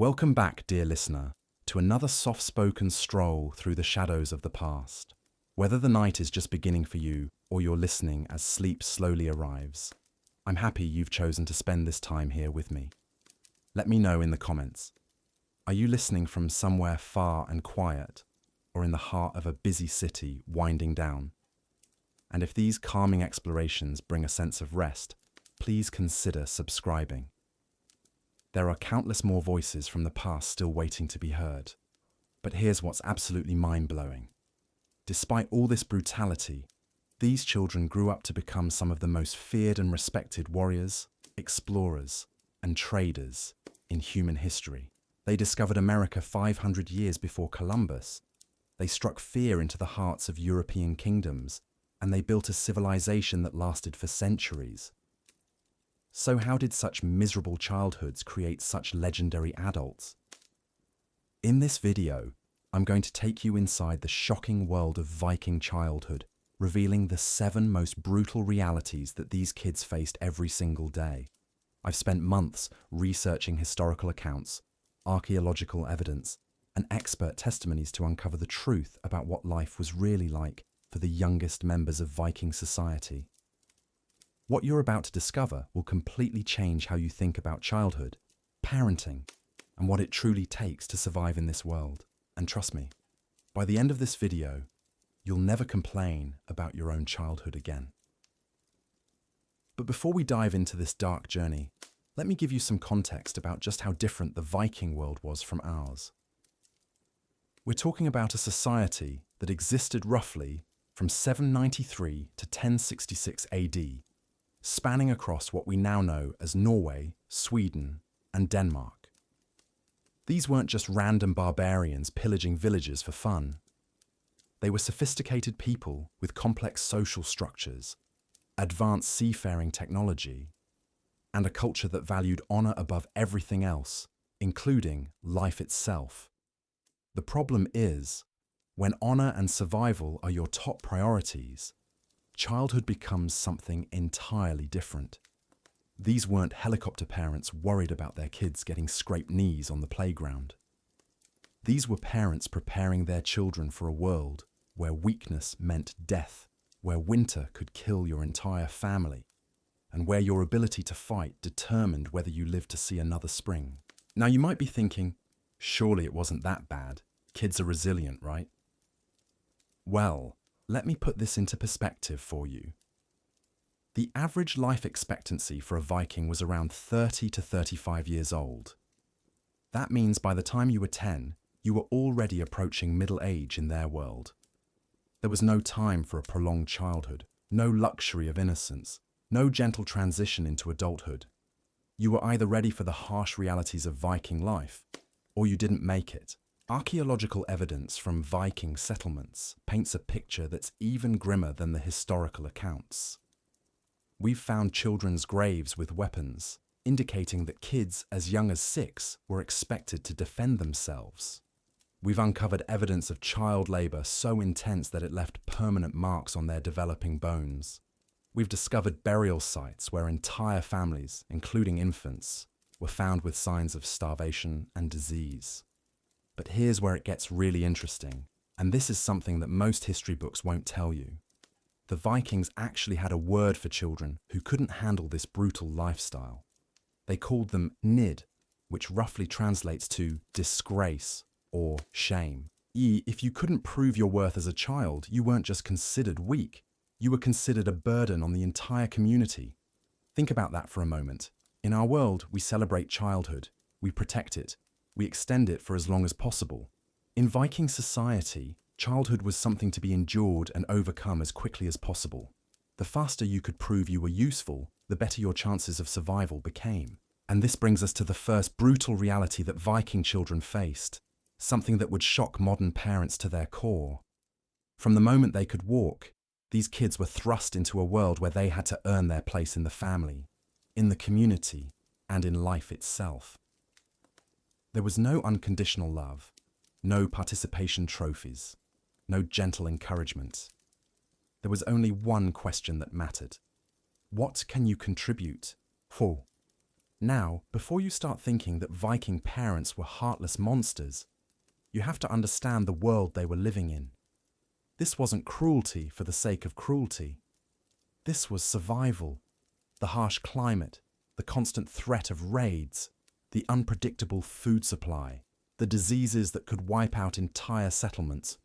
Welcome back, dear listener, to another soft-spoken stroll through the shadows of the past. Whether the night is just beginning for you or you're listening as sleep slowly arrives, I'm happy you've chosen to spend this time here with me. Let me know in the comments. Are you listening from somewhere far and quiet, or in the heart of a busy city winding down? And if these calming explorations bring a sense of rest, please consider subscribing. There are countless more voices from the past still waiting to be heard. But here's what's absolutely mind-blowing. Despite all this brutality, these children grew up to become some of the most feared and respected warriors, explorers, and traders in human history. They discovered America 500 years before Columbus. They struck fear into the hearts of European kingdoms, and they built a civilization that lasted for centuries. So how did such miserable childhoods create such legendary adults? In this video, I'm going to take you inside the shocking world of Viking childhood, revealing the 7 most brutal realities that these kids faced every single day. I've spent months researching historical accounts, archaeological evidence, and expert testimonies to uncover the truth about what life was really like for the youngest members of Viking society. What you're about to discover will completely change how you think about childhood, parenting, and what it truly takes to survive in this world. And trust me, by the end of this video, you'll never complain about your own childhood again. But before we dive into this dark journey, let me give you some context about just how different the Viking world was from ours. We're talking about a society that existed roughly from 793 to 1066 AD, spanning across what we now know as Norway, Sweden, and Denmark. These weren't just random barbarians pillaging villages for fun. They were sophisticated people with complex social structures, advanced seafaring technology, and a culture that valued honor above everything else, including life itself. The problem is, when honor and survival are your top priorities, childhood becomes something entirely different. These weren't helicopter parents worried about their kids getting scraped knees on the playground. These were parents preparing their children for a world where weakness meant death, where winter could kill your entire family, and where your ability to fight determined whether you lived to see another spring. Now you might be thinking, surely it wasn't that bad. Kids are resilient, right? Well, let me put this into perspective for you. The average life expectancy for a Viking was around 30 to 35 years old. That means by the time you were 10, you were already approaching middle age in their world. There was no time for a prolonged childhood, no luxury of innocence, no gentle transition into adulthood. You were either ready for the harsh realities of Viking life, or you didn't make it. Archaeological evidence from Viking settlements paints a picture that's even grimmer than the historical accounts. We've found children's graves with weapons, indicating that kids as young as 6 were expected to defend themselves. We've uncovered evidence of child labor so intense that it left permanent marks on their developing bones. We've discovered burial sites where entire families, including infants, were found with signs of starvation and disease. But here's where it gets really interesting, and this is something that most history books won't tell you. The Vikings actually had a word for children who couldn't handle this brutal lifestyle. They called them nid, which roughly translates to disgrace or shame. If you couldn't prove your worth as a child, you weren't just considered weak, you were considered a burden on the entire community. Think about that for a moment. In our world, we celebrate childhood, we protect it, we extend it for as long as possible. In Viking society, childhood was something to be endured and overcome as quickly as possible. The faster you could prove you were useful, the better your chances of survival became. And this brings us to the first brutal reality that Viking children faced, something that would shock modern parents to their core. From the moment they could walk, these kids were thrust into a world where they had to earn their place in the family, in the community, and in life itself. There was no unconditional love, no participation trophies, no gentle encouragement. There was only one question that mattered. What can you contribute? Now, before you start thinking that Viking parents were heartless monsters, you have to understand the world they were living in. This wasn't cruelty for the sake of cruelty. This was survival. The harsh climate, the constant threat of raids, the unpredictable food supply, the diseases that could wipe out entire settlements.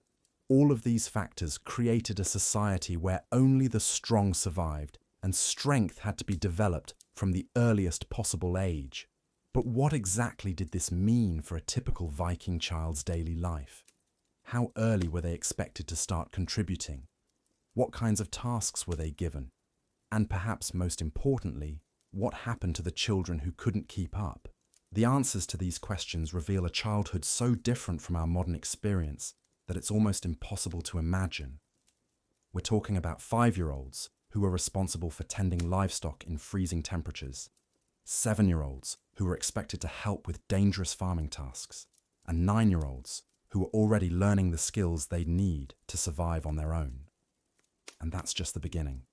All of these factors created a society where only the strong survived, and strength had to be developed from the earliest possible age. But what exactly did this mean for a typical Viking child's daily life? How early were they expected to start contributing? What kinds of tasks were they given? And perhaps most importantly, what happened to the children who couldn't keep up? The answers to these questions reveal a childhood so different from our modern experience that it's almost impossible to imagine. We're talking about 5-year-olds who were responsible for tending livestock in freezing temperatures, 7-year-olds who were expected to help with dangerous farming tasks, and 9-year-olds who were already learning the skills they'd need to survive on their own. And that's just the beginning.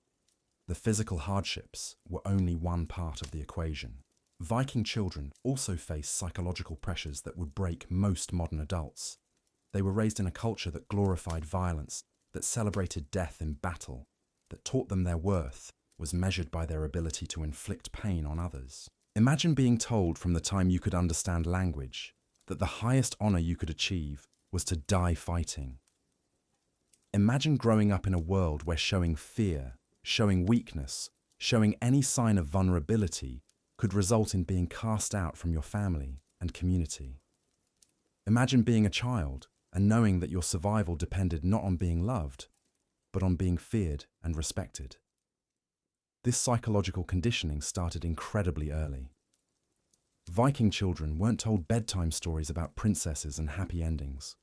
The physical hardships were only one part of the equation. Viking children also faced psychological pressures that would break most modern adults. They were raised in a culture that glorified violence, that celebrated death in battle, that taught them their worth was measured by their ability to inflict pain on others. Imagine being told from the time you could understand language that the highest honor you could achieve was to die fighting. Imagine growing up in a world where showing fear, showing weakness, showing any sign of vulnerability could result in being cast out from your family and community. Imagine being a child and knowing that your survival depended not on being loved, but on being feared and respected. This psychological conditioning started incredibly early. Viking children weren't told bedtime stories about princesses and happy endings.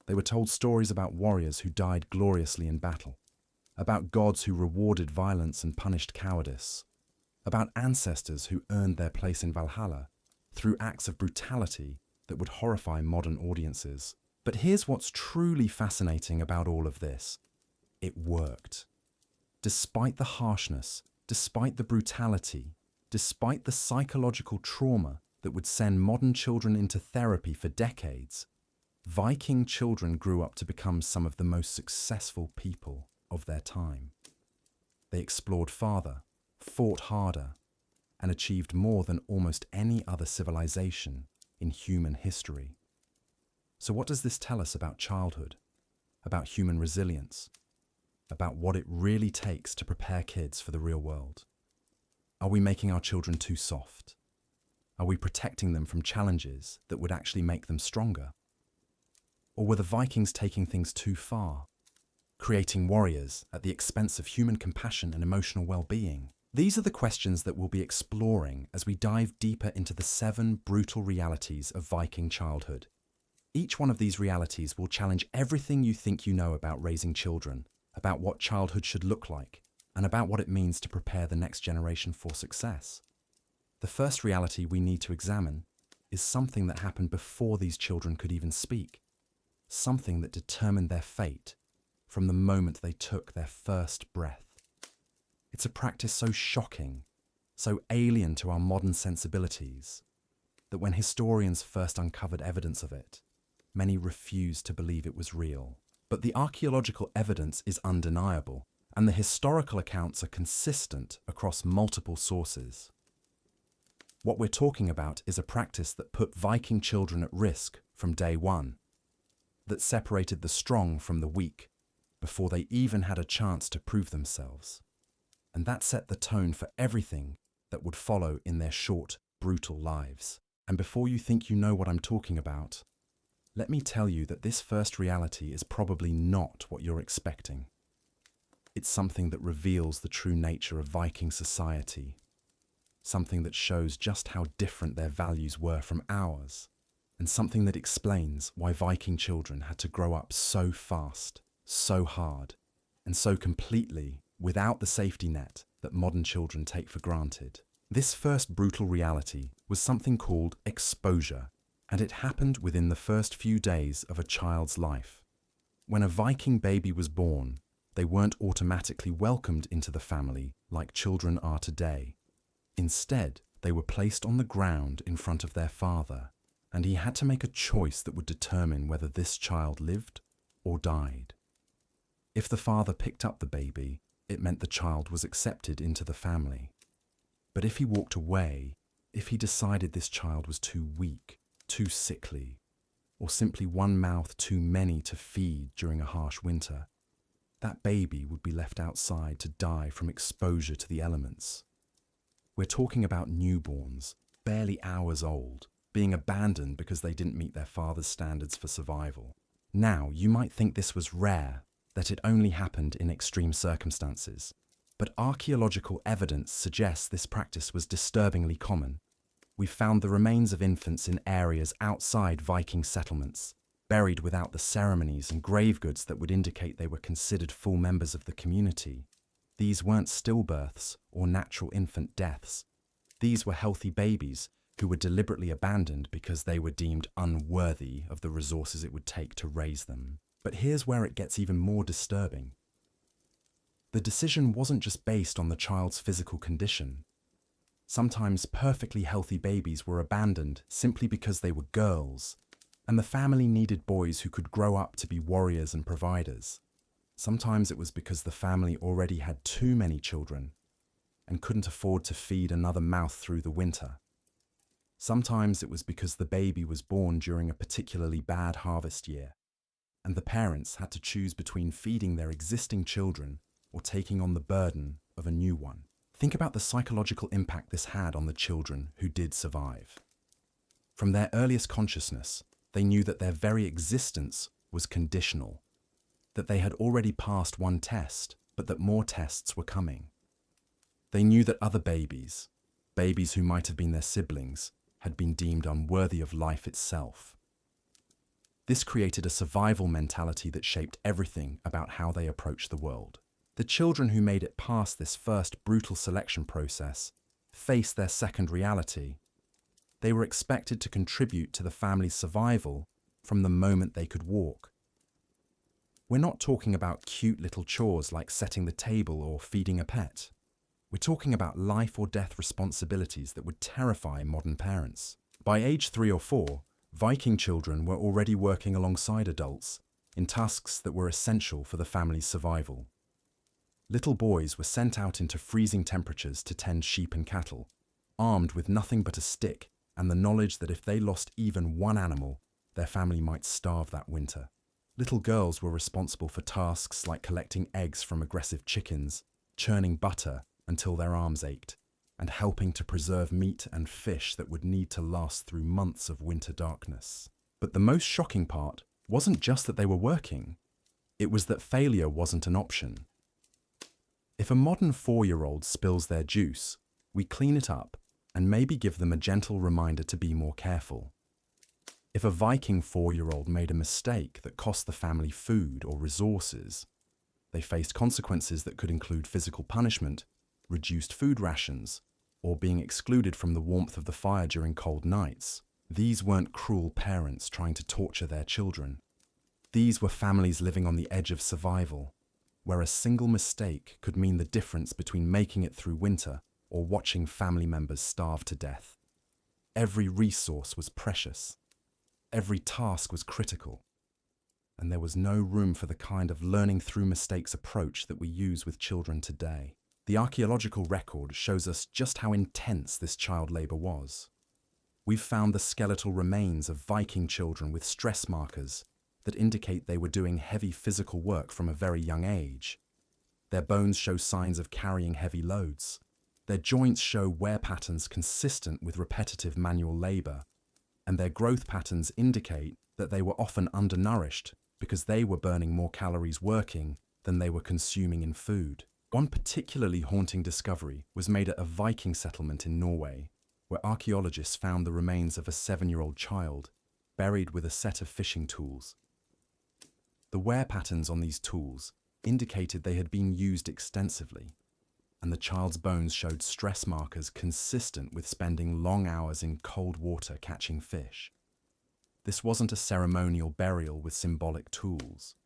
They were told stories about warriors who died gloriously in battle, about gods who rewarded violence and punished cowardice, about ancestors who earned their place in Valhalla through acts of brutality that would horrify modern audiences. But here's what's truly fascinating about all of this. It worked. Despite the harshness, despite the brutality, despite the psychological trauma that would send modern children into therapy for decades, Viking children grew up to become some of the most successful people of their time. They explored farther, fought harder, and achieved more than almost any other civilization in human history. So what does this tell us about childhood, about human resilience, about what it really takes to prepare kids for the real world? Are we making our children too soft? Are we protecting them from challenges that would actually make them stronger? Or were the Vikings taking things too far, creating warriors at the expense of human compassion and emotional well-being? These are the questions that we'll be exploring as we dive deeper into the 7 brutal realities of Viking childhood. Each one of these realities will challenge everything you think you know about raising children, about what childhood should look like, and about what it means to prepare the next generation for success. The first reality we need to examine is something that happened before these children could even speak, something that determined their fate from the moment they took their first breath. It's a practice so shocking, so alien to our modern sensibilities, that when historians first uncovered evidence of it, many refused to believe it was real. But the archaeological evidence is undeniable, and the historical accounts are consistent across multiple sources. What we're talking about is a practice that put Viking children at risk from day one, that separated the strong from the weak before they even had a chance to prove themselves. And that set the tone for everything that would follow in their short, brutal lives. And before you think you know what I'm talking about, let me tell you that this first reality is probably not what you're expecting. It's something that reveals the true nature of Viking society, something that shows just how different their values were from ours, and something that explains why Viking children had to grow up so fast, so hard, and so completely without the safety net that modern children take for granted. This first brutal reality was something called exposure, and it happened within the first few days of a child's life. When a Viking baby was born, they weren't automatically welcomed into the family like children are today. Instead, They were placed on the ground in front of their father, and he had to make a choice that would determine whether this child lived or died. If the father picked up the baby, it meant the child was accepted into the family. But if he walked away, if he decided this child was too weak, too sickly, or simply one mouth too many to feed during a harsh winter, that baby would be left outside to die from exposure to the elements. We're talking about newborns, barely hours old, being abandoned because they didn't meet their father's standards for survival. Now, you might think this was rare, that it only happened in extreme circumstances, but archaeological evidence suggests this practice was disturbingly common. We found the remains of infants in areas outside Viking settlements, buried without the ceremonies and grave goods that would indicate they were considered full members of the community. These weren't stillbirths or natural infant deaths. These were healthy babies who were deliberately abandoned because they were deemed unworthy of the resources it would take to raise them. But here's where it gets even more disturbing. The decision wasn't just based on the child's physical condition. Sometimes perfectly healthy babies were abandoned simply because they were girls, and the family needed boys who could grow up to be warriors and providers. Sometimes it was because the family already had too many children and couldn't afford to feed another mouth through the winter. Sometimes it was because the baby was born during a particularly bad harvest year, and the parents had to choose between feeding their existing children or taking on the burden of a new one. Think about the psychological impact this had on the children who did survive. From their earliest consciousness, they knew that their very existence was conditional, that they had already passed one test, but that more tests were coming. They knew that other babies who might have been their siblings, had been deemed unworthy of life itself. This created a survival mentality that shaped everything about how they approached the world. The children who made it past this first brutal selection process faced their second reality. They were expected to contribute to the family's survival from the moment they could walk. We're not talking about cute little chores like setting the table or feeding a pet. We're talking about life or death responsibilities that would terrify modern parents. By age 3 or 4, Viking children were already working alongside adults in tasks that were essential for the family's survival. Little boys were sent out into freezing temperatures to tend sheep and cattle, armed with nothing but a stick and the knowledge that if they lost even one animal, their family might starve that winter. Little girls were responsible for tasks like collecting eggs from aggressive chickens, churning butter until their arms ached, and helping to preserve meat and fish that would need to last through months of winter darkness. But the most shocking part wasn't just that they were working, it was that failure wasn't an option. If a modern 4-year-old spills their juice, we clean it up and maybe give them a gentle reminder to be more careful. If a Viking 4-year-old made a mistake that cost the family food or resources, they faced consequences that could include physical punishment, reduced food rations, or being excluded from the warmth of the fire during cold nights. These weren't cruel parents trying to torture their children. These were families living on the edge of survival, where a single mistake could mean the difference between making it through winter or watching family members starve to death. Every resource was precious. Every task was critical. And there was no room for the kind of learning through mistakes approach that we use with children today. The archaeological record shows us just how intense this child labour was. We've found the skeletal remains of Viking children with stress markers that indicate they were doing heavy physical work from a very young age. Their bones show signs of carrying heavy loads. Their joints show wear patterns consistent with repetitive manual labour, and their growth patterns indicate that they were often undernourished because they were burning more calories working than they were consuming in food. One particularly haunting discovery was made at a Viking settlement in Norway, where archaeologists found the remains of a 7-year-old child buried with a set of fishing tools. The wear patterns on these tools indicated they had been used extensively, and the child's bones showed stress markers consistent with spending long hours in cold water catching fish. This wasn't a ceremonial burial with symbolic tools.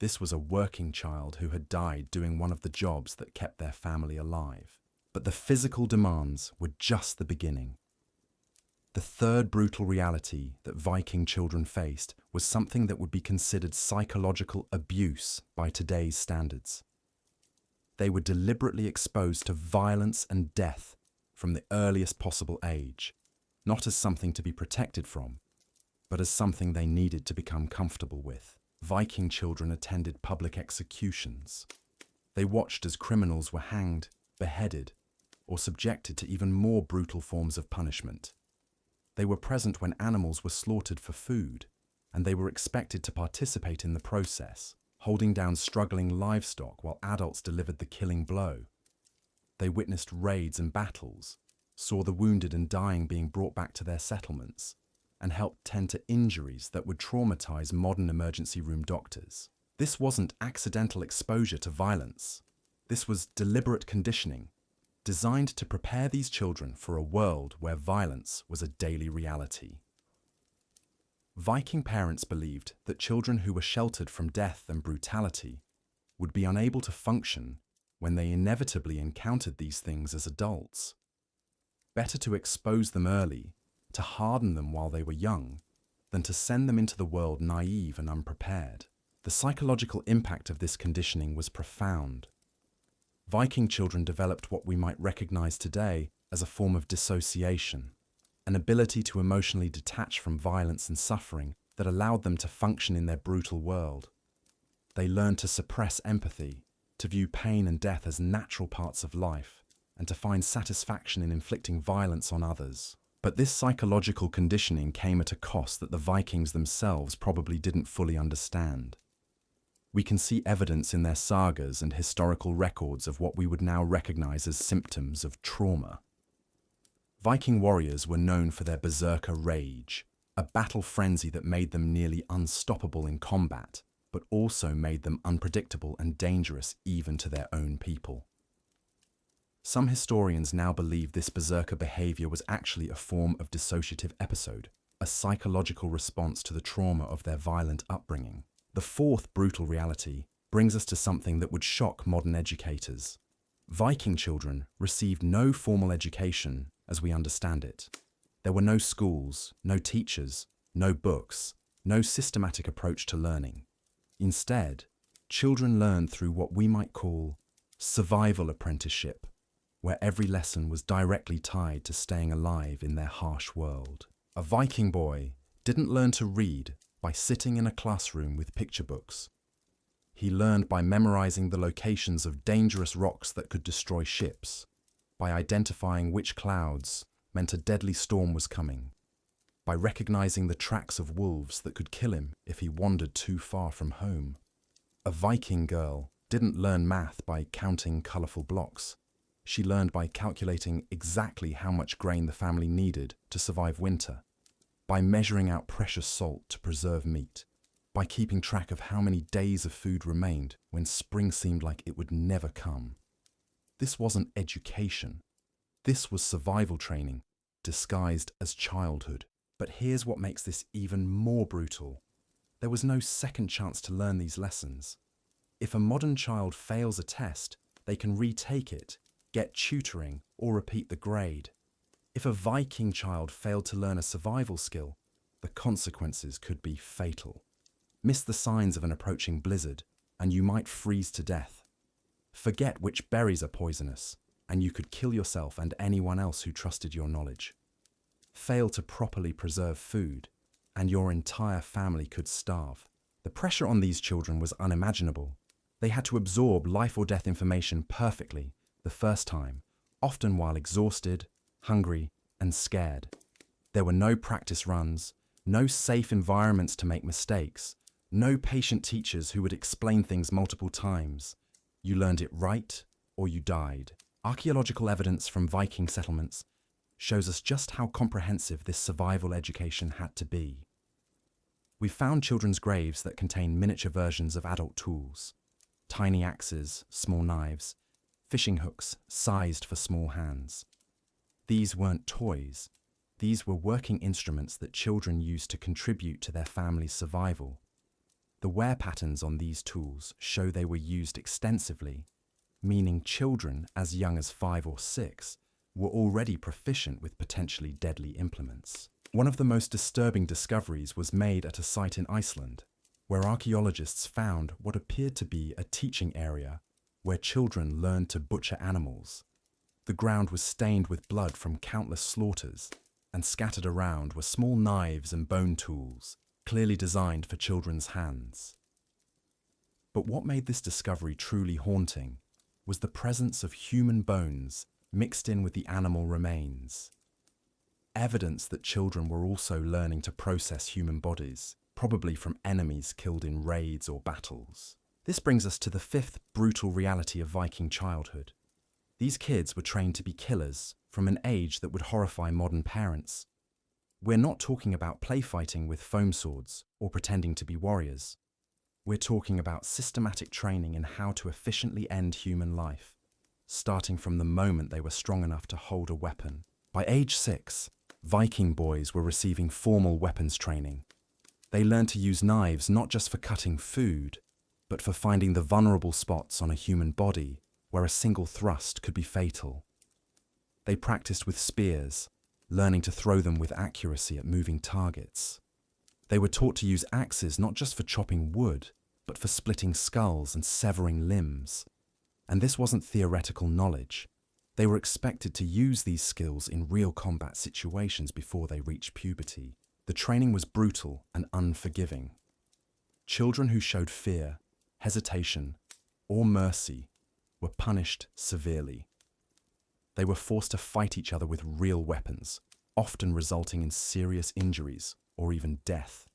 This was a working child who had died doing one of the jobs that kept their family alive. But the physical demands were just the beginning. The third brutal reality that Viking children faced was something that would be considered psychological abuse by today's standards. They were deliberately exposed to violence and death from the earliest possible age, not as something to be protected from, but as something they needed to become comfortable with. Viking children attended public executions. They watched as criminals were hanged, beheaded, or subjected to even more brutal forms of punishment. They were present when animals were slaughtered for food, and they were expected to participate in the process, holding down struggling livestock while adults delivered the killing blow. They witnessed raids and battles, saw the wounded and dying being brought back to their settlements, and helped tend to injuries that would traumatize modern emergency room doctors. This wasn't accidental exposure to violence. This was deliberate conditioning, designed to prepare these children for a world where violence was a daily reality. Viking parents believed that children who were sheltered from death and brutality would be unable to function when they inevitably encountered these things as adults. Better to expose them early, to harden them while they were young, than to send them into the world naive and unprepared. The psychological impact of this conditioning was profound. Viking children developed what we might recognize today as a form of dissociation, an ability to emotionally detach from violence and suffering that allowed them to function in their brutal world. They learned to suppress empathy, to view pain and death as natural parts of life, and to find satisfaction in inflicting violence on others. But this psychological conditioning came at a cost that the Vikings themselves probably didn't fully understand. We can see evidence in their sagas and historical records of what we would now recognize as symptoms of trauma. Viking warriors were known for their berserker rage, a battle frenzy that made them nearly unstoppable in combat, but also made them unpredictable and dangerous even to their own people. Some historians now believe this berserker behavior was actually a form of dissociative episode, a psychological response to the trauma of their violent upbringing. The fourth brutal reality brings us to something that would shock modern educators. Viking children received no formal education as we understand it. There were no schools, no teachers, no books, no systematic approach to learning. Instead, children learned through what we might call survival apprenticeship, where every lesson was directly tied to staying alive in their harsh world. A Viking boy didn't learn to read by sitting in a classroom with picture books. He learned by memorizing the locations of dangerous rocks that could destroy ships, by identifying which clouds meant a deadly storm was coming, by recognizing the tracks of wolves that could kill him if he wandered too far from home. A Viking girl didn't learn math by counting colorful blocks. She learned by calculating exactly how much grain the family needed to survive winter, by measuring out precious salt to preserve meat, by keeping track of how many days of food remained when spring seemed like it would never come. This wasn't education. This was survival training, disguised as childhood. But here's what makes this even more brutal. There was no second chance to learn these lessons. If a modern child fails a test, they can retake it, get tutoring, or repeat the grade. If a Viking child failed to learn a survival skill, the consequences could be fatal. Miss the signs of an approaching blizzard, and you might freeze to death. Forget which berries are poisonous, and you could kill yourself and anyone else who trusted your knowledge. Fail to properly preserve food, and your entire family could starve. The pressure on these children was unimaginable. They had to absorb life or death information perfectly the first time, often while exhausted, hungry, and scared. There were no practice runs, no safe environments to make mistakes, no patient teachers who would explain things multiple times. You learned it right, or you died. Archaeological evidence from Viking settlements shows us just how comprehensive this survival education had to be. We've found children's graves that contain miniature versions of adult tools, tiny axes, small knives, fishing hooks sized for small hands. These weren't toys. These were working instruments that children used to contribute to their family's survival. The wear patterns on these tools show they were used extensively, meaning children as young as 5 or 6 were already proficient with potentially deadly implements. One of the most disturbing discoveries was made at a site in Iceland, where archaeologists found what appeared to be a teaching area where children learned to butcher animals. The ground was stained with blood from countless slaughters, and scattered around were small knives and bone tools, clearly designed for children's hands. But what made this discovery truly haunting was the presence of human bones mixed in with the animal remains. Evidence that children were also learning to process human bodies, probably from enemies killed in raids or battles. This brings us to the fifth brutal reality of Viking childhood. These kids were trained to be killers from an age that would horrify modern parents. We're not talking about play fighting with foam swords or pretending to be warriors. We're talking about systematic training in how to efficiently end human life, starting from the moment they were strong enough to hold a weapon. By age 6, Viking boys were receiving formal weapons training. They learned to use knives not just for cutting food, but for finding the vulnerable spots on a human body where a single thrust could be fatal. They practiced with spears, learning to throw them with accuracy at moving targets. They were taught to use axes not just for chopping wood, but for splitting skulls and severing limbs. And this wasn't theoretical knowledge. They were expected to use these skills in real combat situations before they reached puberty. The training was brutal and unforgiving. Children who showed fear, hesitation, or mercy were punished severely. They were forced to fight each other with real weapons, often resulting in serious injuries or even death.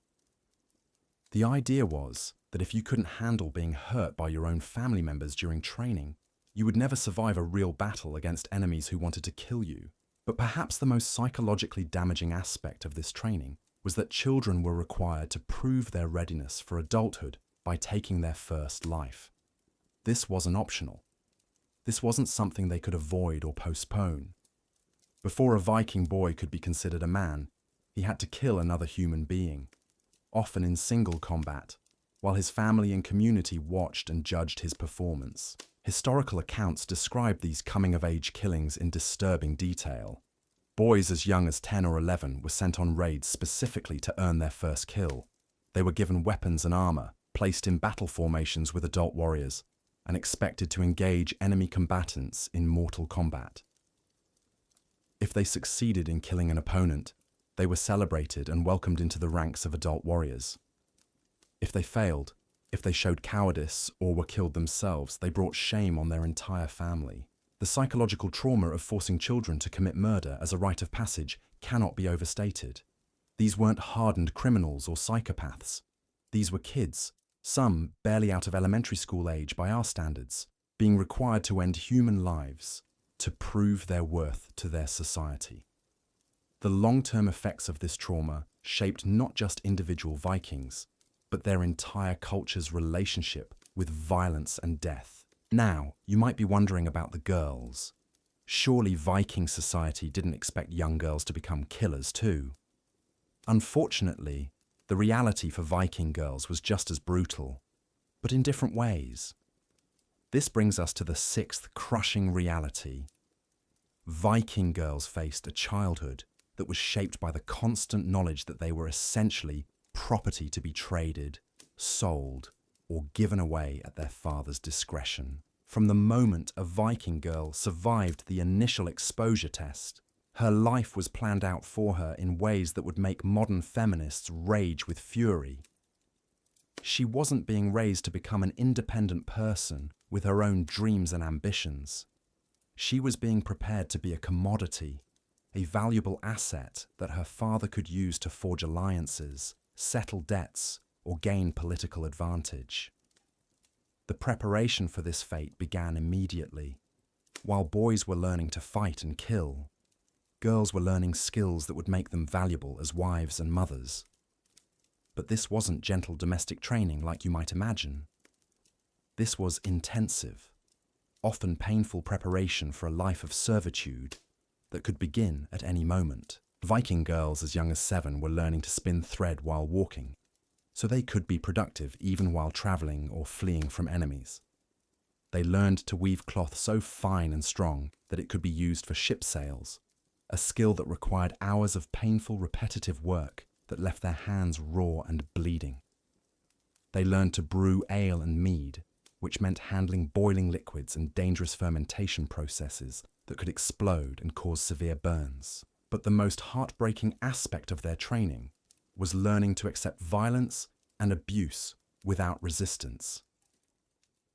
The idea was that if you couldn't handle being hurt by your own family members during training, you would never survive a real battle against enemies who wanted to kill you. But perhaps the most psychologically damaging aspect of this training was that children were required to prove their readiness for adulthood by taking their first life. This wasn't optional. This wasn't something they could avoid or postpone. Before a Viking boy could be considered a man, he had to kill another human being, often in single combat, while his family and community watched and judged his performance. Historical accounts describe these coming-of-age killings in disturbing detail. Boys as young as 10 or 11 were sent on raids specifically to earn their first kill. They were given weapons and armor, placed in battle formations with adult warriors, and expected to engage enemy combatants in mortal combat. If they succeeded in killing an opponent, they were celebrated and welcomed into the ranks of adult warriors. If they failed, if they showed cowardice or were killed themselves, they brought shame on their entire family. The psychological trauma of forcing children to commit murder as a rite of passage cannot be overstated. These weren't hardened criminals or psychopaths. These were kids, some barely out of elementary school age by our standards, being required to end human lives to prove their worth to their society. The long-term effects of this trauma shaped not just individual Vikings, but their entire culture's relationship with violence and death. Now, you might be wondering about the girls. Surely Viking society didn't expect young girls to become killers too. Unfortunately, the reality for Viking girls was just as brutal, but in different ways. This brings us to the sixth crushing reality. Viking girls faced a childhood that was shaped by the constant knowledge that they were essentially property to be traded, sold, or given away at their father's discretion. From the moment a Viking girl survived the initial exposure test, her life was planned out for her in ways that would make modern feminists rage with fury. She wasn't being raised to become an independent person with her own dreams and ambitions. She was being prepared to be a commodity, a valuable asset that her father could use to forge alliances, settle debts, or gain political advantage. The preparation for this fate began immediately. While boys were learning to fight and kill, girls were learning skills that would make them valuable as wives and mothers. But this wasn't gentle domestic training like you might imagine. This was intensive, often painful preparation for a life of servitude that could begin at any moment. Viking girls as young as 7 were learning to spin thread while walking, so they could be productive even while traveling or fleeing from enemies. They learned to weave cloth so fine and strong that it could be used for ship sails, a skill that required hours of painful, repetitive work that left their hands raw and bleeding. They learned to brew ale and mead, which meant handling boiling liquids and dangerous fermentation processes that could explode and cause severe burns. But the most heartbreaking aspect of their training was learning to accept violence and abuse without resistance.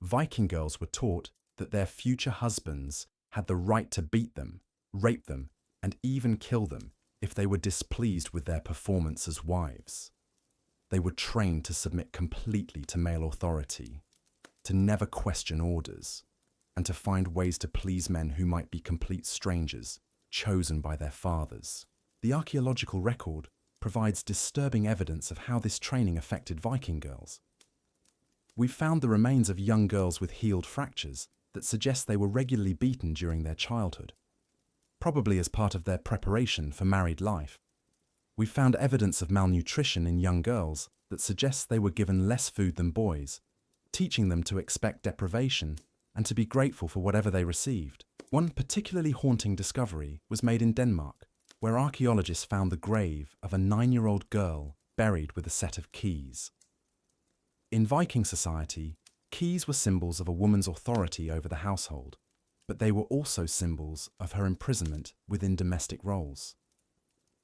Viking girls were taught that their future husbands had the right to beat them, rape them, and even kill them if they were displeased with their performance as wives. They were trained to submit completely to male authority, to never question orders, and to find ways to please men who might be complete strangers, chosen by their fathers. The archaeological record provides disturbing evidence of how this training affected Viking girls. We've found the remains of young girls with healed fractures that suggest they were regularly beaten during their childhood, probably as part of their preparation for married life. We've found evidence of malnutrition in young girls that suggests they were given less food than boys, teaching them to expect deprivation and to be grateful for whatever they received. One particularly haunting discovery was made in Denmark, where archaeologists found the grave of a 9-year-old girl buried with a set of keys. In Viking society, keys were symbols of a woman's authority over the household, but they were also symbols of her imprisonment within domestic roles.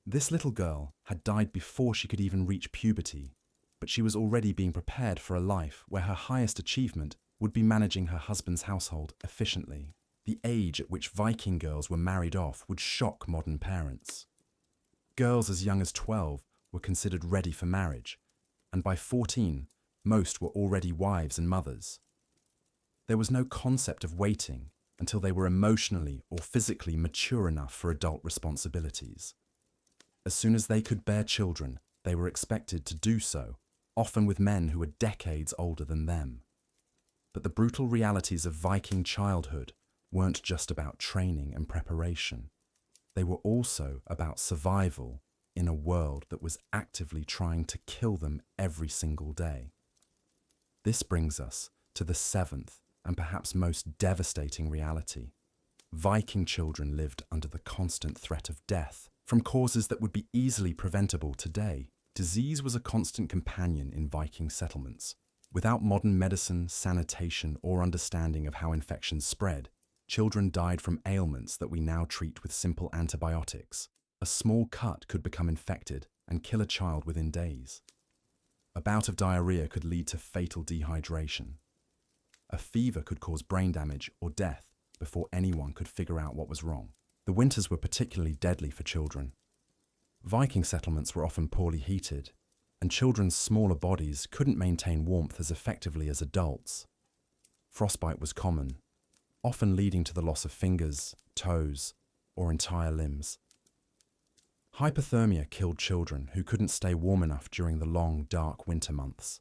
This little girl had died before she could even reach puberty, but she was already being prepared for a life where her highest achievement would be managing her husband's household efficiently. The age at which Viking girls were married off would shock modern parents. Girls as young as 12 were considered ready for marriage, and by 14, most were already wives and mothers. There was no concept of waiting until they were emotionally or physically mature enough for adult responsibilities. As soon as they could bear children, they were expected to do so, often with men who were decades older than them. But the brutal realities of Viking childhood weren't just about training and preparation. They were also about survival in a world that was actively trying to kill them every single day. This brings us to the seventh and perhaps most devastating reality. Viking children lived under the constant threat of death from causes that would be easily preventable today. Disease was a constant companion in Viking settlements. Without modern medicine, sanitation, or understanding of how infections spread, children died from ailments that we now treat with simple antibiotics. A small cut could become infected and kill a child within days. A bout of diarrhea could lead to fatal dehydration. A fever could cause brain damage or death before anyone could figure out what was wrong. The winters were particularly deadly for children. Viking settlements were often poorly heated, and children's smaller bodies couldn't maintain warmth as effectively as adults. Frostbite was common, often leading to the loss of fingers, toes, or entire limbs. Hypothermia killed children who couldn't stay warm enough during the long, dark winter months.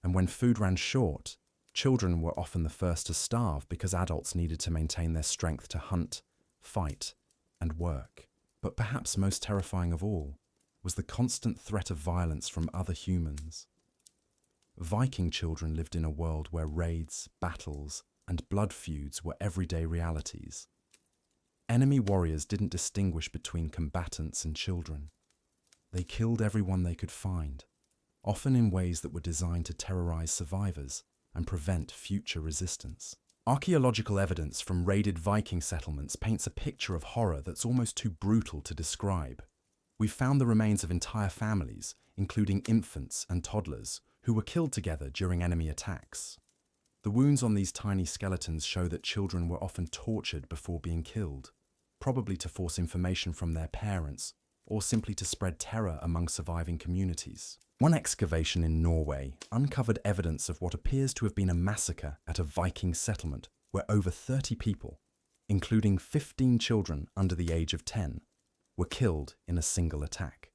And when food ran short, children were often the first to starve because adults needed to maintain their strength to hunt, fight, and work. But perhaps most terrifying of all was the constant threat of violence from other humans. Viking children lived in a world where raids, battles, and blood feuds were everyday realities. Enemy warriors didn't distinguish between combatants and children. They killed everyone they could find, often in ways that were designed to terrorize survivors and prevent future resistance. Archaeological evidence from raided Viking settlements paints a picture of horror that's almost too brutal to describe. We've found the remains of entire families, including infants and toddlers, who were killed together during enemy attacks. The wounds on these tiny skeletons show that children were often tortured before being killed, probably to force information from their parents or simply to spread terror among surviving communities. One excavation in Norway uncovered evidence of what appears to have been a massacre at a Viking settlement where over 30 people, including 15 children under the age of 10, were killed in a single attack.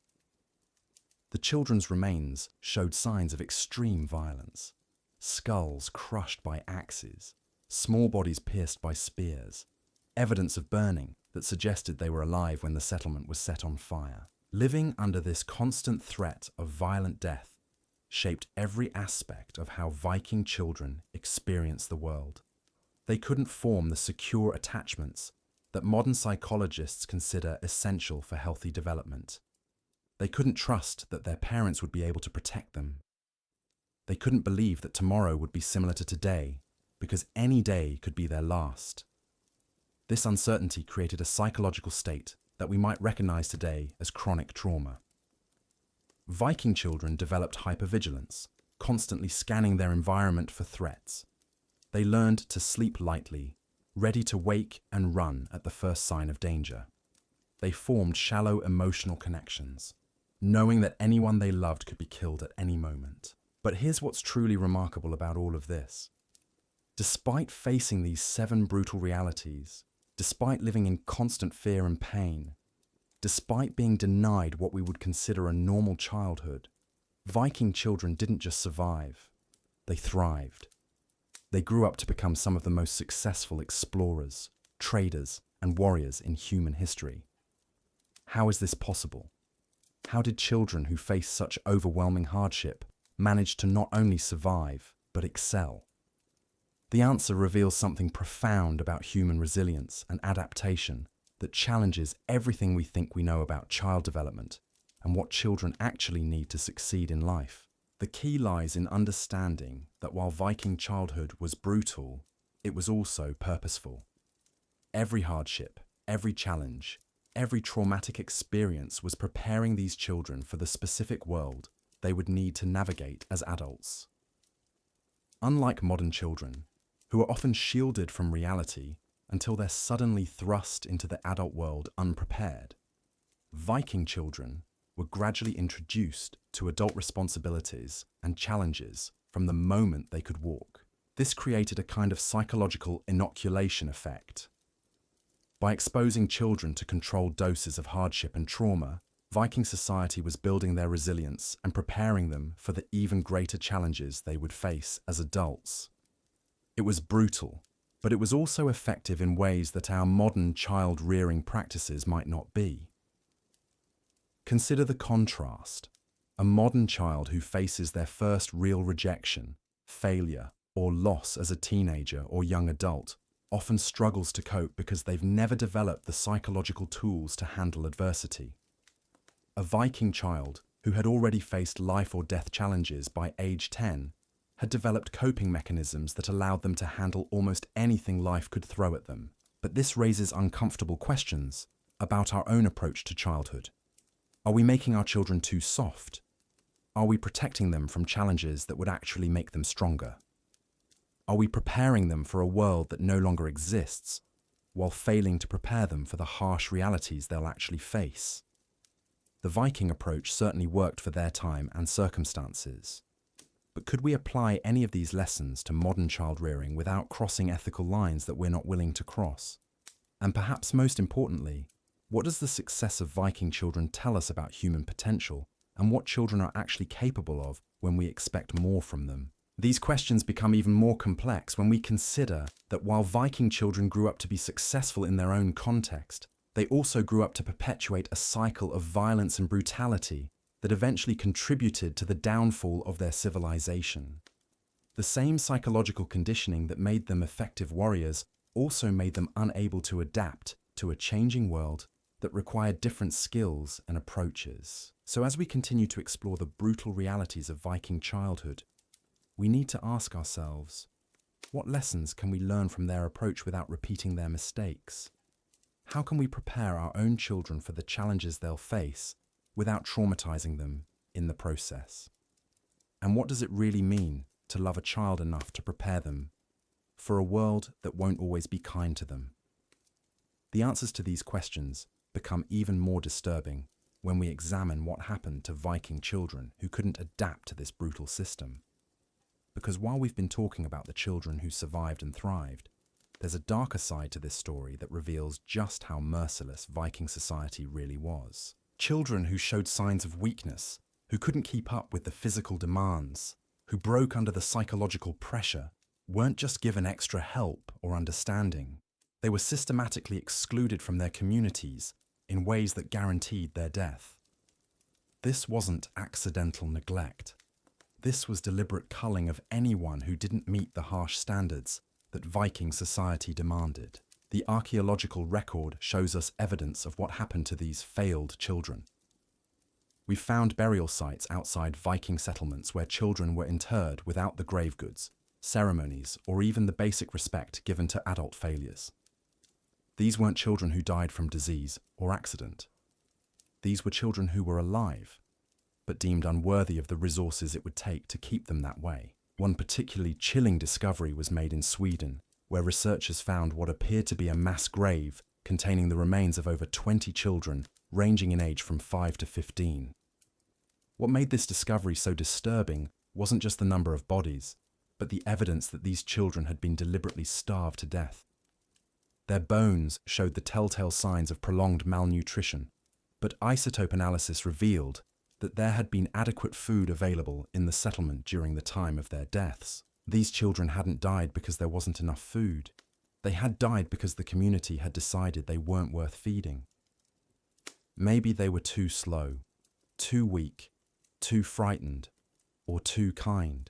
The children's remains showed signs of extreme violence: skulls crushed by axes, small bodies pierced by spears, evidence of burning that suggested they were alive when the settlement was set on fire. Living under this constant threat of violent death shaped every aspect of how Viking children experienced the world. They couldn't form the secure attachments that modern psychologists consider essential for healthy development. They couldn't trust that their parents would be able to protect them. They couldn't believe that tomorrow would be similar to today, because any day could be their last. This uncertainty created a psychological state that we might recognize today as chronic trauma. Viking children developed hypervigilance, constantly scanning their environment for threats. They learned to sleep lightly, ready to wake and run at the first sign of danger. They formed shallow emotional connections, knowing that anyone they loved could be killed at any moment. But here's what's truly remarkable about all of this. Despite facing these 7 brutal realities, despite living in constant fear and pain, despite being denied what we would consider a normal childhood, Viking children didn't just survive, they thrived. They grew up to become some of the most successful explorers, traders, and warriors in human history. How is this possible? How did children who face such overwhelming hardship manage to not only survive, but excel? The answer reveals something profound about human resilience and adaptation that challenges everything we think we know about child development and what children actually need to succeed in life. The key lies in understanding that while Viking childhood was brutal, it was also purposeful. Every hardship, every challenge, every traumatic experience was preparing these children for the specific world they would need to navigate as adults. Unlike modern children, who are often shielded from reality until they're suddenly thrust into the adult world unprepared, Viking children were gradually introduced to adult responsibilities and challenges from the moment they could walk. This created a kind of psychological inoculation effect. By exposing children to controlled doses of hardship and trauma, Viking society was building their resilience and preparing them for the even greater challenges they would face as adults. It was brutal, but it was also effective in ways that our modern child-rearing practices might not be. Consider the contrast. A modern child who faces their first real rejection, failure, or loss as a teenager or young adult often struggles to cope because they've never developed the psychological tools to handle adversity. A Viking child who had already faced life or death challenges by age 10 had developed coping mechanisms that allowed them to handle almost anything life could throw at them. But this raises uncomfortable questions about our own approach to childhood. Are we making our children too soft? Are we protecting them from challenges that would actually make them stronger? Are we preparing them for a world that no longer exists, while failing to prepare them for the harsh realities they'll actually face? The Viking approach certainly worked for their time and circumstances. But could we apply any of these lessons to modern child rearing without crossing ethical lines that we're not willing to cross? And perhaps most importantly, what does the success of Viking children tell us about human potential and what children are actually capable of when we expect more from them? These questions become even more complex when we consider that while Viking children grew up to be successful in their own context, they also grew up to perpetuate a cycle of violence and brutality that eventually contributed to the downfall of their civilization. The same psychological conditioning that made them effective warriors also made them unable to adapt to a changing world that required different skills and approaches. So as we continue to explore the brutal realities of Viking childhood, we need to ask ourselves, what lessons can we learn from their approach without repeating their mistakes? How can we prepare our own children for the challenges they'll face without traumatizing them in the process? And what does it really mean to love a child enough to prepare them for a world that won't always be kind to them? The answers to these questions become even more disturbing when we examine what happened to Viking children who couldn't adapt to this brutal system. Because while we've been talking about the children who survived and thrived, there's a darker side to this story that reveals just how merciless Viking society really was. Children who showed signs of weakness, who couldn't keep up with the physical demands, who broke under the psychological pressure, weren't just given extra help or understanding. They were systematically excluded from their communities in ways that guaranteed their death. This wasn't accidental neglect. This was deliberate culling of anyone who didn't meet the harsh standards that Viking society demanded. The archaeological record shows us evidence of what happened to these failed children. We found burial sites outside Viking settlements where children were interred without the grave goods, ceremonies, or even the basic respect given to adult failures. These weren't children who died from disease or accident. These were children who were alive, but deemed unworthy of the resources it would take to keep them that way. One particularly chilling discovery was made in Sweden, where researchers found what appeared to be a mass grave containing the remains of over 20 children, ranging in age from 5 to 15. What made this discovery so disturbing wasn't just the number of bodies, but the evidence that these children had been deliberately starved to death. Their bones showed the telltale signs of prolonged malnutrition, but isotope analysis revealed that there had been adequate food available in the settlement during the time of their deaths. These children hadn't died because there wasn't enough food. They had died because the community had decided they weren't worth feeding. Maybe they were too slow, too weak, too frightened, or too kind.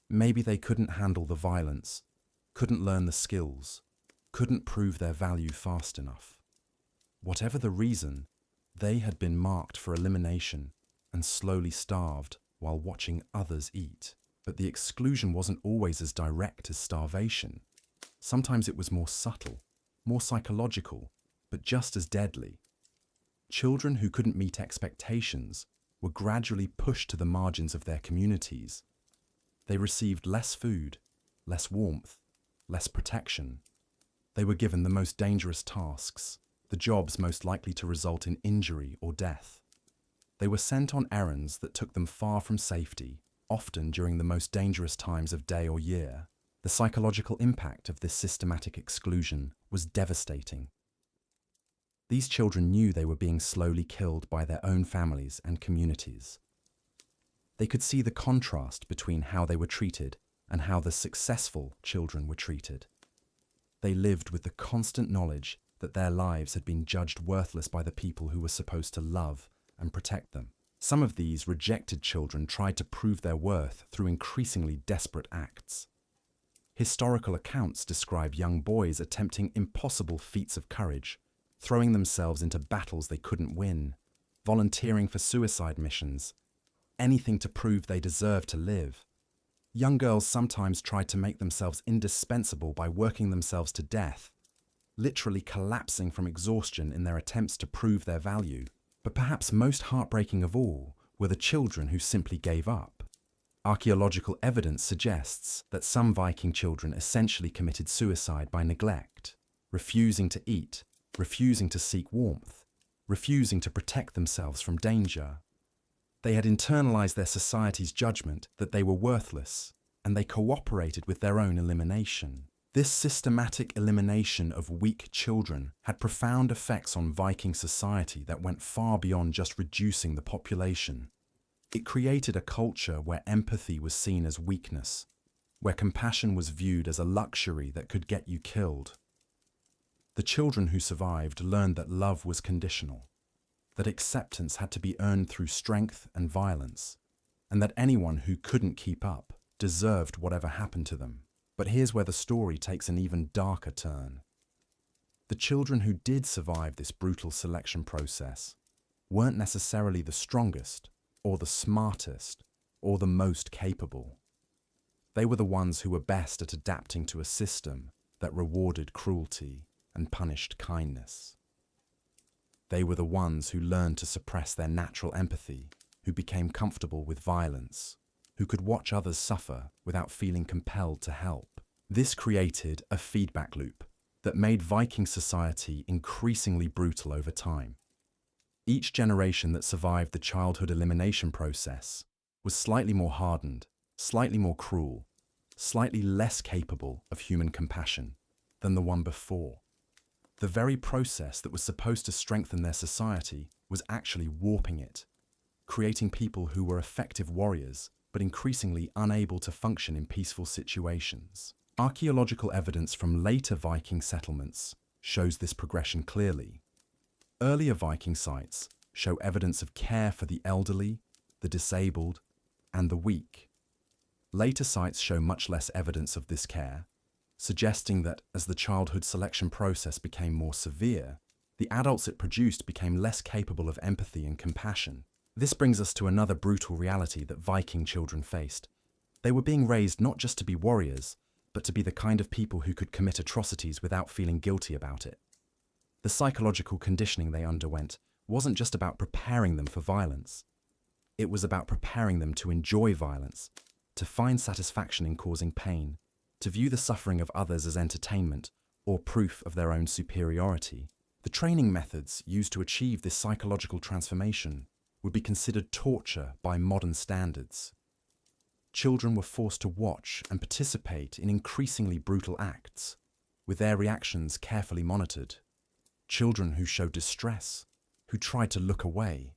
Maybe they couldn't handle the violence, couldn't learn the skills, couldn't prove their value fast enough. Whatever the reason, they had been marked for elimination and slowly starved while watching others eat. But the exclusion wasn't always as direct as starvation. Sometimes it was more subtle, more psychological, but just as deadly. Children who couldn't meet expectations were gradually pushed to the margins of their communities. They received less food, less warmth, less protection. They were given the most dangerous tasks, the jobs most likely to result in injury or death. They were sent on errands that took them far from safety, often during the most dangerous times of day or year. The psychological impact of this systematic exclusion was devastating. These children knew they were being slowly killed by their own families and communities. They could see the contrast between how they were treated and how the successful children were treated. They lived with the constant knowledge that their lives had been judged worthless by the people who were supposed to love and protect them. Some of these rejected children tried to prove their worth through increasingly desperate acts. Historical accounts describe young boys attempting impossible feats of courage, throwing themselves into battles they couldn't win, volunteering for suicide missions, anything to prove they deserved to live. Young girls sometimes tried to make themselves indispensable by working themselves to death, literally collapsing from exhaustion in their attempts to prove their value. But perhaps most heartbreaking of all were the children who simply gave up. Archaeological evidence suggests that some Viking children essentially committed suicide by neglect, refusing to eat, refusing to seek warmth, refusing to protect themselves from danger. They had internalized their society's judgment that they were worthless, and they cooperated with their own elimination. This systematic elimination of weak children had profound effects on Viking society that went far beyond just reducing the population. It created a culture where empathy was seen as weakness, where compassion was viewed as a luxury that could get you killed. The children who survived learned that love was conditional, that acceptance had to be earned through strength and violence, and that anyone who couldn't keep up deserved whatever happened to them. But here's where the story takes an even darker turn. The children who did survive this brutal selection process weren't necessarily the strongest, or the smartest, or the most capable. They were the ones who were best at adapting to a system that rewarded cruelty and punished kindness. They were the ones who learned to suppress their natural empathy, who became comfortable with violence, who could watch others suffer without feeling compelled to help. This created a feedback loop that made Viking society increasingly brutal over time. Each generation that survived the childhood elimination process was slightly more hardened, slightly more cruel, slightly less capable of human compassion than the one before. The very process that was supposed to strengthen their society was actually warping it, creating people who were effective warriors but increasingly unable to function in peaceful situations. Archaeological evidence from later Viking settlements shows this progression clearly. Earlier Viking sites show evidence of care for the elderly, the disabled, and the weak. Later sites show much less evidence of this care, suggesting that as the childhood selection process became more severe, the adults it produced became less capable of empathy and compassion. This brings us to another brutal reality that Viking children faced. They were being raised not just to be warriors, but to be the kind of people who could commit atrocities without feeling guilty about it. The psychological conditioning they underwent wasn't just about preparing them for violence. It was about preparing them to enjoy violence, to find satisfaction in causing pain, to view the suffering of others as entertainment or proof of their own superiority. The training methods used to achieve this psychological transformation would be considered torture by modern standards. Children were forced to watch and participate in increasingly brutal acts, with their reactions carefully monitored. Children who showed distress, who tried to look away,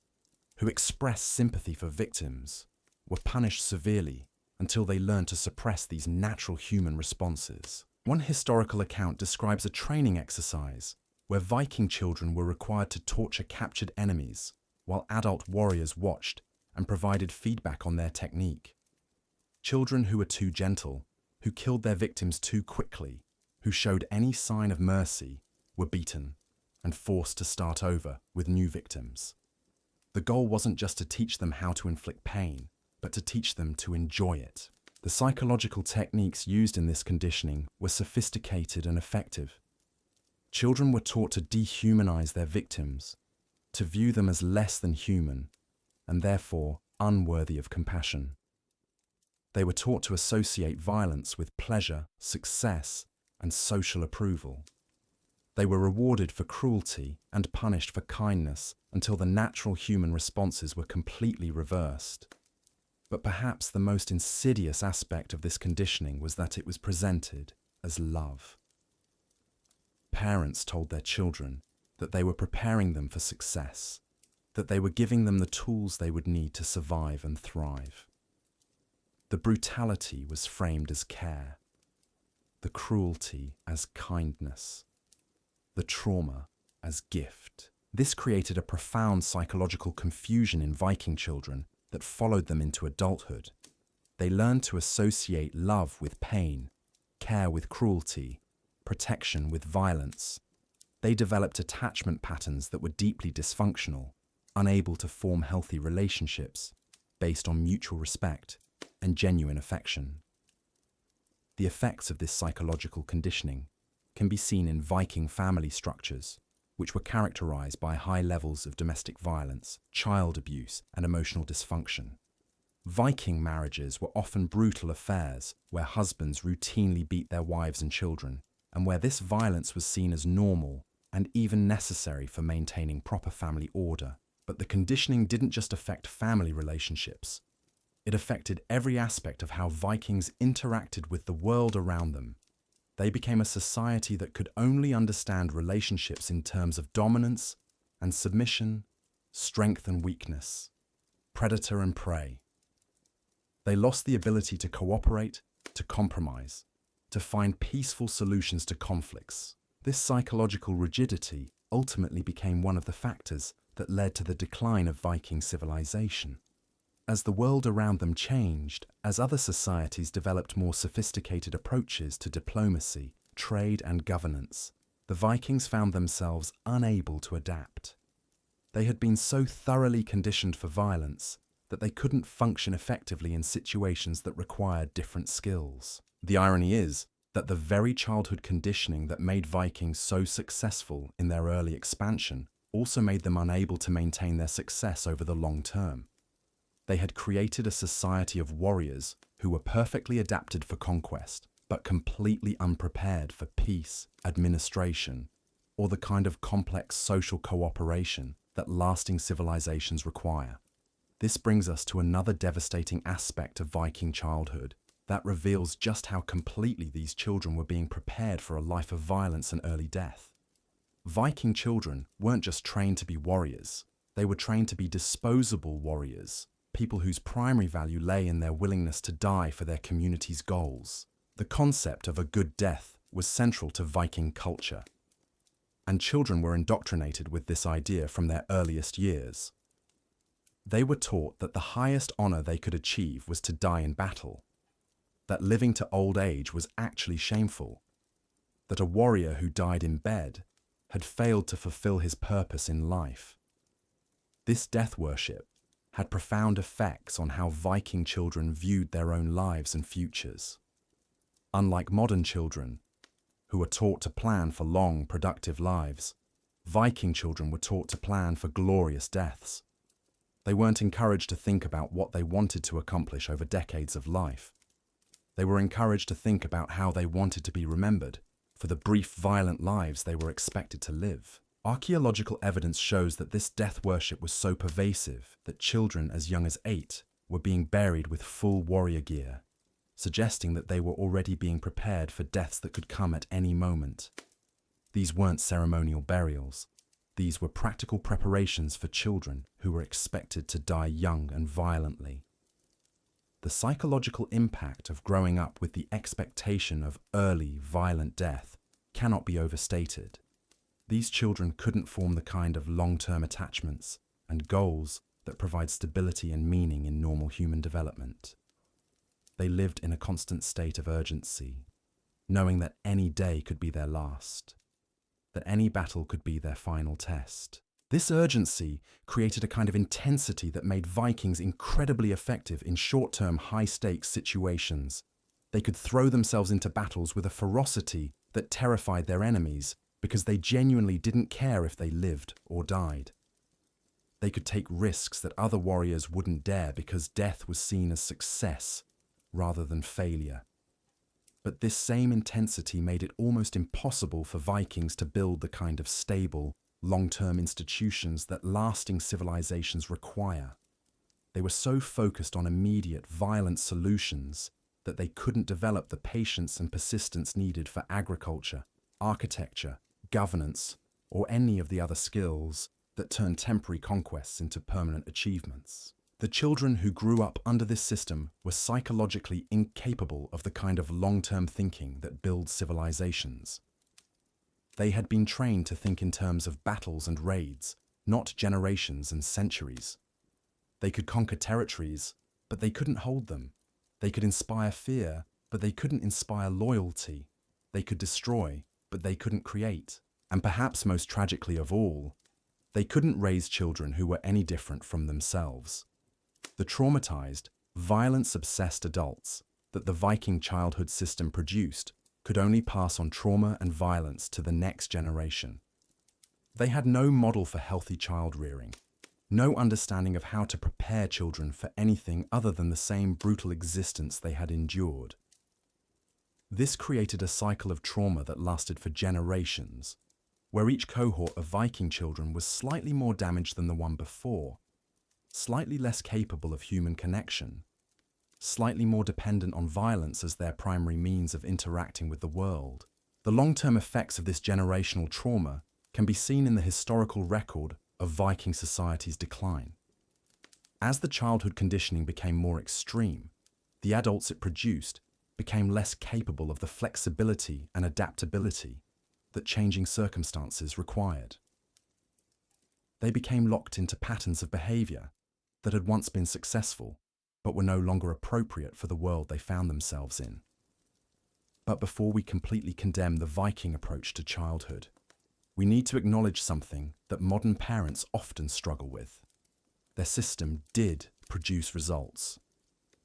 who expressed sympathy for victims, were punished severely until they learned to suppress these natural human responses. One historical account describes a training exercise where Viking children were required to torture captured enemies while adult warriors watched and provided feedback on their technique. Children who were too gentle, who killed their victims too quickly, who showed any sign of mercy, were beaten and forced to start over with new victims. The goal wasn't just to teach them how to inflict pain, but to teach them to enjoy it. The psychological techniques used in this conditioning were sophisticated and effective. Children were taught to dehumanize their victims, to view them as less than human, and therefore unworthy of compassion. They were taught to associate violence with pleasure, success, and social approval. They were rewarded for cruelty and punished for kindness until the natural human responses were completely reversed. But perhaps the most insidious aspect of this conditioning was that it was presented as love. Parents told their children that they were preparing them for success, that they were giving them the tools they would need to survive and thrive. The brutality was framed as care, the cruelty as kindness, the trauma as gift. This created a profound psychological confusion in Viking children that followed them into adulthood. They learned to associate love with pain, care with cruelty, protection with violence. They developed attachment patterns that were deeply dysfunctional, unable to form healthy relationships based on mutual respect and genuine affection. The effects of this psychological conditioning can be seen in Viking family structures, which were characterized by high levels of domestic violence, child abuse, and emotional dysfunction. Viking marriages were often brutal affairs where husbands routinely beat their wives and children, and where this violence was seen as normal and even necessary for maintaining proper family order. But the conditioning didn't just affect family relationships. It affected every aspect of how Vikings interacted with the world around them. They became a society that could only understand relationships in terms of dominance and submission, strength and weakness, predator and prey. They lost the ability to cooperate, to compromise, to find peaceful solutions to conflicts. This psychological rigidity ultimately became one of the factors that led to the decline of Viking civilization. As the world around them changed, as other societies developed more sophisticated approaches to diplomacy, trade, and governance, the Vikings found themselves unable to adapt. They had been so thoroughly conditioned for violence that they couldn't function effectively in situations that required different skills. The irony is that the very childhood conditioning that made Vikings so successful in their early expansion also made them unable to maintain their success over the long term. They had created a society of warriors who were perfectly adapted for conquest, but completely unprepared for peace, administration, or the kind of complex social cooperation that lasting civilizations require. This brings us to another devastating aspect of Viking childhood that reveals just how completely these children were being prepared for a life of violence and early death. Viking children weren't just trained to be warriors, they were trained to be disposable warriors, people whose primary value lay in their willingness to die for their community's goals. The concept of a good death was central to Viking culture, and children were indoctrinated with this idea from their earliest years. They were taught that the highest honor they could achieve was to die in battle, that living to old age was actually shameful, that a warrior who died in bed had failed to fulfill his purpose in life. This death worship had profound effects on how Viking children viewed their own lives and futures. Unlike modern children, who are taught to plan for long, productive lives, Viking children were taught to plan for glorious deaths. They weren't encouraged to think about what they wanted to accomplish over decades of life. They were encouraged to think about how they wanted to be remembered for the brief, violent lives they were expected to live. Archaeological evidence shows that this death worship was so pervasive that children as young as 8 were being buried with full warrior gear, suggesting that they were already being prepared for deaths that could come at any moment. These weren't ceremonial burials. These were practical preparations for children who were expected to die young and violently. The psychological impact of growing up with the expectation of early, violent death cannot be overstated. These children couldn't form the kind of long-term attachments and goals that provide stability and meaning in normal human development. They lived in a constant state of urgency, knowing that any day could be their last, that any battle could be their final test. This urgency created a kind of intensity that made Vikings incredibly effective in short-term, high-stakes situations. They could throw themselves into battles with a ferocity that terrified their enemies because they genuinely didn't care if they lived or died. They could take risks that other warriors wouldn't dare because death was seen as success rather than failure. But this same intensity made it almost impossible for Vikings to build the kind of stable, long-term institutions that lasting civilizations require. They were so focused on immediate, violent solutions that they couldn't develop the patience and persistence needed for agriculture, architecture, governance, or any of the other skills that turn temporary conquests into permanent achievements. The children who grew up under this system were psychologically incapable of the kind of long-term thinking that builds civilizations. They had been trained to think in terms of battles and raids, not generations and centuries. They could conquer territories, but they couldn't hold them. They could inspire fear, but they couldn't inspire loyalty. They could destroy, but they couldn't create. And perhaps most tragically of all, they couldn't raise children who were any different from themselves. The traumatized, violence-obsessed adults that the Viking childhood system produced could only pass on trauma and violence to the next generation. They had no model for healthy child rearing, no understanding of how to prepare children for anything other than the same brutal existence they had endured. This created a cycle of trauma that lasted for generations, where each cohort of Viking children was slightly more damaged than the one before, slightly less capable of human connection, slightly more dependent on violence as their primary means of interacting with the world. The long-term effects of this generational trauma can be seen in the historical record of Viking society's decline. As the childhood conditioning became more extreme, the adults it produced became less capable of the flexibility and adaptability that changing circumstances required. They became locked into patterns of behavior that had once been successful, but were no longer appropriate for the world they found themselves in. But before we completely condemn the Viking approach to childhood, we need to acknowledge something that modern parents often struggle with. Their system did produce results.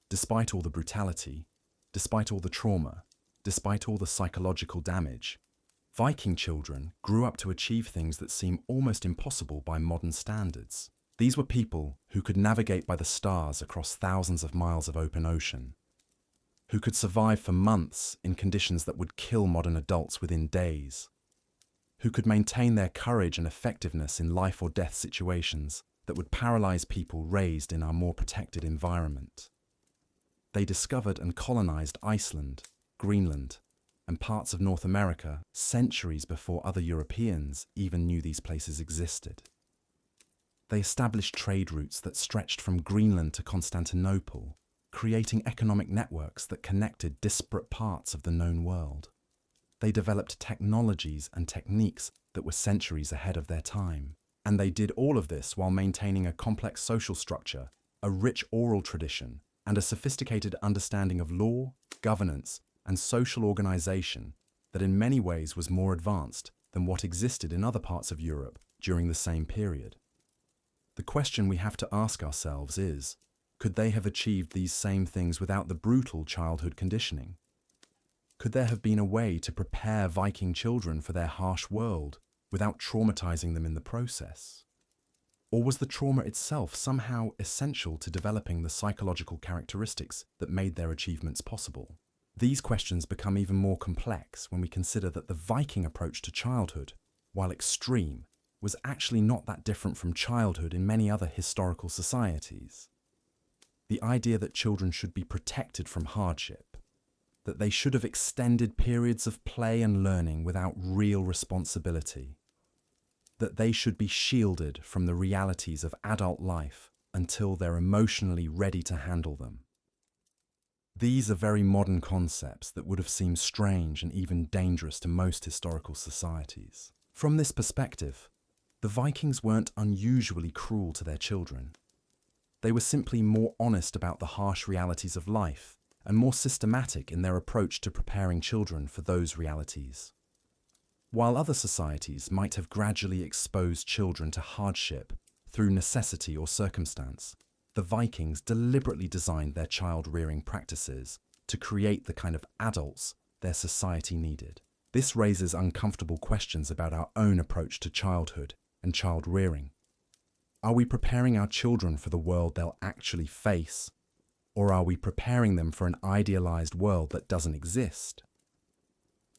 Despite all the brutality, despite all the trauma, despite all the psychological damage, Viking children grew up to achieve things that seem almost impossible by modern standards. These were people who could navigate by the stars across thousands of miles of open ocean, who could survive for months in conditions that would kill modern adults within days, who could maintain their courage and effectiveness in life or death situations that would paralyze people raised in our more protected environment. They discovered and colonized Iceland, Greenland, and parts of North America centuries before other Europeans even knew these places existed. They established trade routes that stretched from Greenland to Constantinople, creating economic networks that connected disparate parts of the known world. They developed technologies and techniques that were centuries ahead of their time. And they did all of this while maintaining a complex social structure, a rich oral tradition, and a sophisticated understanding of law, governance, and social organization that in many ways was more advanced than what existed in other parts of Europe during the same period. The question we have to ask ourselves is, could they have achieved these same things without the brutal childhood conditioning? Could there have been a way to prepare Viking children for their harsh world without traumatizing them in the process? Or was the trauma itself somehow essential to developing the psychological characteristics that made their achievements possible? These questions become even more complex when we consider that the Viking approach to childhood, while extreme, was actually not that different from childhood in many other historical societies. The idea that children should be protected from hardship, that they should have extended periods of play and learning without real responsibility, that they should be shielded from the realities of adult life until they're emotionally ready to handle them. These are very modern concepts that would have seemed strange and even dangerous to most historical societies. From this perspective, the Vikings weren't unusually cruel to their children. They were simply more honest about the harsh realities of life and more systematic in their approach to preparing children for those realities. While other societies might have gradually exposed children to hardship through necessity or circumstance, the Vikings deliberately designed their child-rearing practices to create the kind of adults their society needed. This raises uncomfortable questions about our own approach to childhood and child-rearing. Are we preparing our children for the world they'll actually face, or are we preparing them for an idealized world that doesn't exist?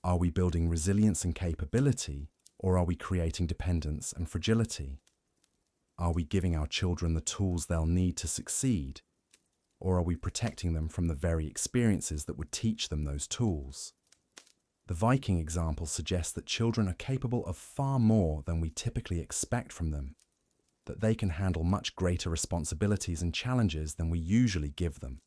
Are we building resilience and capability, or are we creating dependence and fragility? Are we giving our children the tools they'll need to succeed, or are we protecting them from the very experiences that would teach them those tools? The Viking example suggests that children are capable of far more than we typically expect from them, that they can handle much greater responsibilities and challenges than we usually give them,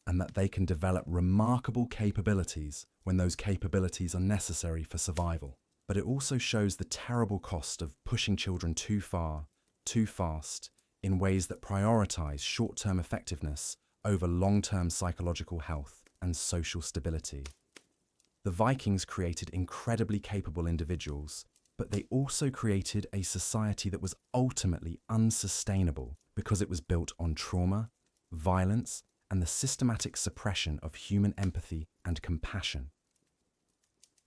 and that they can develop remarkable capabilities when those capabilities are necessary for survival. But it also shows the terrible cost of pushing children too far, too fast, in ways that prioritize short-term effectiveness over long-term psychological health and social stability. The Vikings created incredibly capable individuals, but they also created a society that was ultimately unsustainable because it was built on trauma, violence, and the systematic suppression of human empathy and compassion.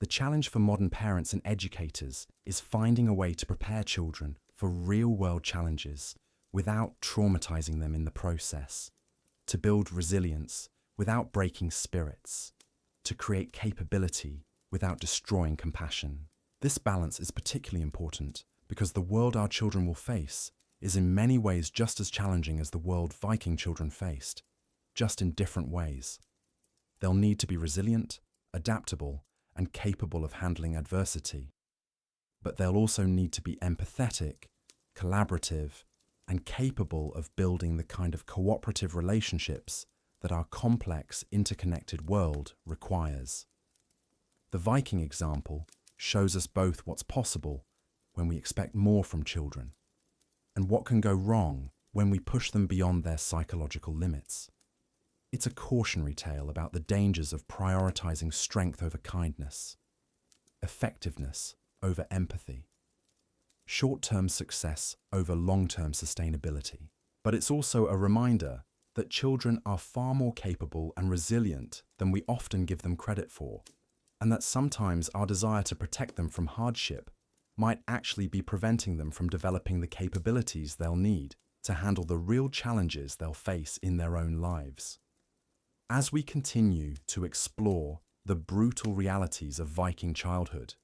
The challenge for modern parents and educators is finding a way to prepare children for real-world challenges without traumatizing them in the process, to build resilience without breaking spirits, to create capability without destroying compassion. This balance is particularly important because the world our children will face is in many ways just as challenging as the world Viking children faced, just in different ways. They'll need to be resilient, adaptable, and capable of handling adversity. But they'll also need to be empathetic, collaborative, and capable of building the kind of cooperative relationships that our complex, interconnected world requires. The Viking example shows us both what's possible when we expect more from children, and what can go wrong when we push them beyond their psychological limits. It's a cautionary tale about the dangers of prioritizing strength over kindness, effectiveness over empathy, short-term success over long-term sustainability. But it's also a reminder that children are far more capable and resilient than we often give them credit for, and that sometimes our desire to protect them from hardship might actually be preventing them from developing the capabilities they'll need to handle the real challenges they'll face in their own lives. As we continue to explore the brutal realities of Viking childhood,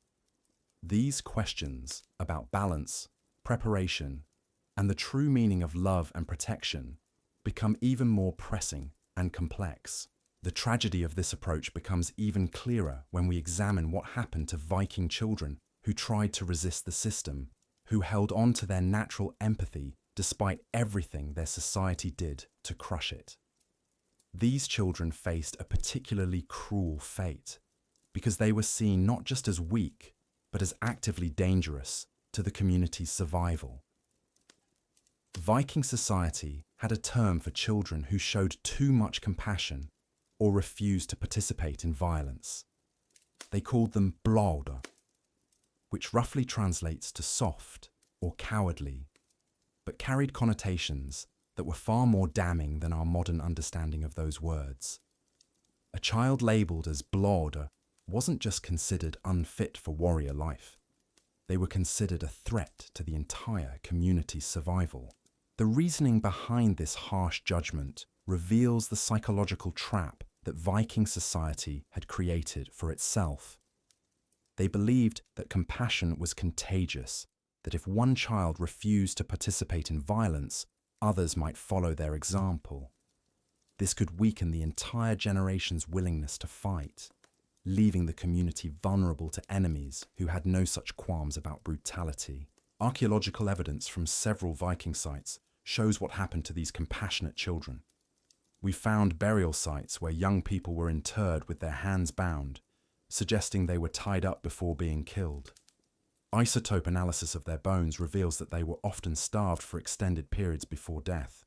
these questions about balance, preparation, and the true meaning of love and protection become even more pressing and complex. The tragedy of this approach becomes even clearer when we examine what happened to Viking children who tried to resist the system, who held on to their natural empathy despite everything their society did to crush it. These children faced a particularly cruel fate because they were seen not just as weak, but as actively dangerous to the community's survival. Viking society had a term for children who showed too much compassion or refused to participate in violence. They called them blod, which roughly translates to soft or cowardly, but carried connotations that were far more damning than our modern understanding of those words. A child labelled as blod wasn't just considered unfit for warrior life. They were considered a threat to the entire community's survival. The reasoning behind this harsh judgment reveals the psychological trap that Viking society had created for itself. They believed that compassion was contagious, that if one child refused to participate in violence, others might follow their example. This could weaken the entire generation's willingness to fight, leaving the community vulnerable to enemies who had no such qualms about brutality. Archaeological evidence from several Viking sites shows what happened to these compassionate children. We found burial sites where young people were interred with their hands bound, suggesting they were tied up before being killed. Isotope analysis of their bones reveals that they were often starved for extended periods before death,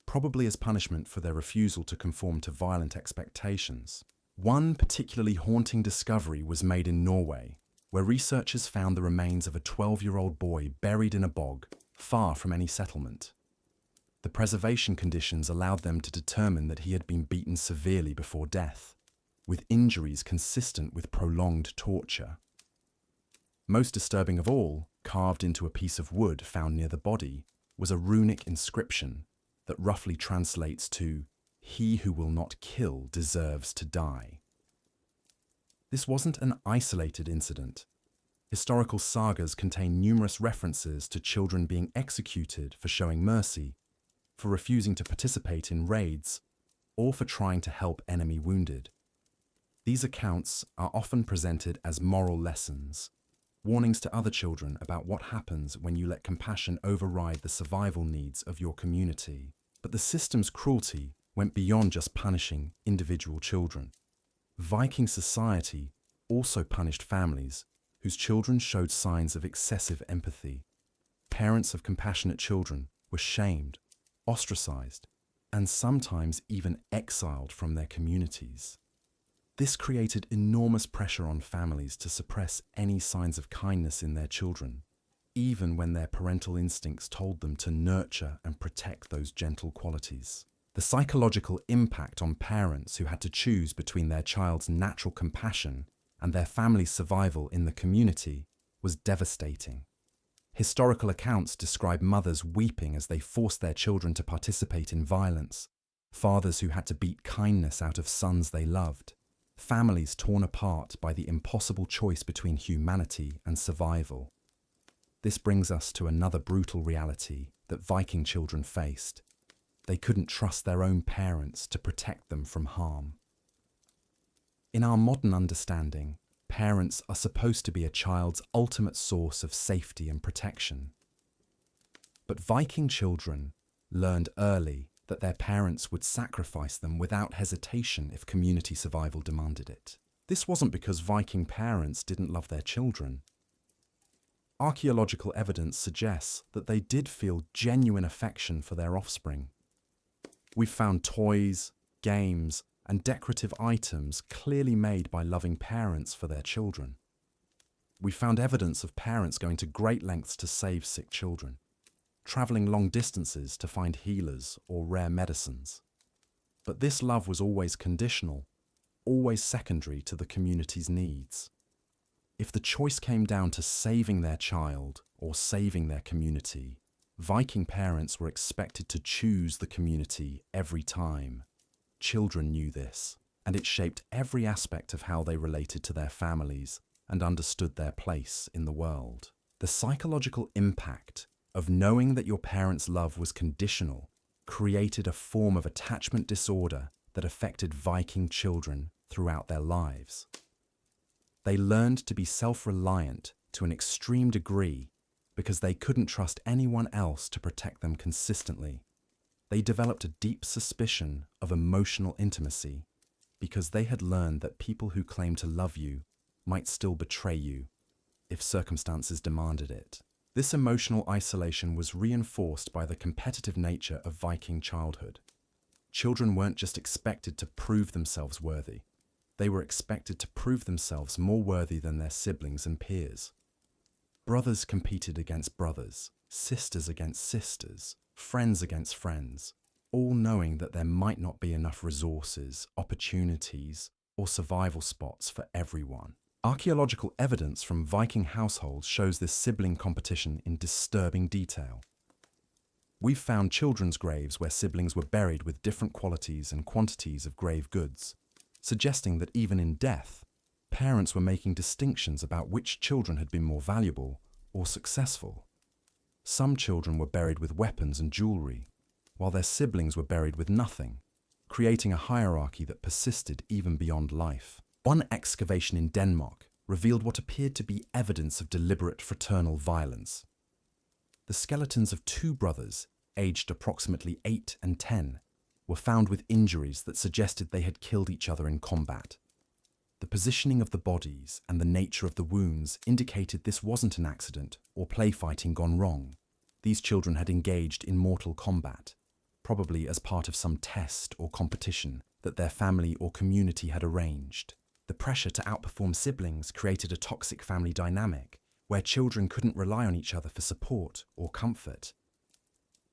probably as punishment for their refusal to conform to violent expectations. One particularly haunting discovery was made in Norway, where researchers found the remains of a 12-year-old boy buried in a bog, far from any settlement. The preservation conditions allowed them to determine that he had been beaten severely before death, with injuries consistent with prolonged torture. Most disturbing of all, carved into a piece of wood found near the body, was a runic inscription that roughly translates to, "He who will not kill deserves to die." This wasn't an isolated incident. Historical sagas contain numerous references to children being executed for showing mercy, for refusing to participate in raids, or for trying to help enemy wounded. These accounts are often presented as moral lessons, warnings to other children about what happens when you let compassion override the survival needs of your community. But the system's cruelty went beyond just punishing individual children. Viking society also punished families whose children showed signs of excessive empathy. Parents of compassionate children were shamed, ostracized, and sometimes even exiled from their communities. This created enormous pressure on families to suppress any signs of kindness in their children, even when their parental instincts told them to nurture and protect those gentle qualities. The psychological impact on parents who had to choose between their child's natural compassion and their family's survival in the community was devastating. Historical accounts describe mothers weeping as they forced their children to participate in violence, fathers who had to beat kindness out of sons they loved, families torn apart by the impossible choice between humanity and survival. This brings us to another brutal reality that Viking children faced. They couldn't trust their own parents to protect them from harm. In our modern understanding, parents are supposed to be a child's ultimate source of safety and protection. But Viking children learned early that their parents would sacrifice them without hesitation if community survival demanded it. This wasn't because Viking parents didn't love their children. Archaeological evidence suggests that they did feel genuine affection for their offspring. We've found toys, games, and decorative items clearly made by loving parents for their children. We found evidence of parents going to great lengths to save sick children, traveling long distances to find healers or rare medicines. But this love was always conditional, always secondary to the community's needs. If the choice came down to saving their child or saving their community, Viking parents were expected to choose the community every time. Children knew this, and it shaped every aspect of how they related to their families and understood their place in the world. The psychological impact of knowing that your parents' love was conditional created a form of attachment disorder that affected Viking children throughout their lives. They learned to be self-reliant to an extreme degree because they couldn't trust anyone else to protect them consistently. They developed a deep suspicion of emotional intimacy because they had learned that people who claim to love you might still betray you if circumstances demanded it. This emotional isolation was reinforced by the competitive nature of Viking childhood. Children weren't just expected to prove themselves worthy. They were expected to prove themselves more worthy than their siblings and peers. Brothers competed against brothers, sisters against sisters, friends against friends, all knowing that there might not be enough resources, opportunities, or survival spots for everyone. Archaeological evidence from Viking households shows this sibling competition in disturbing detail. We've found children's graves where siblings were buried with different qualities and quantities of grave goods, suggesting that even in death, parents were making distinctions about which children had been more valuable or successful. Some children were buried with weapons and jewelry, while their siblings were buried with nothing, creating a hierarchy that persisted even beyond life. One excavation in Denmark revealed what appeared to be evidence of deliberate fraternal violence. The skeletons of two brothers, aged approximately 8 and 10, were found with injuries that suggested they had killed each other in combat. The positioning of the bodies and the nature of the wounds indicated this wasn't an accident or play fighting gone wrong. These children had engaged in mortal combat, probably as part of some test or competition that their family or community had arranged. The pressure to outperform siblings created a toxic family dynamic where children couldn't rely on each other for support or comfort.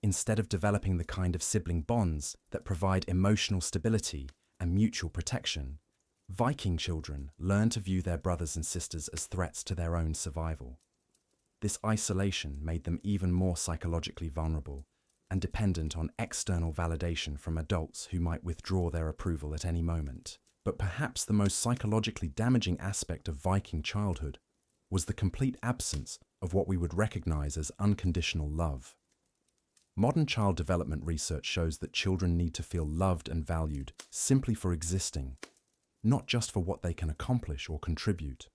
Instead of developing the kind of sibling bonds that provide emotional stability and mutual protection, Viking children learned to view their brothers and sisters as threats to their own survival. This isolation made them even more psychologically vulnerable and dependent on external validation from adults who might withdraw their approval at any moment. But perhaps the most psychologically damaging aspect of Viking childhood was the complete absence of what we would recognize as unconditional love. Modern child development research shows that children need to feel loved and valued simply for existing, not just for what they can accomplish or contribute.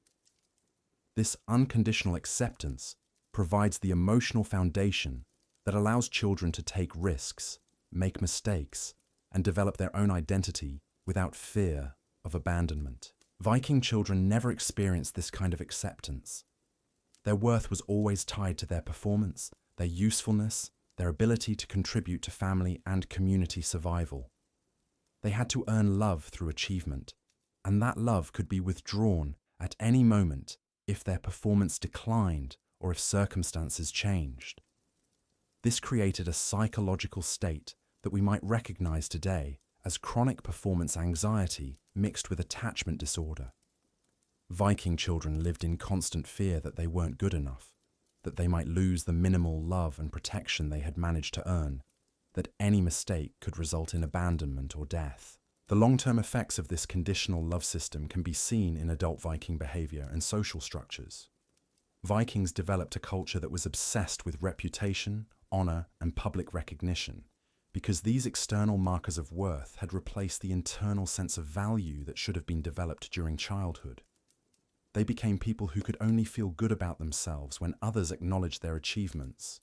This unconditional acceptance provides the emotional foundation that allows children to take risks, make mistakes, and develop their own identity without fear of abandonment. Viking children never experienced this kind of acceptance. Their worth was always tied to their performance, their usefulness, their ability to contribute to family and community survival. They had to earn love through achievement, and that love could be withdrawn at any moment if their performance declined or if circumstances changed. This created a psychological state that we might recognize today as chronic performance anxiety mixed with attachment disorder. Viking children lived in constant fear that they weren't good enough, that they might lose the minimal love and protection they had managed to earn, that any mistake could result in abandonment or death. The long-term effects of this conditional love system can be seen in adult Viking behavior and social structures. Vikings developed a culture that was obsessed with reputation, honor, and public recognition, because these external markers of worth had replaced the internal sense of value that should have been developed during childhood. They became people who could only feel good about themselves when others acknowledged their achievements,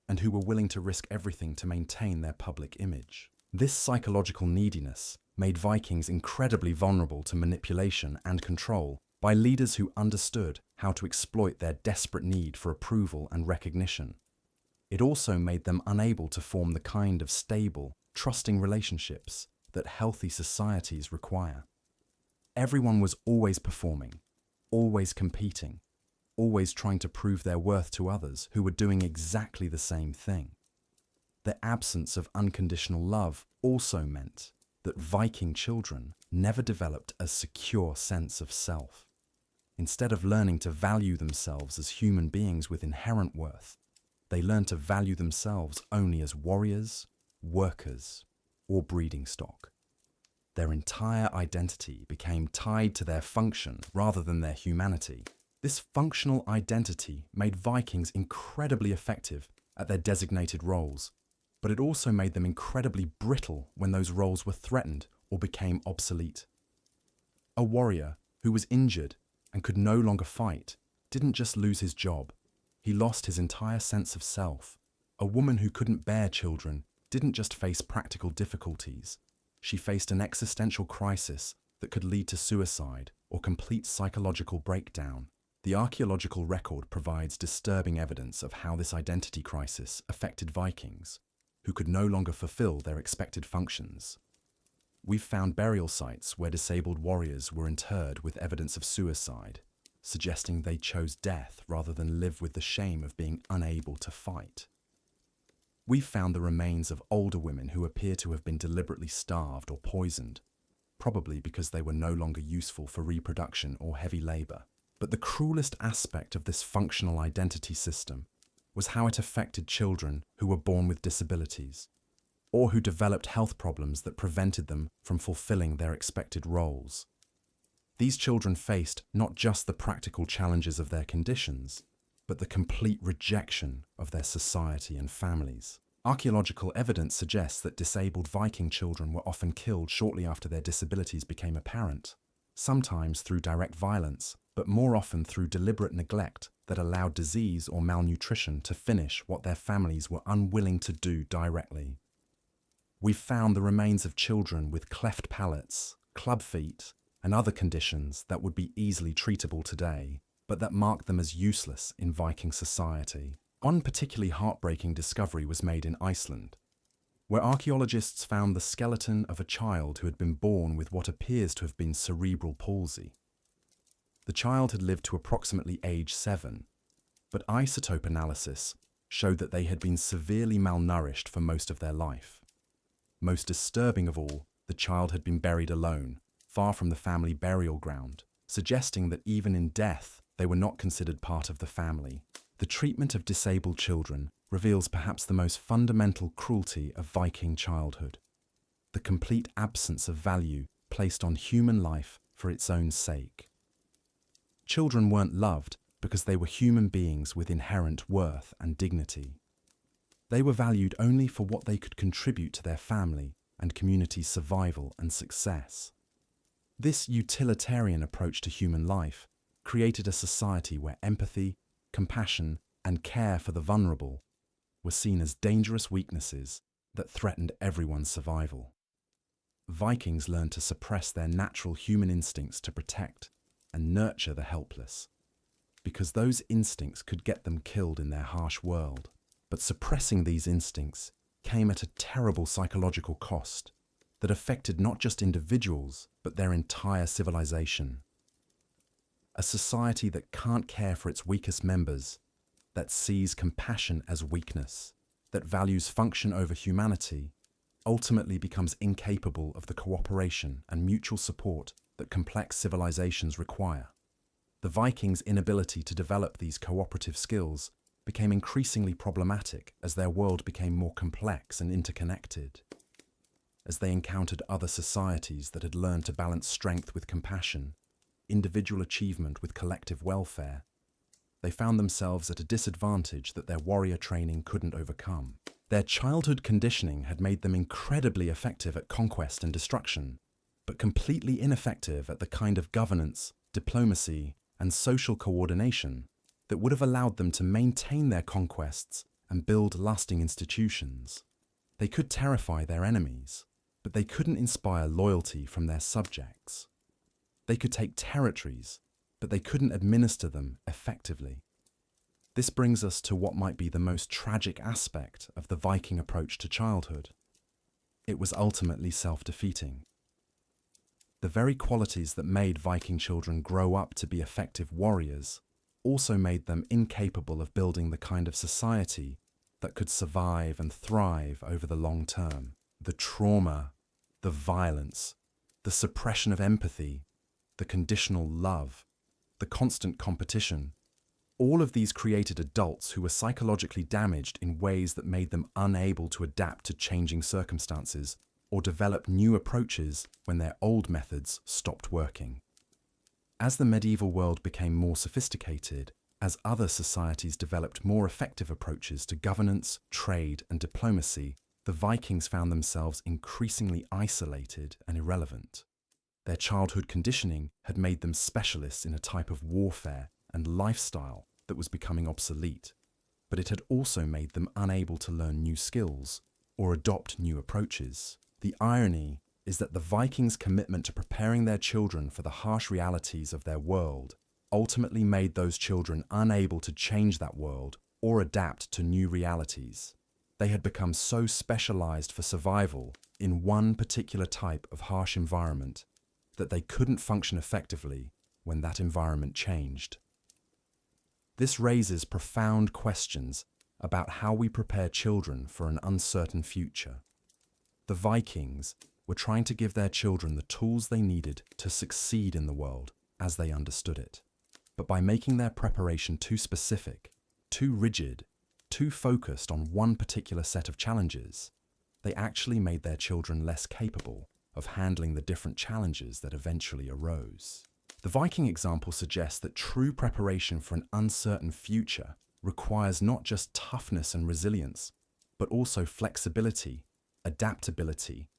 and who were willing to risk everything to maintain their public image. This psychological neediness made Vikings incredibly vulnerable to manipulation and control by leaders who understood how to exploit their desperate need for approval and recognition. It also made them unable to form the kind of stable, trusting relationships that healthy societies require. Everyone was always performing, always competing, always trying to prove their worth to others who were doing exactly the same thing. The absence of unconditional love also meant that Viking children never developed a secure sense of self. Instead of learning to value themselves as human beings with inherent worth, they learned to value themselves only as warriors, workers, or breeding stock. Their entire identity became tied to their function rather than their humanity. This functional identity made Vikings incredibly effective at their designated roles, but it also made them incredibly brittle when those roles were threatened or became obsolete. A warrior who was injured and could no longer fight didn't just lose his job, he lost his entire sense of self. A woman who couldn't bear children didn't just face practical difficulties, she faced an existential crisis that could lead to suicide or complete psychological breakdown. The archaeological record provides disturbing evidence of how this identity crisis affected Vikings, who could no longer fulfill their expected functions. We've found burial sites where disabled warriors were interred with evidence of suicide, suggesting they chose death rather than live with the shame of being unable to fight. We've found the remains of older women who appear to have been deliberately starved or poisoned, probably because they were no longer useful for reproduction or heavy labor. But the cruelest aspect of this functional identity system was how it affected children who were born with disabilities, or who developed health problems that prevented them from fulfilling their expected roles. These children faced not just the practical challenges of their conditions, but the complete rejection of their society and families. Archaeological evidence suggests that disabled Viking children were often killed shortly after their disabilities became apparent, sometimes through direct violence, but more often through deliberate neglect that allowed disease or malnutrition to finish what their families were unwilling to do directly. We've found the remains of children with cleft palates, club feet, and other conditions that would be easily treatable today, but that marked them as useless in Viking society. One particularly heartbreaking discovery was made in Iceland, where archaeologists found the skeleton of a child who had been born with what appears to have been cerebral palsy. The child had lived to approximately age 7, but isotope analysis showed that they had been severely malnourished for most of their life. Most disturbing of all, the child had been buried alone, far from the family burial ground, suggesting that even in death, they were not considered part of the family. The treatment of disabled children reveals perhaps the most fundamental cruelty of Viking childhood: the complete absence of value placed on human life for its own sake. Children weren't loved because they were human beings with inherent worth and dignity. They were valued only for what they could contribute to their family and community's survival and success. This utilitarian approach to human life created a society where empathy, compassion, and care for the vulnerable were seen as dangerous weaknesses that threatened everyone's survival. Vikings learned to suppress their natural human instincts to protect and nurture the helpless, because those instincts could get them killed in their harsh world. But suppressing these instincts came at a terrible psychological cost that affected not just individuals, but their entire civilization. A society that can't care for its weakest members, that sees compassion as weakness, that values function over humanity, ultimately becomes incapable of the cooperation and mutual support that complex civilizations require. The Vikings' inability to develop these cooperative skills became increasingly problematic as their world became more complex and interconnected. As they encountered other societies that had learned to balance strength with compassion, individual achievement with collective welfare, they found themselves at a disadvantage that their warrior training couldn't overcome. Their childhood conditioning had made them incredibly effective at conquest and destruction, but completely ineffective at the kind of governance, diplomacy, and social coordination that would have allowed them to maintain their conquests and build lasting institutions. They could terrify their enemies, but they couldn't inspire loyalty from their subjects. They could take territories, but they couldn't administer them effectively. This brings us to what might be the most tragic aspect of the Viking approach to childhood. It was ultimately self-defeating. The very qualities that made Viking children grow up to be effective warriors also made them incapable of building the kind of society that could survive and thrive over the long term. The trauma, the violence, the suppression of empathy, the conditional love, the constant competition, all of these created adults who were psychologically damaged in ways that made them unable to adapt to changing circumstances or develop new approaches when their old methods stopped working. As the medieval world became more sophisticated, as other societies developed more effective approaches to governance, trade, and diplomacy, the Vikings found themselves increasingly isolated and irrelevant. Their childhood conditioning had made them specialists in a type of warfare and lifestyle that was becoming obsolete, but it had also made them unable to learn new skills or adopt new approaches. The irony is that the Vikings' commitment to preparing their children for the harsh realities of their world ultimately made those children unable to change that world or adapt to new realities. They had become so specialized for survival in one particular type of harsh environment that they couldn't function effectively when that environment changed. This raises profound questions about how we prepare children for an uncertain future. The Vikings were trying to give their children the tools they needed to succeed in the world as they understood it. But by making their preparation too specific, too rigid, too focused on one particular set of challenges, they actually made their children less capable of handling the different challenges that eventually arose. The Viking example suggests that true preparation for an uncertain future requires not just toughness and resilience, but also flexibility, adaptability,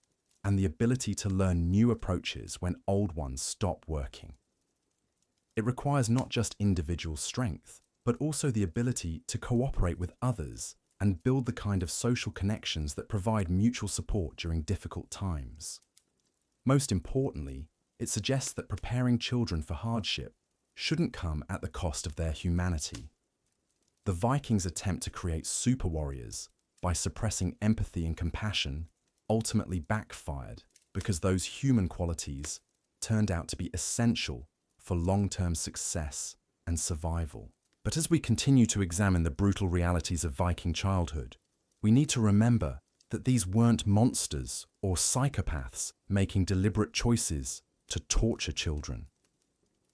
and the ability to learn new approaches when old ones stop working. It requires not just individual strength, but also the ability to cooperate with others and build the kind of social connections that provide mutual support during difficult times. Most importantly, it suggests that preparing children for hardship shouldn't come at the cost of their humanity. The Vikings' attempt to create super warriors by suppressing empathy and compassion ultimately backfired because those human qualities turned out to be essential for long-term success and survival. But as we continue to examine the brutal realities of Viking childhood, we need to remember that these weren't monsters or psychopaths making deliberate choices to torture children.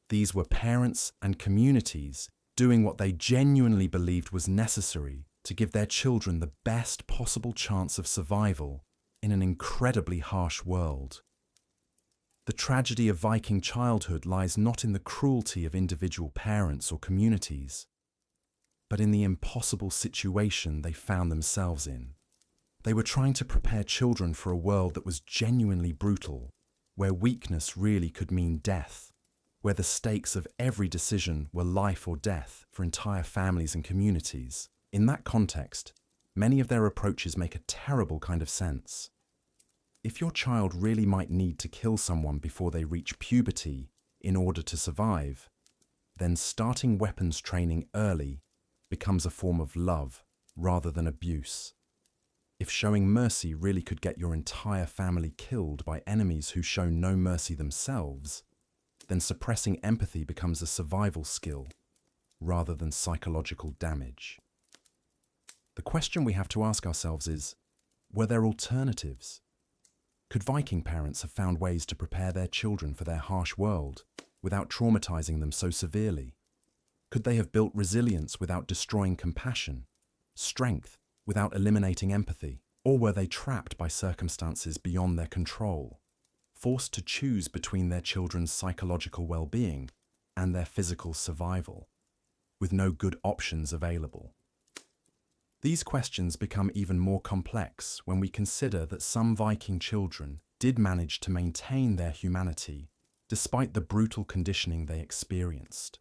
These were parents and communities doing what they genuinely believed was necessary to give their children the best possible chance of survival in an incredibly harsh world. The tragedy of Viking childhood lies not in the cruelty of individual parents or communities, but in the impossible situation they found themselves in. They were trying to prepare children for a world that was genuinely brutal, where weakness really could mean death, where the stakes of every decision were life or death for entire families and communities. In that context, many of their approaches make a terrible kind of sense. If your child really might need to kill someone before they reach puberty in order to survive, then starting weapons training early becomes a form of love rather than abuse. If showing mercy really could get your entire family killed by enemies who show no mercy themselves, then suppressing empathy becomes a survival skill rather than psychological damage. The question we have to ask ourselves is, were there alternatives? Could Viking parents have found ways to prepare their children for their harsh world without traumatizing them so severely? Could they have built resilience without destroying compassion, strength without eliminating empathy? Or were they trapped by circumstances beyond their control, forced to choose between their children's psychological well-being and their physical survival, with no good options available? These questions become even more complex when we consider that some Viking children did manage to maintain their humanity despite the brutal conditioning they experienced.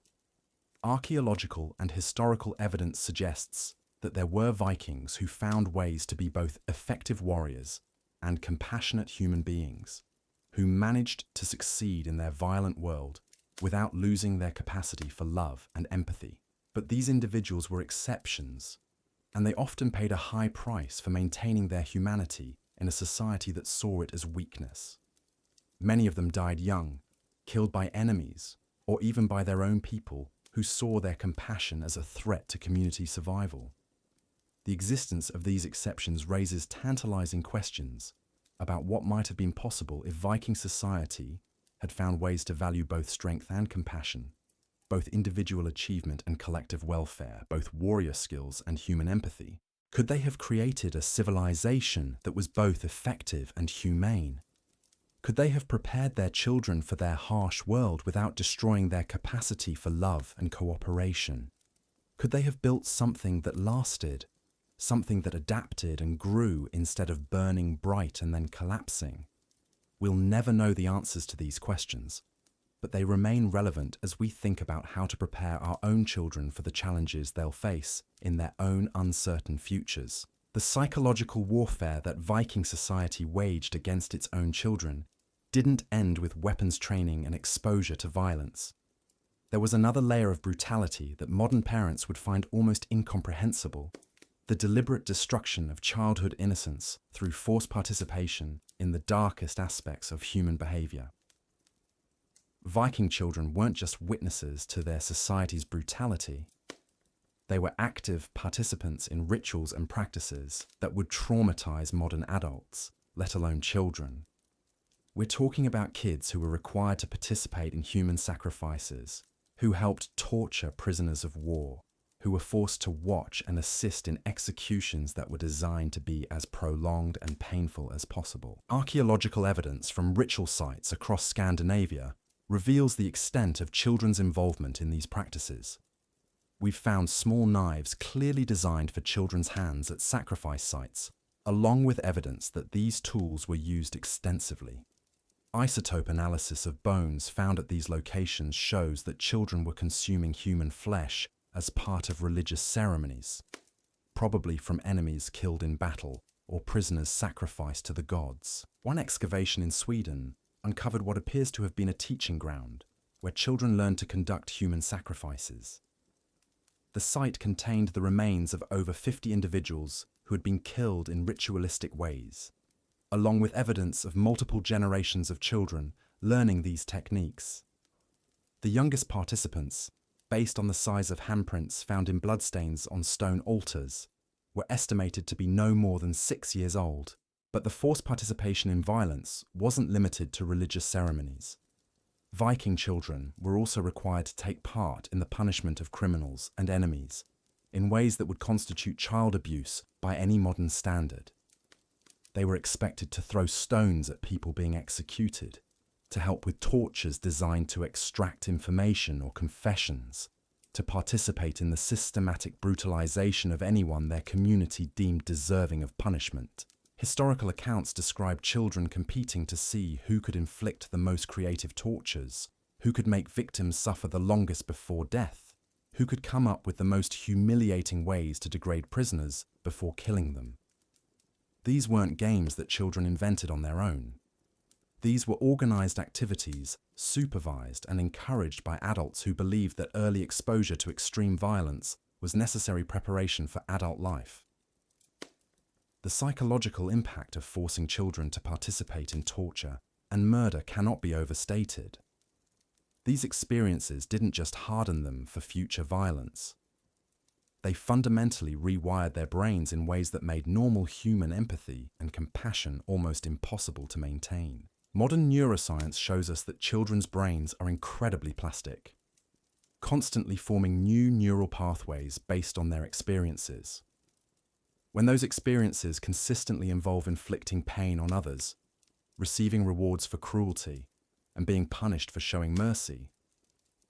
Archaeological and historical evidence suggests that there were Vikings who found ways to be both effective warriors and compassionate human beings, who managed to succeed in their violent world without losing their capacity for love and empathy. But these individuals were exceptions, and they often paid a high price for maintaining their humanity in a society that saw it as weakness. Many of them died young, killed by enemies, or even by their own people who saw their compassion as a threat to community survival. The existence of these exceptions raises tantalizing questions about what might have been possible if Viking society had found ways to value both strength and compassion, both individual achievement and collective welfare, both warrior skills and human empathy. Could they have created a civilization that was both effective and humane? Could they have prepared their children for their harsh world without destroying their capacity for love and cooperation? Could they have built something that lasted, something that adapted and grew instead of burning bright and then collapsing? We'll never know the answers to these questions, but they remain relevant as we think about how to prepare our own children for the challenges they'll face in their own uncertain futures. The psychological warfare that Viking society waged against its own children didn't end with weapons training and exposure to violence. There was another layer of brutality that modern parents would find almost incomprehensible. The deliberate destruction of childhood innocence through forced participation in the darkest aspects of human behavior. Viking children weren't just witnesses to their society's brutality. They were active participants in rituals and practices that would traumatize modern adults, let alone children. We're talking about kids who were required to participate in human sacrifices, who helped torture prisoners of war, who were forced to watch and assist in executions that were designed to be as prolonged and painful as possible. Archaeological evidence from ritual sites across Scandinavia reveals the extent of children's involvement in these practices. We've found small knives clearly designed for children's hands at sacrifice sites, along with evidence that these tools were used extensively. Isotope analysis of bones found at these locations shows that children were consuming human flesh as part of religious ceremonies, probably from enemies killed in battle or prisoners sacrificed to the gods. One excavation in Sweden uncovered what appears to have been a teaching ground, where children learned to conduct human sacrifices. The site contained the remains of over 50 individuals who had been killed in ritualistic ways, along with evidence of multiple generations of children learning these techniques. The youngest participants, based on the size of handprints found in bloodstains on stone altars, were estimated to be no more than 6 years old. But the forced participation in violence wasn't limited to religious ceremonies. Viking children were also required to take part in the punishment of criminals and enemies in ways that would constitute child abuse by any modern standard. They were expected to throw stones at people being executed, to help with tortures designed to extract information or confessions, to participate in the systematic brutalization of anyone their community deemed deserving of punishment. Historical accounts describe children competing to see who could inflict the most creative tortures, who could make victims suffer the longest before death, who could come up with the most humiliating ways to degrade prisoners before killing them. These weren't games that children invented on their own. These were organized activities, supervised and encouraged by adults who believed that early exposure to extreme violence was necessary preparation for adult life. The psychological impact of forcing children to participate in torture and murder cannot be overstated. These experiences didn't just harden them for future violence. They fundamentally rewired their brains in ways that made normal human empathy and compassion almost impossible to maintain. Modern neuroscience shows us that children's brains are incredibly plastic, constantly forming new neural pathways based on their experiences. When those experiences consistently involve inflicting pain on others, receiving rewards for cruelty, and being punished for showing mercy,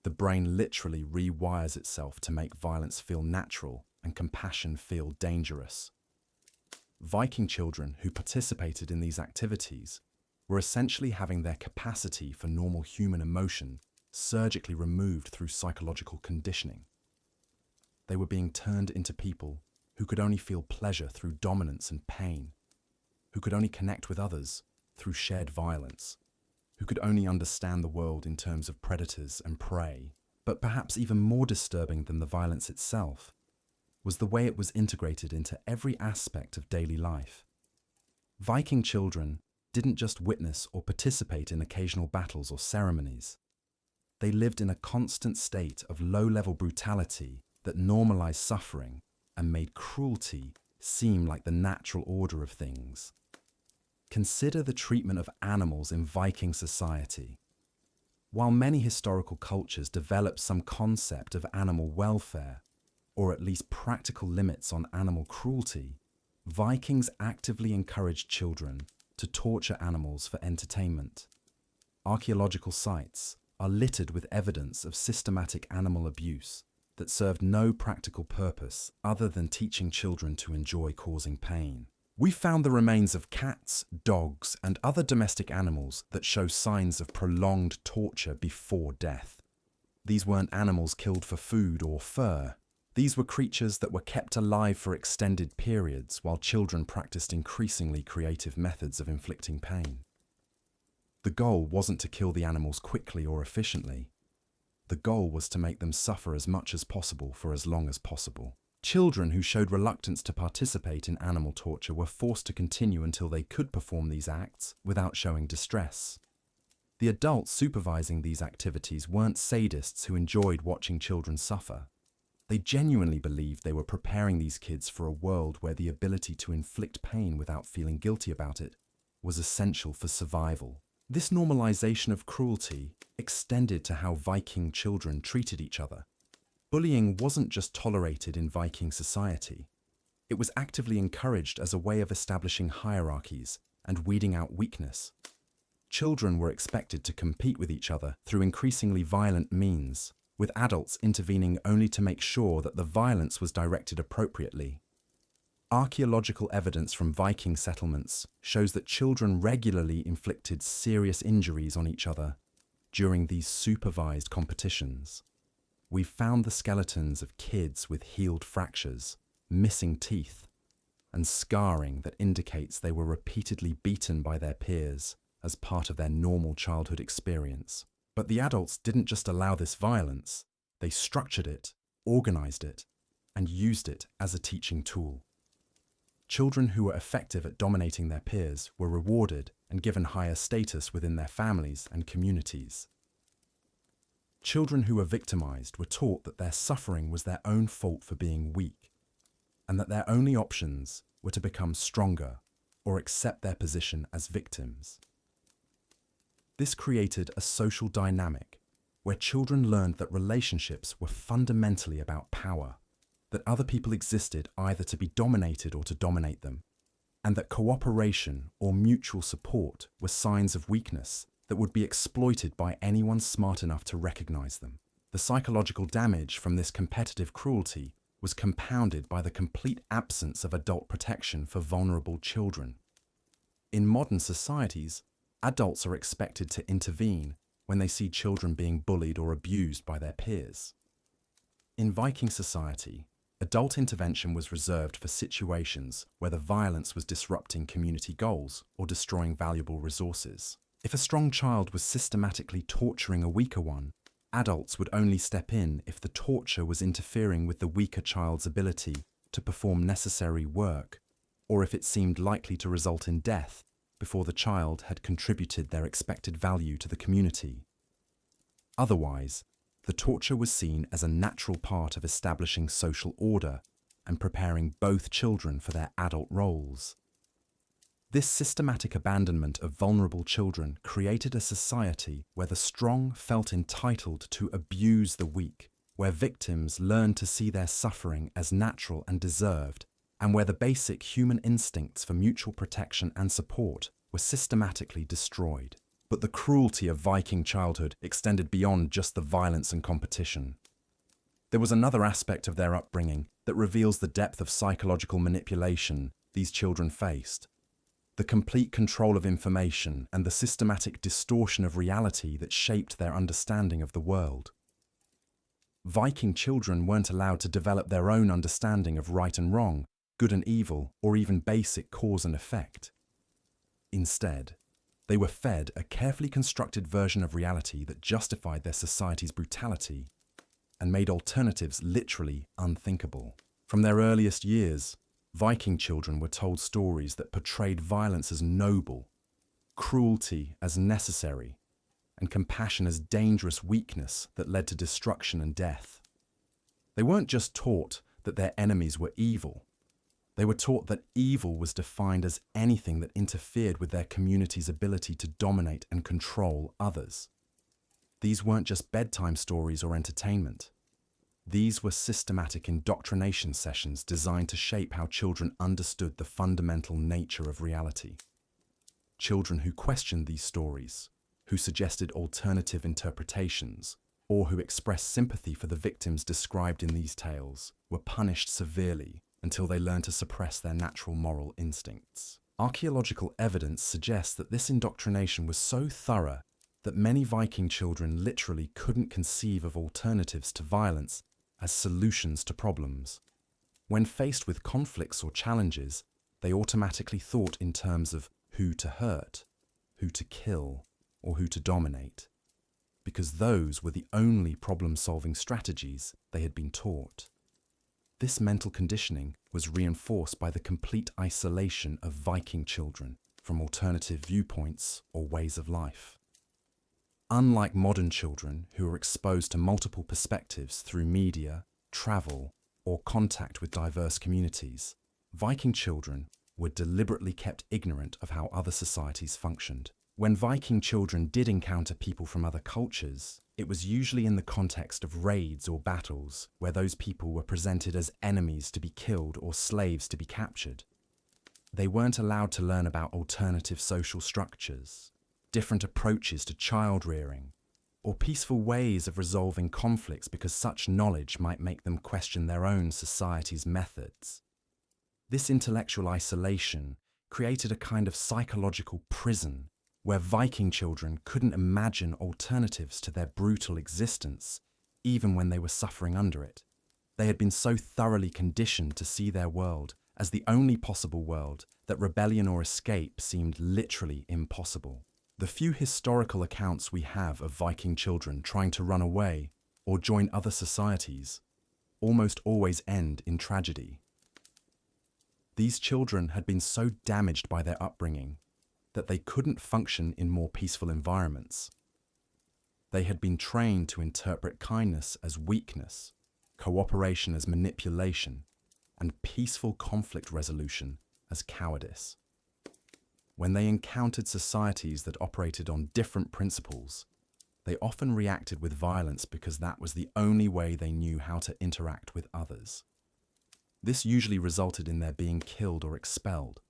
the brain literally rewires itself to make violence feel natural and compassion feel dangerous. Viking children who participated in these activities were essentially having their capacity for normal human emotion surgically removed through psychological conditioning. They were being turned into people who could only feel pleasure through dominance and pain, who could only connect with others through shared violence, who could only understand the world in terms of predators and prey. But perhaps even more disturbing than the violence itself was the way it was integrated into every aspect of daily life. Viking children didn't just witness or participate in occasional battles or ceremonies. They lived in a constant state of low-level brutality that normalized suffering and made cruelty seem like the natural order of things. Consider the treatment of animals in Viking society. While many historical cultures developed some concept of animal welfare, or at least practical limits on animal cruelty, Vikings actively encouraged children to torture animals for entertainment. Archaeological sites are littered with evidence of systematic animal abuse that served no practical purpose other than teaching children to enjoy causing pain. We found the remains of cats, dogs, and other domestic animals that show signs of prolonged torture before death. These weren't animals killed for food or fur. These were creatures that were kept alive for extended periods while children practiced increasingly creative methods of inflicting pain. The goal wasn't to kill the animals quickly or efficiently. The goal was to make them suffer as much as possible for as long as possible. Children who showed reluctance to participate in animal torture were forced to continue until they could perform these acts without showing distress. The adults supervising these activities weren't sadists who enjoyed watching children suffer. They genuinely believed they were preparing these kids for a world where the ability to inflict pain without feeling guilty about it was essential for survival. This normalization of cruelty extended to how Viking children treated each other. Bullying wasn't just tolerated in Viking society. It was actively encouraged as a way of establishing hierarchies and weeding out weakness. Children were expected to compete with each other through increasingly violent means, with adults intervening only to make sure that the violence was directed appropriately. Archaeological evidence from Viking settlements shows that children regularly inflicted serious injuries on each other during these supervised competitions. We've found the skeletons of kids with healed fractures, missing teeth, and scarring that indicates they were repeatedly beaten by their peers as part of their normal childhood experience. But the adults didn't just allow this violence, they structured it, organized it, and used it as a teaching tool. Children who were effective at dominating their peers were rewarded and given higher status within their families and communities. Children who were victimized were taught that their suffering was their own fault for being weak, and that their only options were to become stronger or accept their position as victims. This created a social dynamic where children learned that relationships were fundamentally about power, that other people existed either to be dominated or to dominate them, and that cooperation or mutual support were signs of weakness that would be exploited by anyone smart enough to recognize them. The psychological damage from this competitive cruelty was compounded by the complete absence of adult protection for vulnerable children. In modern societies, adults are expected to intervene when they see children being bullied or abused by their peers. In Viking society, adult intervention was reserved for situations where the violence was disrupting community goals or destroying valuable resources. If a strong child was systematically torturing a weaker one, adults would only step in if the torture was interfering with the weaker child's ability to perform necessary work, or if it seemed likely to result in death before the child had contributed their expected value to the community. Otherwise, the torture was seen as a natural part of establishing social order and preparing both children for their adult roles. This systematic abandonment of vulnerable children created a society where the strong felt entitled to abuse the weak, where victims learned to see their suffering as natural and deserved, and where the basic human instincts for mutual protection and support were systematically destroyed. But the cruelty of Viking childhood extended beyond just the violence and competition. There was another aspect of their upbringing that reveals the depth of psychological manipulation these children faced. The complete control of information and the systematic distortion of reality that shaped their understanding of the world. Viking children weren't allowed to develop their own understanding of right and wrong, good and evil, or even basic cause and effect. Instead, they were fed a carefully constructed version of reality that justified their society's brutality and made alternatives literally unthinkable. From their earliest years, Viking children were told stories that portrayed violence as noble, cruelty as necessary, and compassion as dangerous weakness that led to destruction and death. They weren't just taught that their enemies were evil. They were taught that evil was defined as anything that interfered with their community's ability to dominate and control others. These weren't just bedtime stories or entertainment. These were systematic indoctrination sessions designed to shape how children understood the fundamental nature of reality. Children who questioned these stories, who suggested alternative interpretations, or who expressed sympathy for the victims described in these tales, were punished severely until they learned to suppress their natural moral instincts. Archaeological evidence suggests that this indoctrination was so thorough that many Viking children literally couldn't conceive of alternatives to violence as solutions to problems. When faced with conflicts or challenges, they automatically thought in terms of who to hurt, who to kill, or who to dominate, because those were the only problem-solving strategies they had been taught. This mental conditioning was reinforced by the complete isolation of Viking children from alternative viewpoints or ways of life. Unlike modern children who are exposed to multiple perspectives through media, travel, or contact with diverse communities, Viking children were deliberately kept ignorant of how other societies functioned. When Viking children did encounter people from other cultures, it was usually in the context of raids or battles where those people were presented as enemies to be killed or slaves to be captured. They weren't allowed to learn about alternative social structures, different approaches to child rearing, or peaceful ways of resolving conflicts because such knowledge might make them question their own society's methods. This intellectual isolation created a kind of psychological prison where Viking children couldn't imagine alternatives to their brutal existence, even when they were suffering under it. They had been so thoroughly conditioned to see their world as the only possible world that rebellion or escape seemed literally impossible. The few historical accounts we have of Viking children trying to run away or join other societies almost always end in tragedy. These children had been so damaged by their upbringing that they couldn't function in more peaceful environments. They had been trained to interpret kindness as weakness, cooperation as manipulation, and peaceful conflict resolution as cowardice. When they encountered societies that operated on different principles, they often reacted with violence because that was the only way they knew how to interact with others. This usually resulted in their being killed or expelled,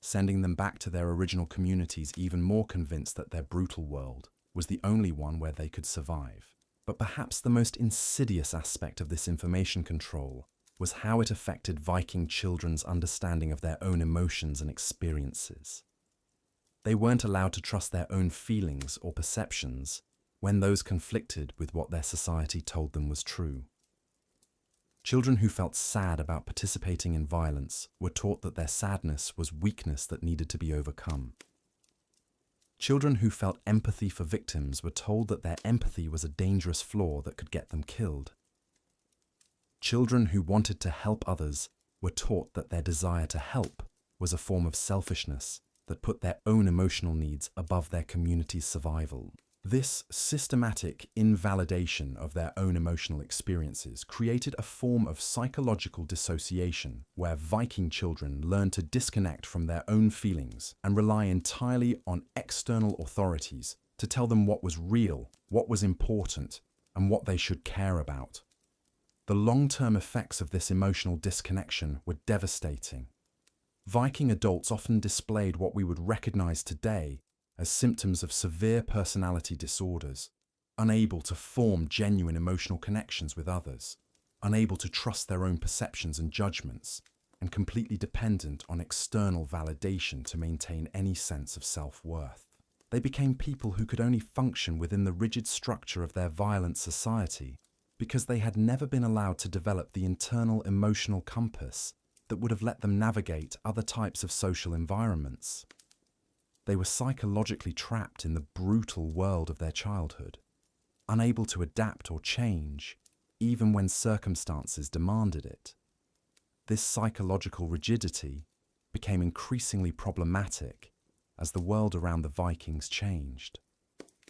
sending them back to their original communities even more convinced that their brutal world was the only one where they could survive. But perhaps the most insidious aspect of this information control was how it affected Viking children's understanding of their own emotions and experiences. They weren't allowed to trust their own feelings or perceptions when those conflicted with what their society told them was true. Children who felt sad about participating in violence were taught that their sadness was weakness that needed to be overcome. Children who felt empathy for victims were told that their empathy was a dangerous flaw that could get them killed. Children who wanted to help others were taught that their desire to help was a form of selfishness that put their own emotional needs above their community's survival. This systematic invalidation of their own emotional experiences created a form of psychological dissociation where Viking children learned to disconnect from their own feelings and rely entirely on external authorities to tell them what was real, what was important, and what they should care about. The long-term effects of this emotional disconnection were devastating. Viking adults often displayed what we would recognize today as symptoms of severe personality disorders, unable to form genuine emotional connections with others, unable to trust their own perceptions and judgments, and completely dependent on external validation to maintain any sense of self-worth. They became people who could only function within the rigid structure of their violent society because they had never been allowed to develop the internal emotional compass that would have let them navigate other types of social environments. They were psychologically trapped in the brutal world of their childhood, unable to adapt or change, even when circumstances demanded it. This psychological rigidity became increasingly problematic as the world around the Vikings changed.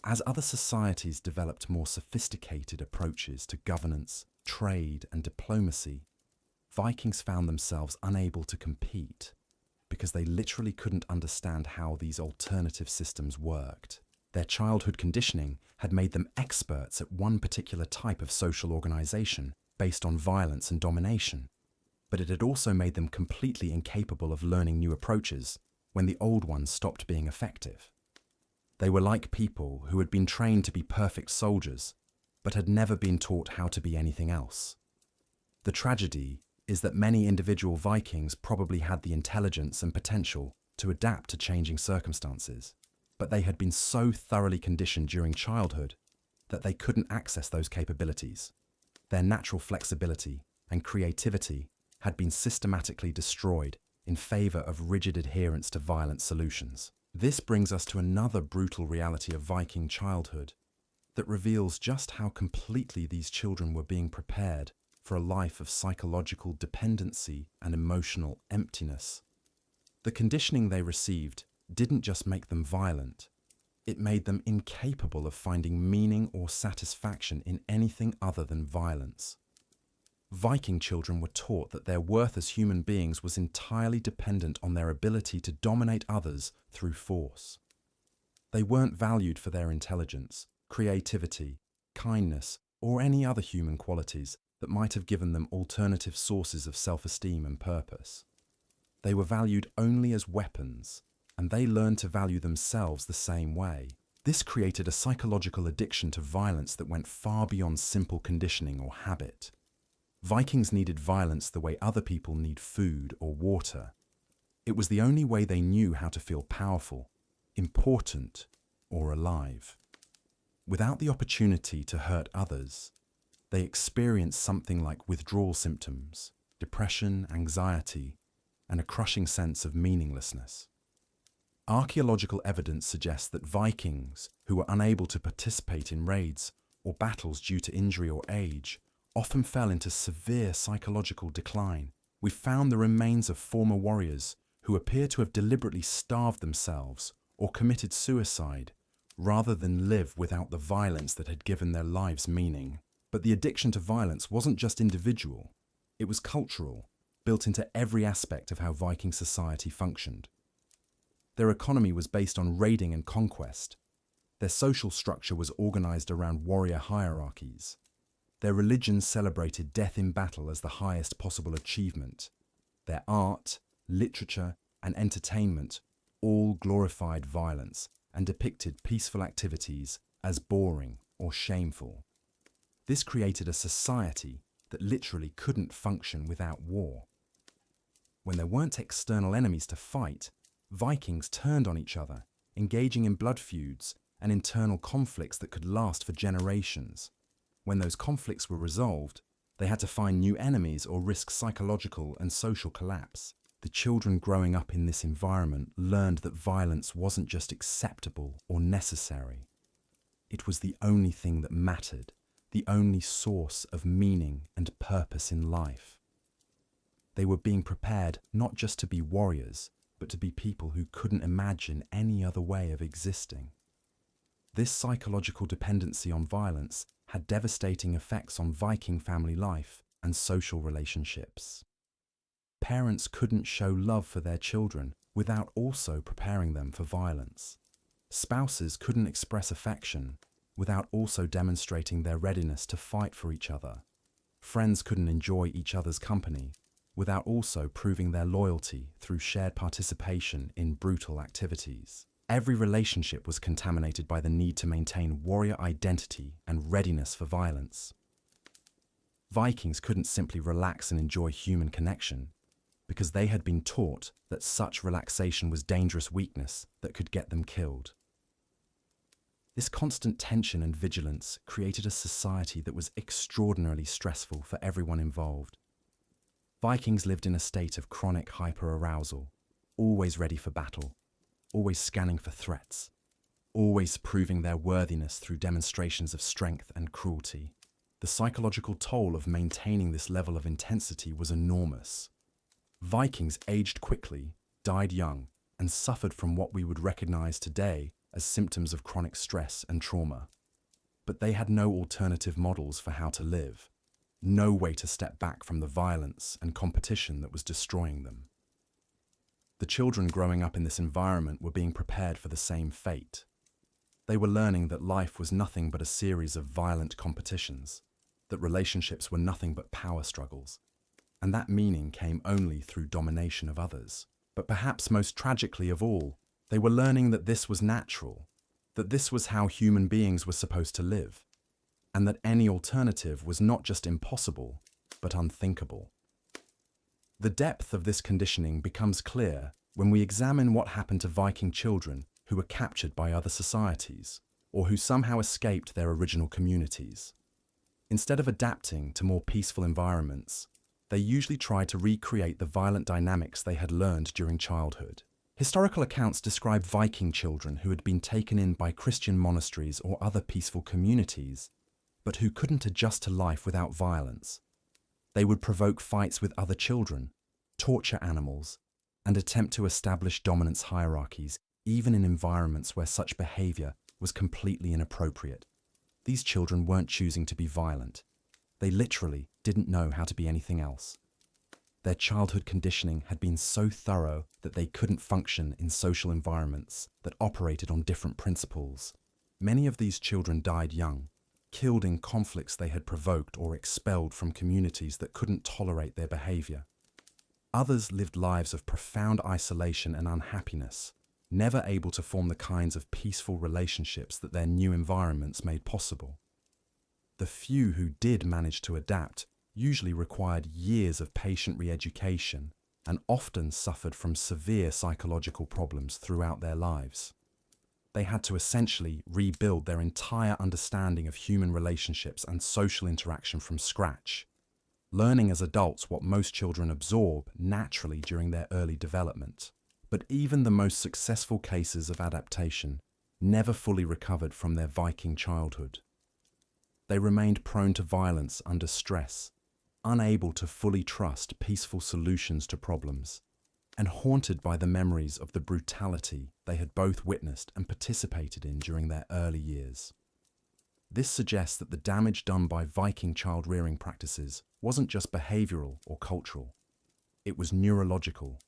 As other societies developed more sophisticated approaches to governance, trade, and diplomacy, Vikings found themselves unable to compete because they literally couldn't understand how these alternative systems worked. Their childhood conditioning had made them experts at one particular type of social organization based on violence and domination, but it had also made them completely incapable of learning new approaches when the old ones stopped being effective. They were like people who had been trained to be perfect soldiers, but had never been taught how to be anything else. The tragedy is that many individual Vikings probably had the intelligence and potential to adapt to changing circumstances, but they had been so thoroughly conditioned during childhood that they couldn't access those capabilities. Their natural flexibility and creativity had been systematically destroyed in favor of rigid adherence to violent solutions. This brings us to another brutal reality of Viking childhood that reveals just how completely these children were being prepared for a life of psychological dependency and emotional emptiness. The conditioning they received didn't just make them violent, it made them incapable of finding meaning or satisfaction in anything other than violence. Viking children were taught that their worth as human beings was entirely dependent on their ability to dominate others through force. They weren't valued for their intelligence, creativity, kindness, or any other human qualities that might have given them alternative sources of self-esteem and purpose. They were valued only as weapons, and they learned to value themselves the same way. This created a psychological addiction to violence that went far beyond simple conditioning or habit. Vikings needed violence the way other people need food or water. It was the only way they knew how to feel powerful, important, or alive. Without the opportunity to hurt others, they experienced something like withdrawal symptoms, depression, anxiety, and a crushing sense of meaninglessness. Archaeological evidence suggests that Vikings, who were unable to participate in raids or battles due to injury or age, often fell into severe psychological decline. We found the remains of former warriors who appear to have deliberately starved themselves or committed suicide, rather than live without the violence that had given their lives meaning. But the addiction to violence wasn't just individual, it was cultural, built into every aspect of how Viking society functioned. Their economy was based on raiding and conquest. Their social structure was organized around warrior hierarchies. Their religion celebrated death in battle as the highest possible achievement. Their art, literature, and entertainment all glorified violence and depicted peaceful activities as boring or shameful. This created a society that literally couldn't function without war. When there weren't external enemies to fight, Vikings turned on each other, engaging in blood feuds and internal conflicts that could last for generations. When those conflicts were resolved, they had to find new enemies or risk psychological and social collapse. The children growing up in this environment learned that violence wasn't just acceptable or necessary. It was the only thing that mattered, the only source of meaning and purpose in life. They were being prepared not just to be warriors, but to be people who couldn't imagine any other way of existing. This psychological dependency on violence had devastating effects on Viking family life and social relationships. Parents couldn't show love for their children without also preparing them for violence. Spouses couldn't express affection without also demonstrating their readiness to fight for each other. Friends couldn't enjoy each other's company without also proving their loyalty through shared participation in brutal activities. Every relationship was contaminated by the need to maintain warrior identity and readiness for violence. Vikings couldn't simply relax and enjoy human connection because they had been taught that such relaxation was dangerous weakness that could get them killed. This constant tension and vigilance created a society that was extraordinarily stressful for everyone involved. Vikings lived in a state of chronic hyperarousal, always ready for battle, always scanning for threats, always proving their worthiness through demonstrations of strength and cruelty. The psychological toll of maintaining this level of intensity was enormous. Vikings aged quickly, died young, and suffered from what we would recognize today as symptoms of chronic stress and trauma. But they had no alternative models for how to live, no way to step back from the violence and competition that was destroying them. The children growing up in this environment were being prepared for the same fate. They were learning that life was nothing but a series of violent competitions, that relationships were nothing but power struggles, and that meaning came only through domination of others. But perhaps most tragically of all, they were learning that this was natural, that this was how human beings were supposed to live, and that any alternative was not just impossible, but unthinkable. The depth of this conditioning becomes clear when we examine what happened to Viking children who were captured by other societies, or who somehow escaped their original communities. Instead of adapting to more peaceful environments, they usually tried to recreate the violent dynamics they had learned during childhood. Historical accounts describe Viking children who had been taken in by Christian monasteries or other peaceful communities, but who couldn't adjust to life without violence. They would provoke fights with other children, torture animals, and attempt to establish dominance hierarchies, even in environments where such behavior was completely inappropriate. These children weren't choosing to be violent. They literally didn't know how to be anything else. Their childhood conditioning had been so thorough that they couldn't function in social environments that operated on different principles. Many of these children died young, killed in conflicts they had provoked or expelled from communities that couldn't tolerate their behavior. Others lived lives of profound isolation and unhappiness, never able to form the kinds of peaceful relationships that their new environments made possible. The few who did manage to adapt usually required years of patient re-education and often suffered from severe psychological problems throughout their lives. They had to essentially rebuild their entire understanding of human relationships and social interaction from scratch, learning as adults what most children absorb naturally during their early development. But even the most successful cases of adaptation never fully recovered from their Viking childhood. They remained prone to violence under stress, unable to fully trust peaceful solutions to problems, and haunted by the memories of the brutality they had both witnessed and participated in during their early years. This suggests that the damage done by Viking child-rearing practices wasn't just behavioral or cultural. It was neurological,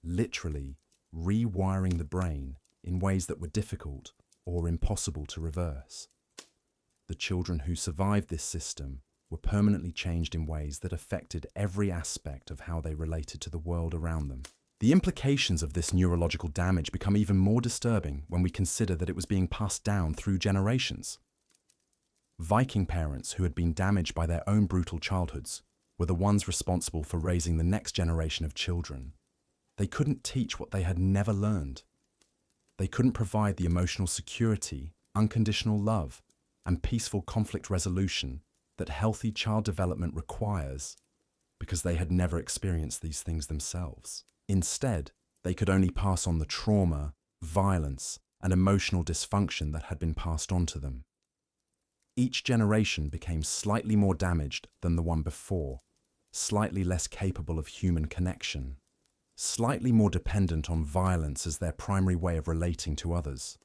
literally rewiring the brain in ways that were difficult or impossible to reverse. The children who survived this system were permanently changed in ways that affected every aspect of how they related to the world around them. The implications of this neurological damage become even more disturbing when we consider that it was being passed down through generations. Viking parents who had been damaged by their own brutal childhoods were the ones responsible for raising the next generation of children. They couldn't teach what they had never learned. They couldn't provide the emotional security, unconditional love, and peaceful conflict resolution that healthy child development requires because they had never experienced these things themselves. Instead, they could only pass on the trauma, violence, and emotional dysfunction that had been passed on to them. Each generation became slightly more damaged than the one before, slightly less capable of human connection, slightly more dependent on violence as their primary way of relating to others.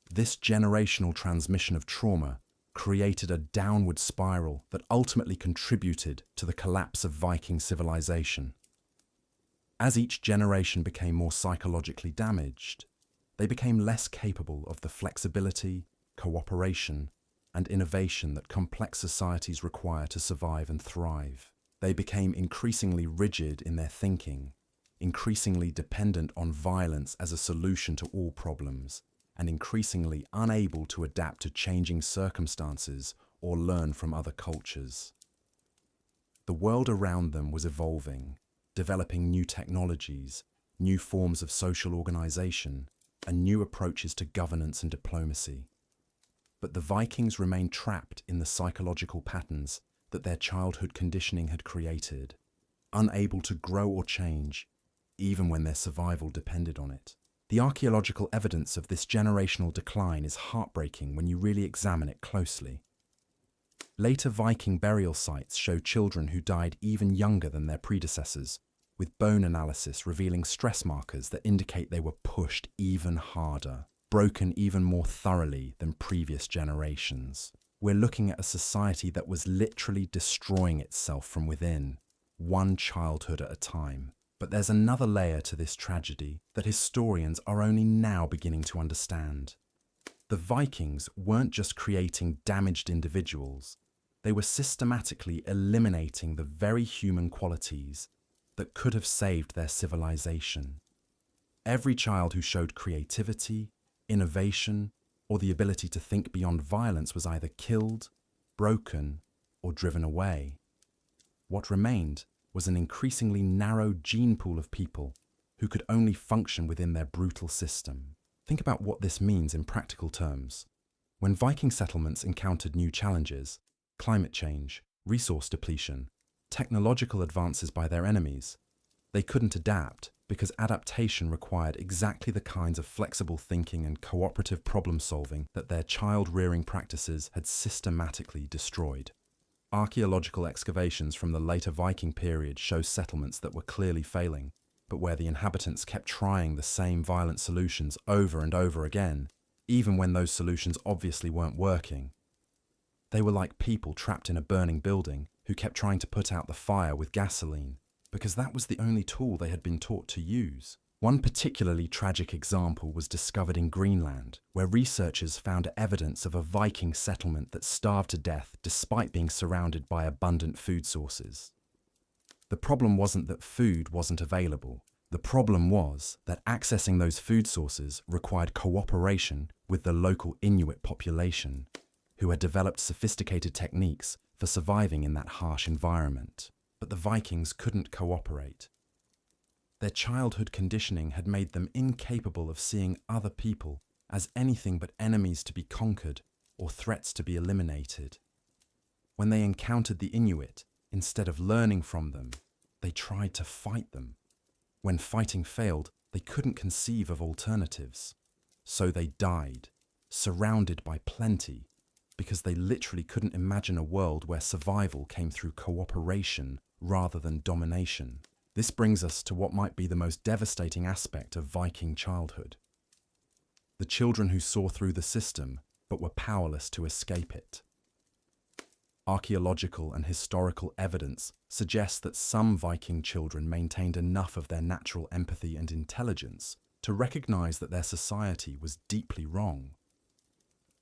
This generational transmission of trauma created a downward spiral that ultimately contributed to the collapse of Viking civilization. As each generation became more psychologically damaged, they became less capable of the flexibility, cooperation, and innovation that complex societies require to survive and thrive. They became increasingly rigid in their thinking, increasingly dependent on violence as a solution to all problems, and increasingly unable to adapt to changing circumstances or learn from other cultures. The world around them was evolving, developing new technologies, new forms of social organization, and new approaches to governance and diplomacy. But the Vikings remained trapped in the psychological patterns that their childhood conditioning had created, unable to grow or change, even when their survival depended on it. The archaeological evidence of this generational decline is heartbreaking when you really examine it closely. Later Viking burial sites show children who died even younger than their predecessors, with bone analysis revealing stress markers that indicate they were pushed even harder, broken even more thoroughly than previous generations. We're looking at a society that was literally destroying itself from within, one childhood at a time. But there's another layer to this tragedy that historians are only now beginning to understand. The Vikings weren't just creating damaged individuals, they were systematically eliminating the very human qualities that could have saved their civilization. Every child who showed creativity, innovation, or the ability to think beyond violence was either killed, broken, or driven away. What remained was an increasingly narrow gene pool of people who could only function within their brutal system. Think about what this means in practical terms. When Viking settlements encountered new challenges, climate change, resource depletion, technological advances by their enemies, they couldn't adapt because adaptation required exactly the kinds of flexible thinking and cooperative problem-solving that their child-rearing practices had systematically destroyed. Archaeological excavations from the later Viking period show settlements that were clearly failing, but where the inhabitants kept trying the same violent solutions over and over again, even when those solutions obviously weren't working. They were like people trapped in a burning building who kept trying to put out the fire with gasoline, because that was the only tool they had been taught to use. One particularly tragic example was discovered in Greenland, where researchers found evidence of a Viking settlement that starved to death despite being surrounded by abundant food sources. The problem wasn't that food wasn't available. The problem was that accessing those food sources required cooperation with the local Inuit population, who had developed sophisticated techniques for surviving in that harsh environment. But the Vikings couldn't cooperate. Their childhood conditioning had made them incapable of seeing other people as anything but enemies to be conquered or threats to be eliminated. When they encountered the Inuit, instead of learning from them, they tried to fight them. When fighting failed, they couldn't conceive of alternatives. So they died, surrounded by plenty, because they literally couldn't imagine a world where survival came through cooperation rather than domination. This brings us to what might be the most devastating aspect of Viking childhood. The children who saw through the system but were powerless to escape it. Archaeological and historical evidence suggests that some Viking children maintained enough of their natural empathy and intelligence to recognize that their society was deeply wrong.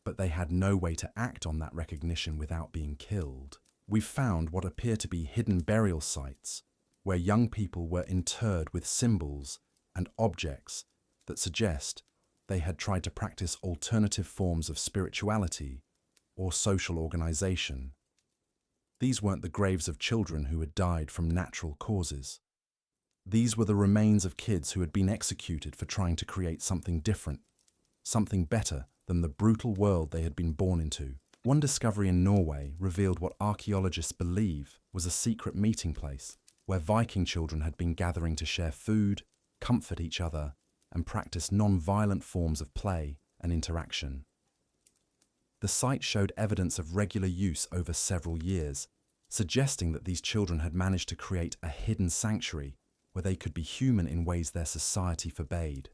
But they had no way to act on that recognition without being killed. We've found what appear to be hidden burial sites, where young people were interred with symbols and objects that suggest they had tried to practice alternative forms of spirituality or social organization. These weren't the graves of children who had died from natural causes. These were the remains of kids who had been executed for trying to create something different, something better than the brutal world they had been born into. One discovery in Norway revealed what archaeologists believe was a secret meeting place where Viking children had been gathering to share food, comfort each other, and practice non-violent forms of play and interaction. The site showed evidence of regular use over several years, suggesting that these children had managed to create a hidden sanctuary where they could be human in ways their society forbade.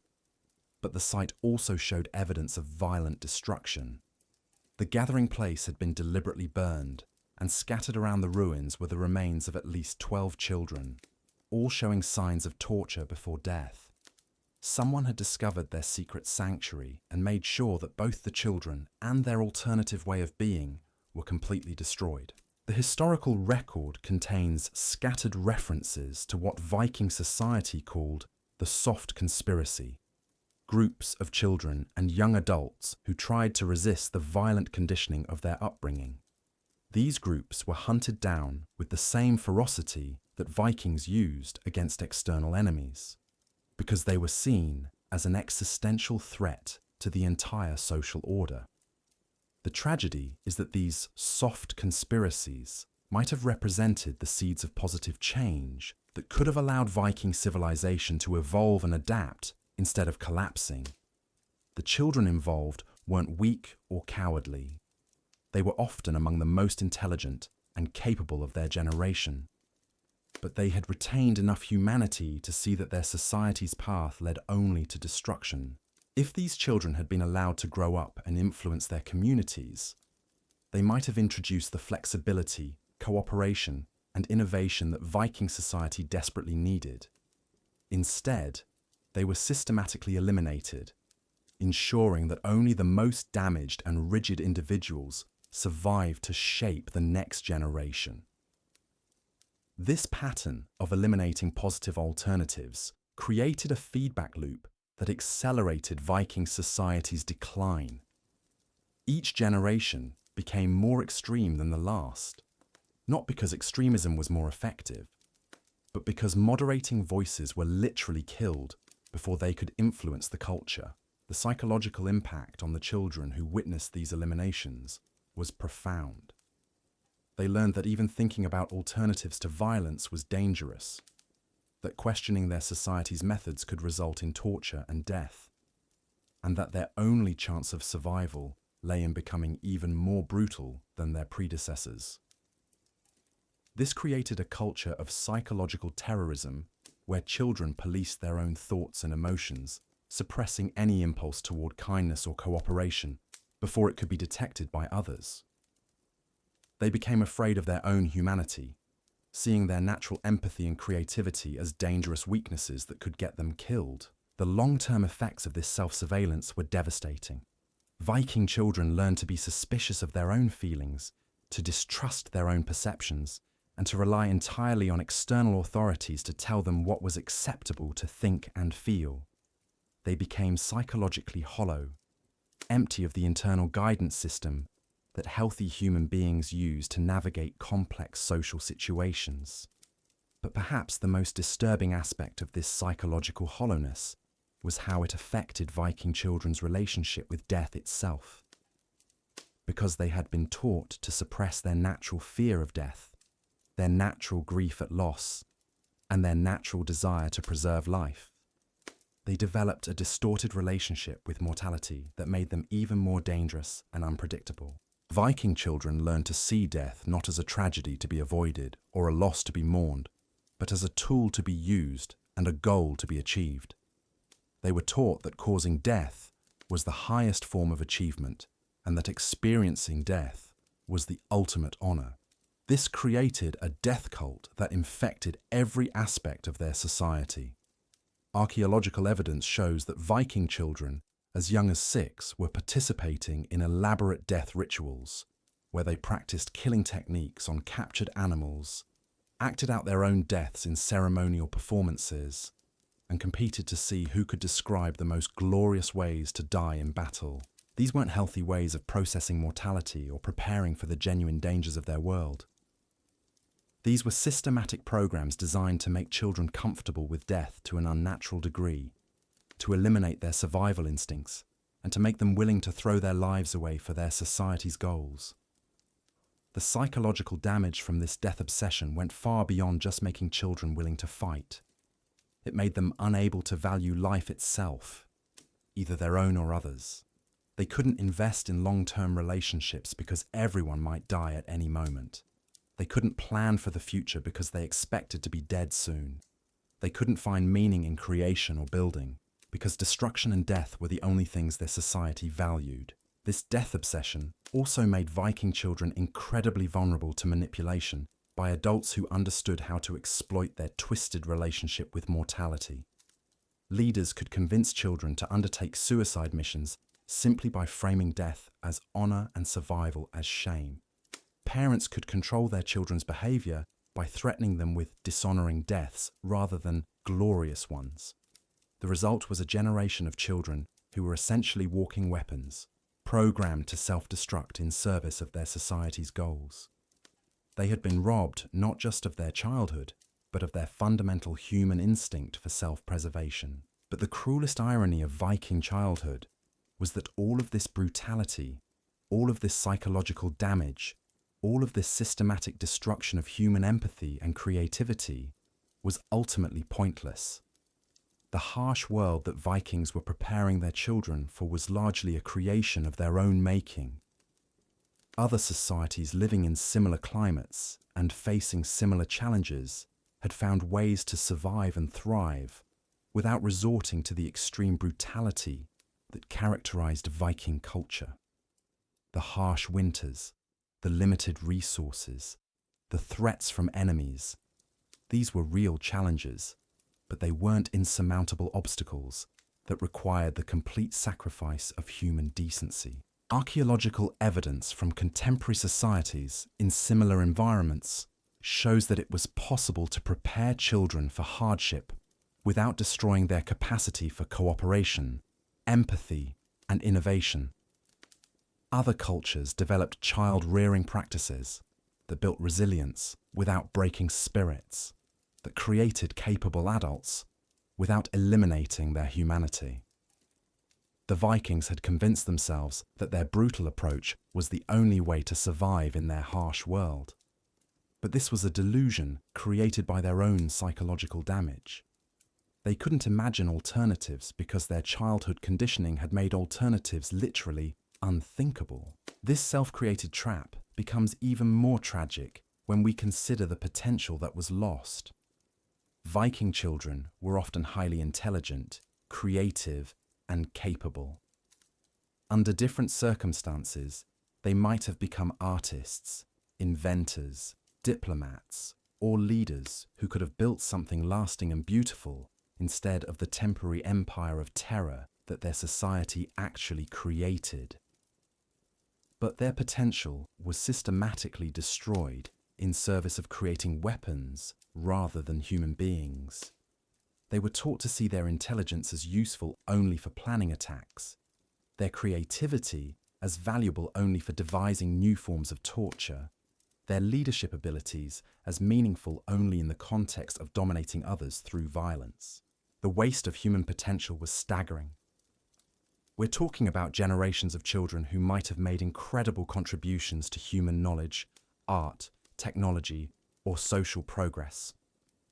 But the site also showed evidence of violent destruction. The gathering place had been deliberately burned, and scattered around the ruins were the remains of at least 12 children, all showing signs of torture before death. Someone had discovered their secret sanctuary and made sure that both the children and their alternative way of being were completely destroyed. The historical record contains scattered references to what Viking society called the soft conspiracy, groups of children and young adults who tried to resist the violent conditioning of their upbringing. These groups were hunted down with the same ferocity that Vikings used against external enemies, because they were seen as an existential threat to the entire social order. The tragedy is that these soft conspiracies might have represented the seeds of positive change that could have allowed Viking civilization to evolve and adapt instead of collapsing. The children involved weren't weak or cowardly. They were often among the most intelligent and capable of their generation. But they had retained enough humanity to see that their society's path led only to destruction. If these children had been allowed to grow up and influence their communities, they might have introduced the flexibility, cooperation, and innovation that Viking society desperately needed. Instead, they were systematically eliminated, ensuring that only the most damaged and rigid individuals survived to shape the next generation. This pattern of eliminating positive alternatives created a feedback loop that accelerated Viking society's decline. Each generation became more extreme than the last, not because extremism was more effective, but because moderating voices were literally killed before they could influence the culture. The psychological impact on the children who witnessed these eliminations was profound. They learned that even thinking about alternatives to violence was dangerous, that questioning their society's methods could result in torture and death, and that their only chance of survival lay in becoming even more brutal than their predecessors. This created a culture of psychological terrorism where children policed their own thoughts and emotions, suppressing any impulse toward kindness or cooperation before it could be detected by others. They became afraid of their own humanity, seeing their natural empathy and creativity as dangerous weaknesses that could get them killed. The long-term effects of this self-surveillance were devastating. Viking children learned to be suspicious of their own feelings, to distrust their own perceptions, and to rely entirely on external authorities to tell them what was acceptable to think and feel. They became psychologically hollow, empty of the internal guidance system that healthy human beings use to navigate complex social situations. But perhaps the most disturbing aspect of this psychological hollowness was how it affected Viking children's relationship with death itself. Because they had been taught to suppress their natural fear of death, their natural grief at loss, and their natural desire to preserve life, they developed a distorted relationship with mortality that made them even more dangerous and unpredictable. Viking children learned to see death not as a tragedy to be avoided or a loss to be mourned, but as a tool to be used and a goal to be achieved. They were taught that causing death was the highest form of achievement and that experiencing death was the ultimate honor. This created a death cult that infected every aspect of their society. Archaeological evidence shows that Viking children, as young as 6, were participating in elaborate death rituals, where they practiced killing techniques on captured animals, acted out their own deaths in ceremonial performances, and competed to see who could describe the most glorious ways to die in battle. These weren't healthy ways of processing mortality or preparing for the genuine dangers of their world. These were systematic programs designed to make children comfortable with death to an unnatural degree, to eliminate their survival instincts, and to make them willing to throw their lives away for their society's goals. The psychological damage from this death obsession went far beyond just making children willing to fight. It made them unable to value life itself, either their own or others. They couldn't invest in long-term relationships because everyone might die at any moment. They couldn't plan for the future because they expected to be dead soon. They couldn't find meaning in creation or building because destruction and death were the only things their society valued. This death obsession also made Viking children incredibly vulnerable to manipulation by adults who understood how to exploit their twisted relationship with mortality. Leaders could convince children to undertake suicide missions simply by framing death as honor and survival as shame. Parents could control their children's behavior by threatening them with dishonoring deaths rather than glorious ones. The result was a generation of children who were essentially walking weapons, programmed to self-destruct in service of their society's goals. They had been robbed not just of their childhood, but of their fundamental human instinct for self-preservation. But the cruelest irony of Viking childhood was that all of this brutality, all of this psychological damage, all of this systematic destruction of human empathy and creativity was ultimately pointless. The harsh world that Vikings were preparing their children for was largely a creation of their own making. Other societies living in similar climates and facing similar challenges had found ways to survive and thrive without resorting to the extreme brutality that characterized Viking culture. The harsh winters, the limited resources, the threats from enemies, these were real challenges, but they weren't insurmountable obstacles that required the complete sacrifice of human decency. Archaeological evidence from contemporary societies in similar environments shows that it was possible to prepare children for hardship without destroying their capacity for cooperation, empathy, and innovation. Other cultures developed child-rearing practices that built resilience without breaking spirits, that created capable adults without eliminating their humanity. The Vikings had convinced themselves that their brutal approach was the only way to survive in their harsh world. But this was a delusion created by their own psychological damage. They couldn't imagine alternatives because their childhood conditioning had made alternatives literally unthinkable. This self-created trap becomes even more tragic when we consider the potential that was lost. Viking children were often highly intelligent, creative, and capable. Under different circumstances, they might have become artists, inventors, diplomats, or leaders who could have built something lasting and beautiful instead of the temporary empire of terror that their society actually created. But their potential was systematically destroyed in service of creating weapons rather than human beings. They were taught to see their intelligence as useful only for planning attacks, their creativity as valuable only for devising new forms of torture, their leadership abilities as meaningful only in the context of dominating others through violence. The waste of human potential was staggering. We're talking about generations of children who might have made incredible contributions to human knowledge, art, technology, or social progress,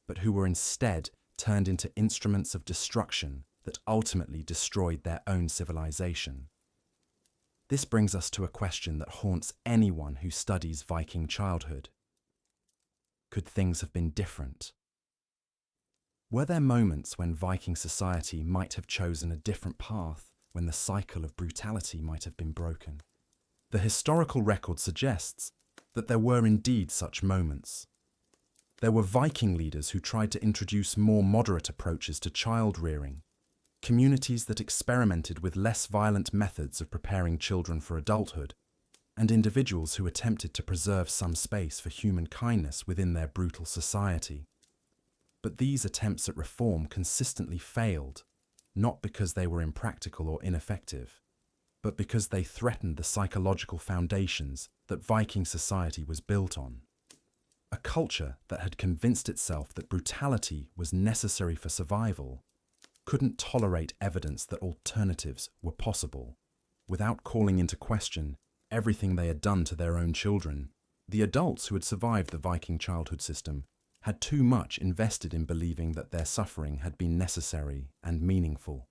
but who were instead turned into instruments of destruction that ultimately destroyed their own civilization. This brings us to a question that haunts anyone who studies Viking childhood. Could things have been different? Were there moments when Viking society might have chosen a different path, when the cycle of brutality might have been broken? The historical record suggests that there were indeed such moments. There were Viking leaders who tried to introduce more moderate approaches to child rearing, communities that experimented with less violent methods of preparing children for adulthood, and individuals who attempted to preserve some space for human kindness within their brutal society. But these attempts at reform consistently failed, not because they were impractical or ineffective, but because they threatened the psychological foundations that Viking society was built on. A culture that had convinced itself that brutality was necessary for survival couldn't tolerate evidence that alternatives were possible. Without calling into question everything they had done to their own children, the adults who had survived the Viking childhood system had too much invested in believing that their suffering had been necessary and meaningful.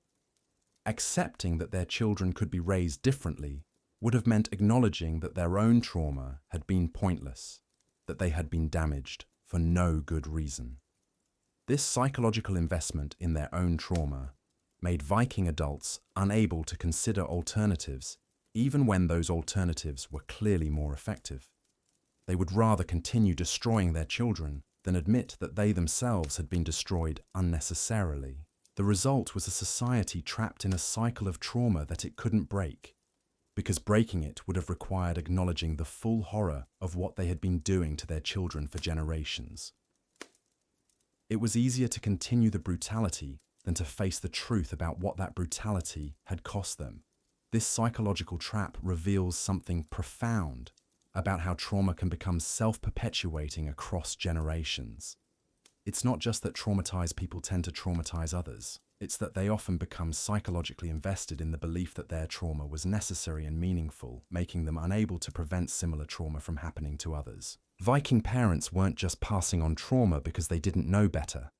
Accepting that their children could be raised differently would have meant acknowledging that their own trauma had been pointless, that they had been damaged for no good reason. This psychological investment in their own trauma made Viking adults unable to consider alternatives, even when those alternatives were clearly more effective. They would rather continue destroying their children than admit that they themselves had been destroyed unnecessarily. The result was a society trapped in a cycle of trauma that it couldn't break, because breaking it would have required acknowledging the full horror of what they had been doing to their children for generations. It was easier to continue the brutality than to face the truth about what that brutality had cost them. This psychological trap reveals something profound about how trauma can become self-perpetuating across generations. It's not just that traumatized people tend to traumatize others. It's that they often become psychologically invested in the belief that their trauma was necessary and meaningful, making them unable to prevent similar trauma from happening to others. Viking parents weren't just passing on trauma because they didn't know better.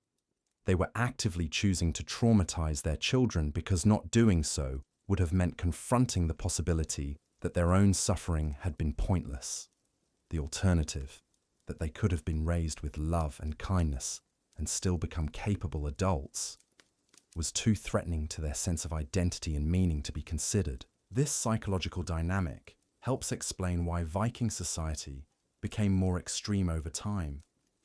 They were actively choosing to traumatize their children because not doing so would have meant confronting the possibility that their own suffering had been pointless. The alternative, that they could have been raised with love and kindness and still become capable adults, was too threatening to their sense of identity and meaning to be considered. This psychological dynamic helps explain why Viking society became more extreme over time,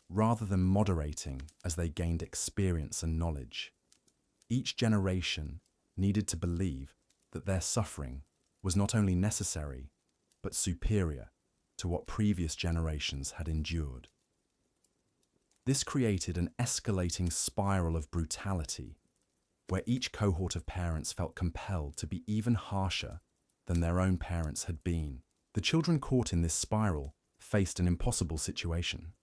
rather than moderating as they gained experience and knowledge. Each generation needed to believe that their suffering was not only necessary, but superior to what previous generations had endured. This created an escalating spiral of brutality, where each cohort of parents felt compelled to be even harsher than their own parents had been. The children caught in this spiral faced an impossible situation.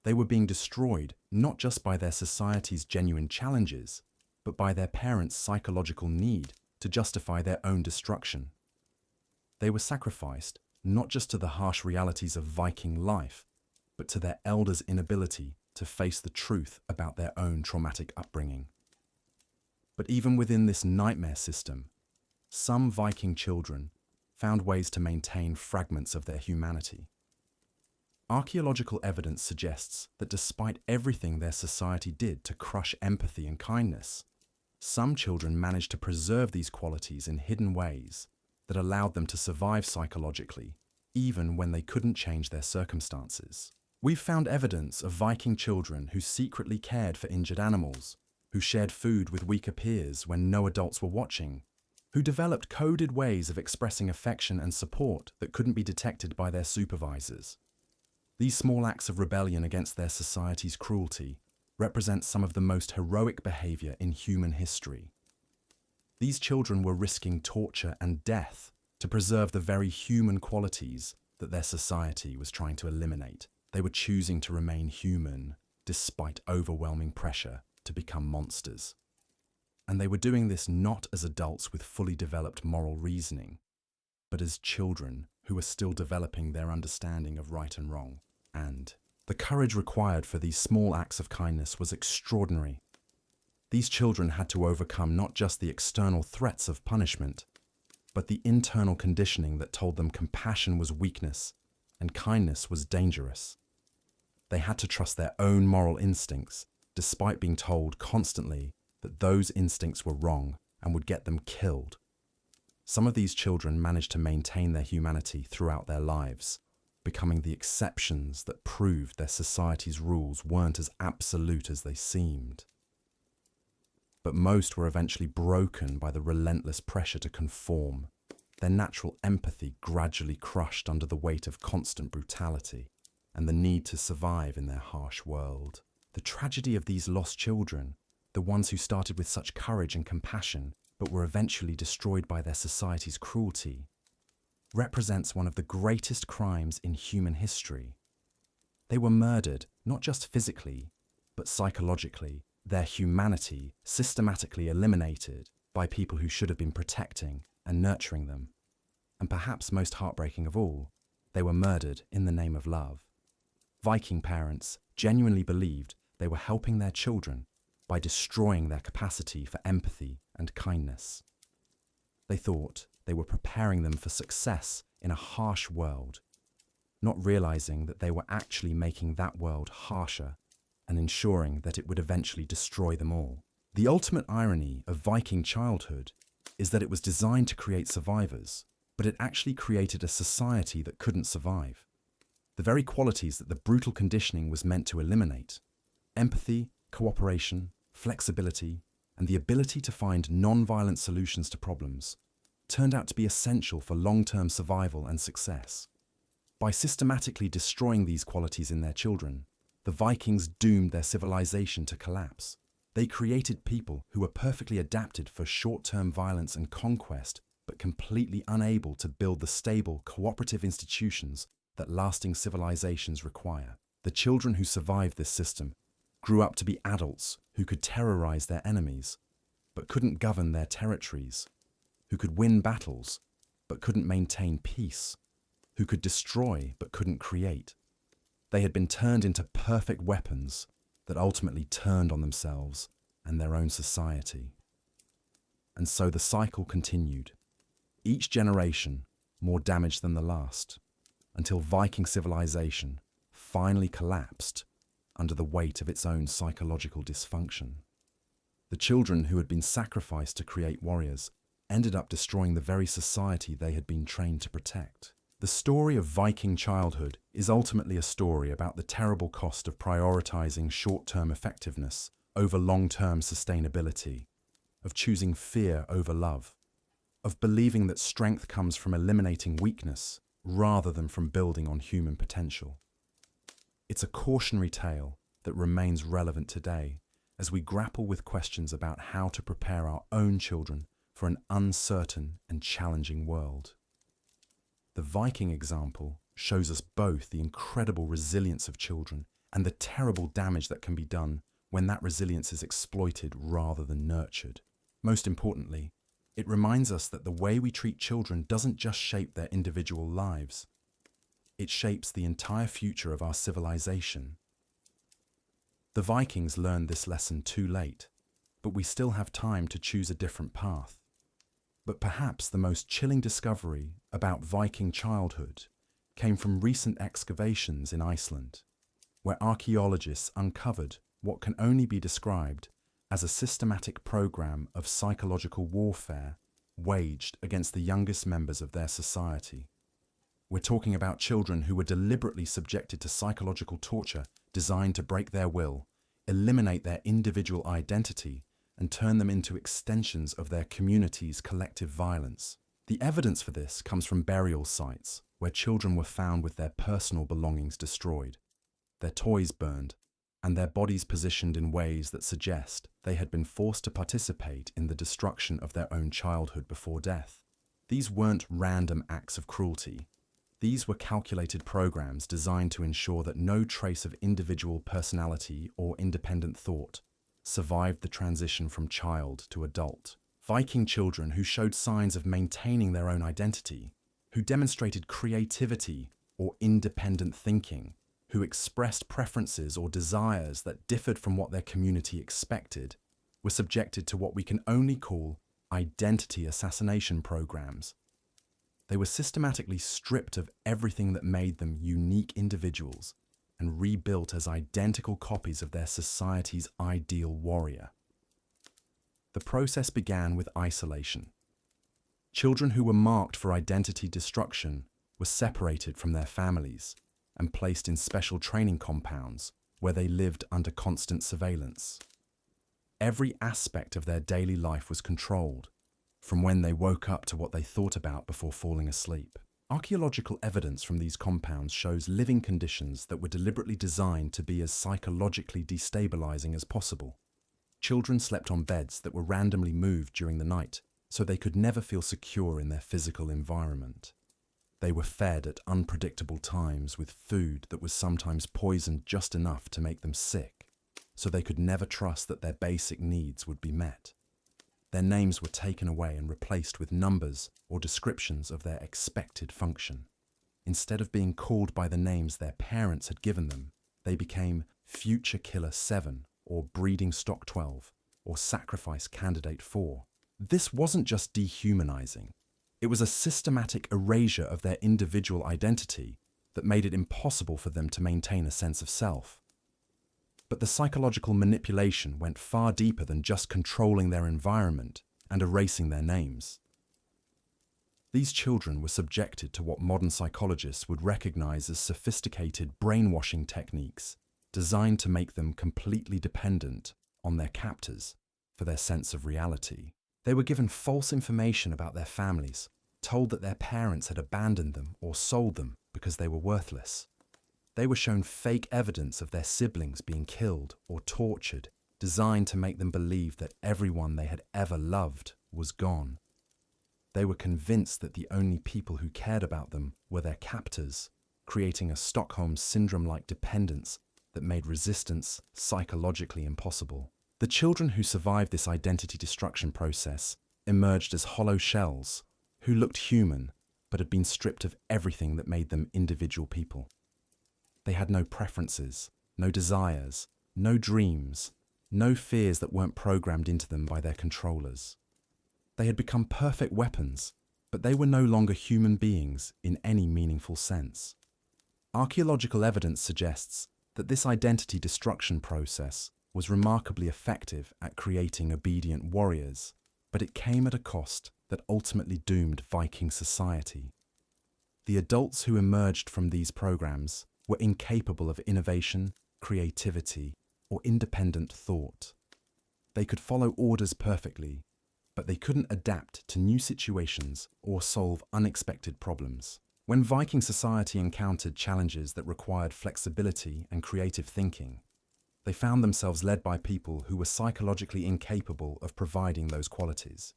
They were being destroyed not just by their society's genuine challenges, but by their parents' psychological need to justify their own destruction. They were sacrificed not just to the harsh realities of Viking life, but to their elders' inability to face the truth about their own traumatic upbringing. But even within this nightmare system, some Viking children found ways to maintain fragments of their humanity. Archaeological evidence suggests that despite everything their society did to crush empathy and kindness, some children managed to preserve these qualities in hidden ways that allowed them to survive psychologically, even when they couldn't change their circumstances. We've found evidence of Viking children who secretly cared for injured animals, who shared food with weaker peers when no adults were watching, who developed coded ways of expressing affection and support that couldn't be detected by their supervisors. These small acts of rebellion against their society's cruelty represent some of the most heroic behavior in human history. These children were risking torture and death to preserve the very human qualities that their society was trying to eliminate. They were choosing to remain human despite overwhelming pressure to become monsters. And they were doing this not as adults with fully developed moral reasoning, but as children who were still developing their understanding of right and wrong. And the courage required for these small acts of kindness was extraordinary. These children had to overcome not just the external threats of punishment, but the internal conditioning that told them compassion was weakness and kindness was dangerous. They had to trust their own moral instincts, despite being told constantly that those instincts were wrong and would get them killed. Some of these children managed to maintain their humanity throughout their lives, becoming the exceptions that proved their society's rules weren't as absolute as they seemed. But most were eventually broken by the relentless pressure to conform, their natural empathy gradually crushed under the weight of constant brutality and the need to survive in their harsh world. The tragedy of these lost children, the ones who started with such courage and compassion but were eventually destroyed by their society's cruelty, represents one of the greatest crimes in human history. They were murdered, not just physically, but psychologically, their humanity systematically eliminated by people who should have been protecting and nurturing them. And perhaps most heartbreaking of all, they were murdered in the name of love. Viking parents genuinely believed they were helping their children by destroying their capacity for empathy and kindness. They thought they were preparing them for success in a harsh world, not realizing that they were actually making that world harsher and ensuring that it would eventually destroy them all. The ultimate irony of Viking childhood is that it was designed to create survivors, but it actually created a society that couldn't survive. The very qualities that the brutal conditioning was meant to eliminate, empathy, cooperation, flexibility, and the ability to find non-violent solutions to problems, turned out to be essential for long-term survival and success. By systematically destroying these qualities in their children, the Vikings doomed their civilization to collapse. They created people who were perfectly adapted for short-term violence and conquest, but completely unable to build the stable, cooperative institutions that lasting civilizations require. The children who survived this system grew up to be adults who could terrorize their enemies, but couldn't govern their territories, who could win battles, but couldn't maintain peace, who could destroy, but couldn't create. They had been turned into perfect weapons that ultimately turned on themselves and their own society. And so the cycle continued, each generation more damaged than the last, until Viking civilization finally collapsed under the weight of its own psychological dysfunction. The children who had been sacrificed to create warriors ended up destroying the very society they had been trained to protect. The story of Viking childhood is ultimately a story about the terrible cost of prioritizing short-term effectiveness over long-term sustainability, of choosing fear over love, of believing that strength comes from eliminating weakness rather than from building on human potential. It's a cautionary tale that remains relevant today as we grapple with questions about how to prepare our own children for an uncertain and challenging world. The Viking example shows us both the incredible resilience of children and the terrible damage that can be done when that resilience is exploited rather than nurtured. Most importantly, it reminds us that the way we treat children doesn't just shape their individual lives. It shapes the entire future of our civilization. The Vikings learned this lesson too late, but we still have time to choose a different path. But perhaps the most chilling discovery about Viking childhood came from recent excavations in Iceland, where archaeologists uncovered what can only be described as a systematic program of psychological warfare waged against the youngest members of their society. We're talking about children who were deliberately subjected to psychological torture designed to break their will, eliminate their individual identity, and turn them into extensions of their community's collective violence. The evidence for this comes from burial sites, where children were found with their personal belongings destroyed, their toys burned, and their bodies positioned in ways that suggest they had been forced to participate in the destruction of their own childhood before death. These weren't random acts of cruelty. These were calculated programs designed to ensure that no trace of individual personality or independent thought survived the transition from child to adult. Viking children who showed signs of maintaining their own identity, who demonstrated creativity or independent thinking, who expressed preferences or desires that differed from what their community expected, were subjected to what we can only call identity assassination programs. They were systematically stripped of everything that made them unique individuals and rebuilt as identical copies of their society's ideal warrior. The process began with isolation. Children who were marked for identity destruction were separated from their families and placed in special training compounds where they lived under constant surveillance. Every aspect of their daily life was controlled, from when they woke up to what they thought about before falling asleep. Archaeological evidence from these compounds shows living conditions that were deliberately designed to be as psychologically destabilizing as possible. Children slept on beds that were randomly moved during the night, so they could never feel secure in their physical environment. They were fed at unpredictable times with food that was sometimes poisoned just enough to make them sick, so they could never trust that their basic needs would be met. Their names were taken away and replaced with numbers or descriptions of their expected function. Instead of being called by the names their parents had given them, they became Future Killer 7 or Breeding Stock 12 or Sacrifice Candidate 4. This wasn't just dehumanizing. It was a systematic erasure of their individual identity that made it impossible for them to maintain a sense of self. But the psychological manipulation went far deeper than just controlling their environment and erasing their names. These children were subjected to what modern psychologists would recognize as sophisticated brainwashing techniques designed to make them completely dependent on their captors for their sense of reality. They were given false information about their families, told that their parents had abandoned them or sold them because they were worthless. They were shown fake evidence of their siblings being killed or tortured, designed to make them believe that everyone they had ever loved was gone. They were convinced that the only people who cared about them were their captors, creating a Stockholm Syndrome-like dependence that made resistance psychologically impossible. The children who survived this identity destruction process emerged as hollow shells who looked human but had been stripped of everything that made them individual people. They had no preferences, no desires, no dreams, no fears that weren't programmed into them by their controllers. They had become perfect weapons, but they were no longer human beings in any meaningful sense. Archaeological evidence suggests that this identity destruction process was remarkably effective at creating obedient warriors, but it came at a cost that ultimately doomed Viking society. The adults who emerged from these programs were incapable of innovation, creativity, or independent thought. They could follow orders perfectly, but they couldn't adapt to new situations or solve unexpected problems. When Viking society encountered challenges that required flexibility and creative thinking, they found themselves led by people who were psychologically incapable of providing those qualities.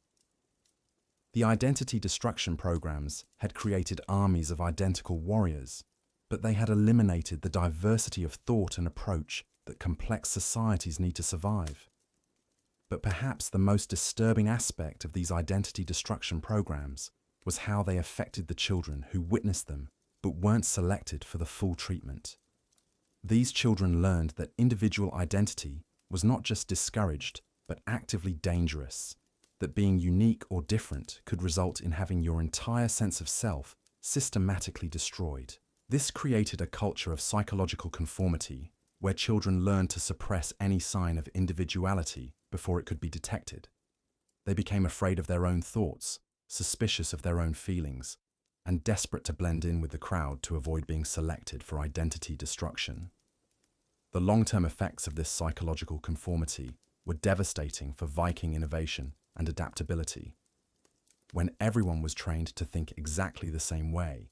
The identity destruction programs had created armies of identical warriors, but they had eliminated the diversity of thought and approach that complex societies need to survive. But perhaps the most disturbing aspect of these identity destruction programs was how they affected the children who witnessed them but weren't selected for the full treatment. These children learned that individual identity was not just discouraged, but actively dangerous, that being unique or different could result in having your entire sense of self systematically destroyed. This created a culture of psychological conformity where children learned to suppress any sign of individuality before it could be detected. They became afraid of their own thoughts, suspicious of their own feelings, and desperate to blend in with the crowd to avoid being selected for identity destruction. The long-term effects of this psychological conformity were devastating for Viking innovation and adaptability. When everyone was trained to think exactly the same way,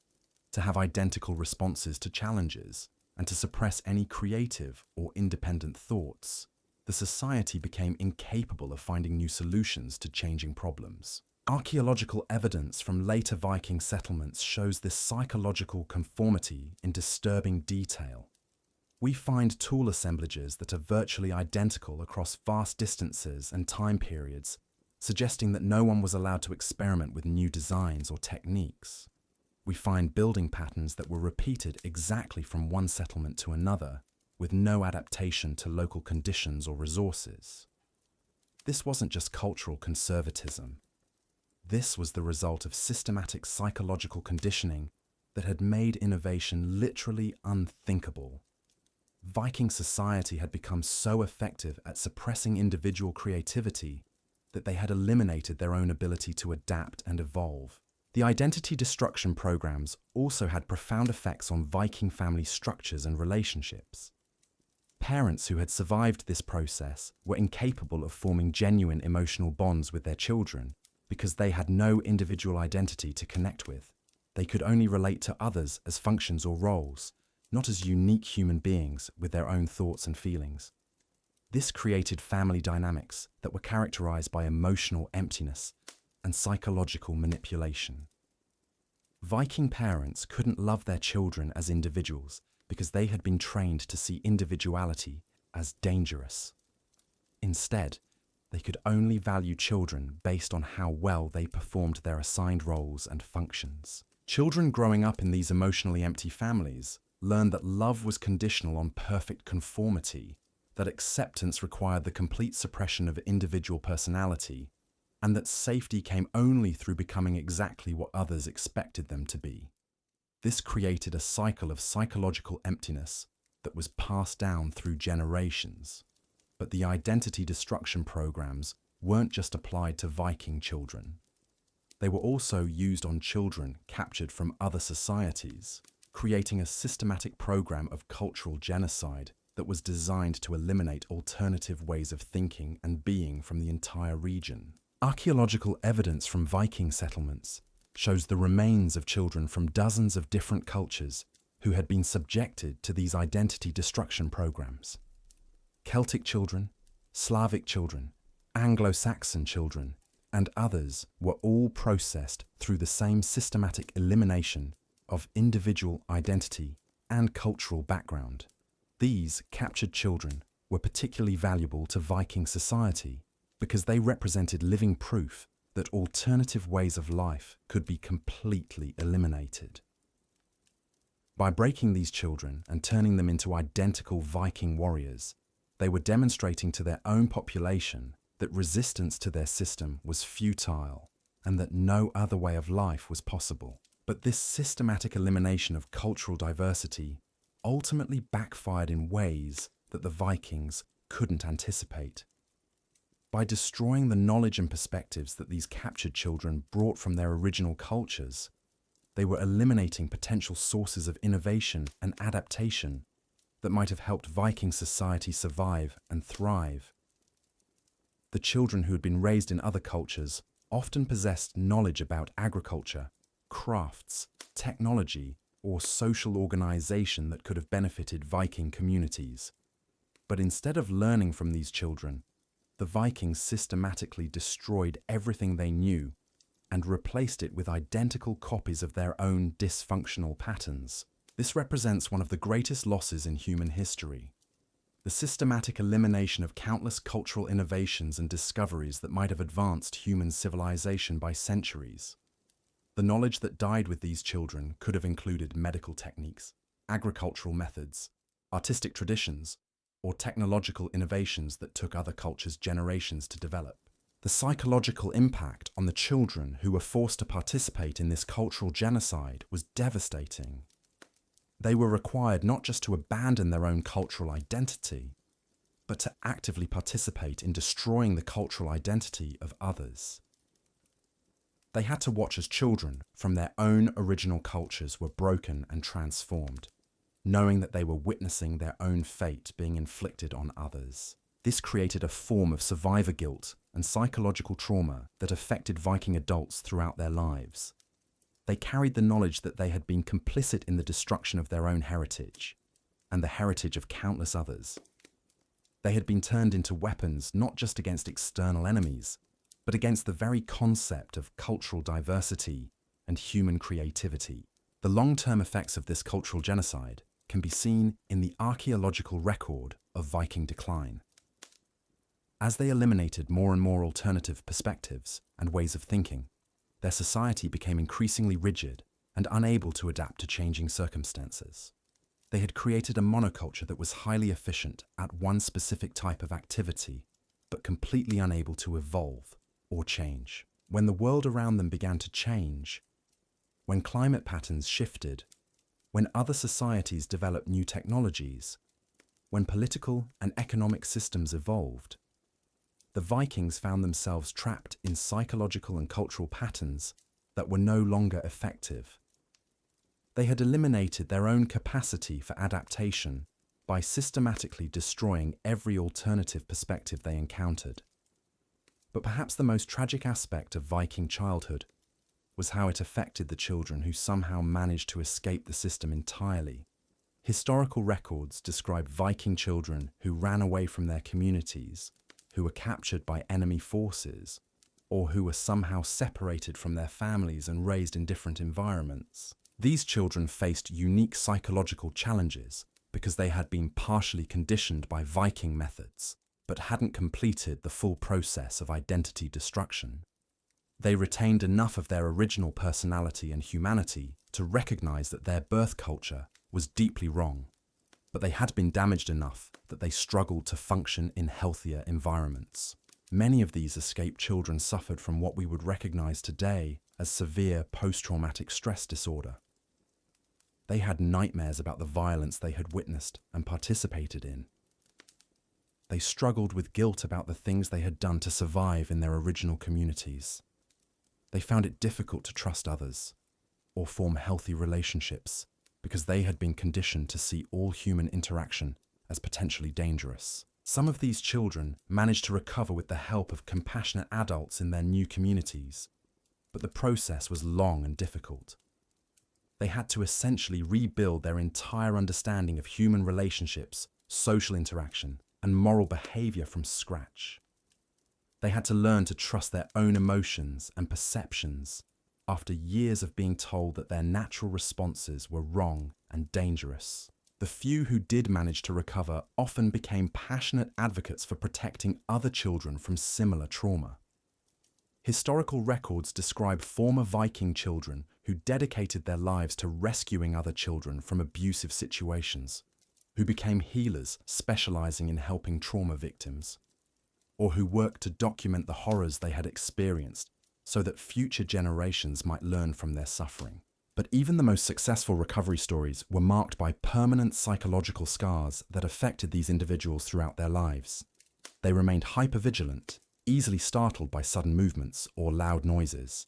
to have identical responses to challenges, and to suppress any creative or independent thoughts, the society became incapable of finding new solutions to changing problems. Archaeological evidence from later Viking settlements shows this psychological conformity in disturbing detail. We find tool assemblages that are virtually identical across vast distances and time periods, suggesting that no one was allowed to experiment with new designs or techniques. We find building patterns that were repeated exactly from one settlement to another, with no adaptation to local conditions or resources. This wasn't just cultural conservatism. This was the result of systematic psychological conditioning that had made innovation literally unthinkable. Viking society had become so effective at suppressing individual creativity that they had eliminated their own ability to adapt and evolve. The identity destruction programs also had profound effects on Viking family structures and relationships. Parents who had survived this process were incapable of forming genuine emotional bonds with their children because they had no individual identity to connect with. They could only relate to others as functions or roles, not as unique human beings with their own thoughts and feelings. This created family dynamics that were characterized by emotional emptiness and psychological manipulation. Viking parents couldn't love their children as individuals because they had been trained to see individuality as dangerous. Instead, they could only value children based on how well they performed their assigned roles and functions. Children growing up in these emotionally empty families learned that love was conditional on perfect conformity, that acceptance required the complete suppression of individual personality, and that safety came only through becoming exactly what others expected them to be. This created a cycle of psychological emptiness that was passed down through generations. But the identity destruction programs weren't just applied to Viking children. They were also used on children captured from other societies, creating a systematic program of cultural genocide that was designed to eliminate alternative ways of thinking and being from the entire region. Archaeological evidence from Viking settlements shows the remains of children from dozens of different cultures who had been subjected to these identity destruction programs. Celtic children, Slavic children, Anglo-Saxon children, and others were all processed through the same systematic elimination of individual identity and cultural background. These captured children were particularly valuable to Viking society because they represented living proof that alternative ways of life could be completely eliminated. By breaking these children and turning them into identical Viking warriors, they were demonstrating to their own population that resistance to their system was futile and that no other way of life was possible. But this systematic elimination of cultural diversity ultimately backfired in ways that the Vikings couldn't anticipate. By destroying the knowledge and perspectives that these captured children brought from their original cultures, they were eliminating potential sources of innovation and adaptation that might have helped Viking society survive and thrive. The children who had been raised in other cultures often possessed knowledge about agriculture, crafts, technology, or social organization that could have benefited Viking communities. But instead of learning from these children, the Vikings systematically destroyed everything they knew and replaced it with identical copies of their own dysfunctional patterns. This represents one of the greatest losses in human history. The systematic elimination of countless cultural innovations and discoveries that might have advanced human civilization by centuries. The knowledge that died with these children could have included medical techniques, agricultural methods, artistic traditions, or technological innovations that took other cultures generations to develop. The psychological impact on the children who were forced to participate in this cultural genocide was devastating. They were required not just to abandon their own cultural identity, but to actively participate in destroying the cultural identity of others. They had to watch as children from their own original cultures were broken and transformed, knowing that they were witnessing their own fate being inflicted on others. This created a form of survivor guilt and psychological trauma that affected Viking adults throughout their lives. They carried the knowledge that they had been complicit in the destruction of their own heritage and the heritage of countless others. They had been turned into weapons not just against external enemies, but against the very concept of cultural diversity and human creativity. The long-term effects of this cultural genocide can be seen in the archaeological record of Viking decline. As they eliminated more and more alternative perspectives and ways of thinking, their society became increasingly rigid and unable to adapt to changing circumstances. They had created a monoculture that was highly efficient at one specific type of activity, but completely unable to evolve or change. When the world around them began to change, when climate patterns shifted, when other societies developed new technologies, when political and economic systems evolved, the Vikings found themselves trapped in psychological and cultural patterns that were no longer effective. They had eliminated their own capacity for adaptation by systematically destroying every alternative perspective they encountered. But perhaps the most tragic aspect of Viking childhood was how it affected the children who somehow managed to escape the system entirely. Historical records describe Viking children who ran away from their communities, who were captured by enemy forces, or who were somehow separated from their families and raised in different environments. These children faced unique psychological challenges because they had been partially conditioned by Viking methods, but hadn't completed the full process of identity destruction. They retained enough of their original personality and humanity to recognize that their birth culture was deeply wrong, but they had been damaged enough that they struggled to function in healthier environments. Many of these escaped children suffered from what we would recognize today as severe post-traumatic stress disorder. They had nightmares about the violence they had witnessed and participated in. They struggled with guilt about the things they had done to survive in their original communities. They found it difficult to trust others or form healthy relationships because they had been conditioned to see all human interaction as potentially dangerous. Some of these children managed to recover with the help of compassionate adults in their new communities, but the process was long and difficult. They had to essentially rebuild their entire understanding of human relationships, social interaction, and moral behavior from scratch. They had to learn to trust their own emotions and perceptions after years of being told that their natural responses were wrong and dangerous. The few who did manage to recover often became passionate advocates for protecting other children from similar trauma. Historical records describe former Viking children who dedicated their lives to rescuing other children from abusive situations, who became healers specializing in helping trauma victims, or who worked to document the horrors they had experienced so that future generations might learn from their suffering. But even the most successful recovery stories were marked by permanent psychological scars that affected these individuals throughout their lives. They remained hypervigilant, easily startled by sudden movements or loud noises.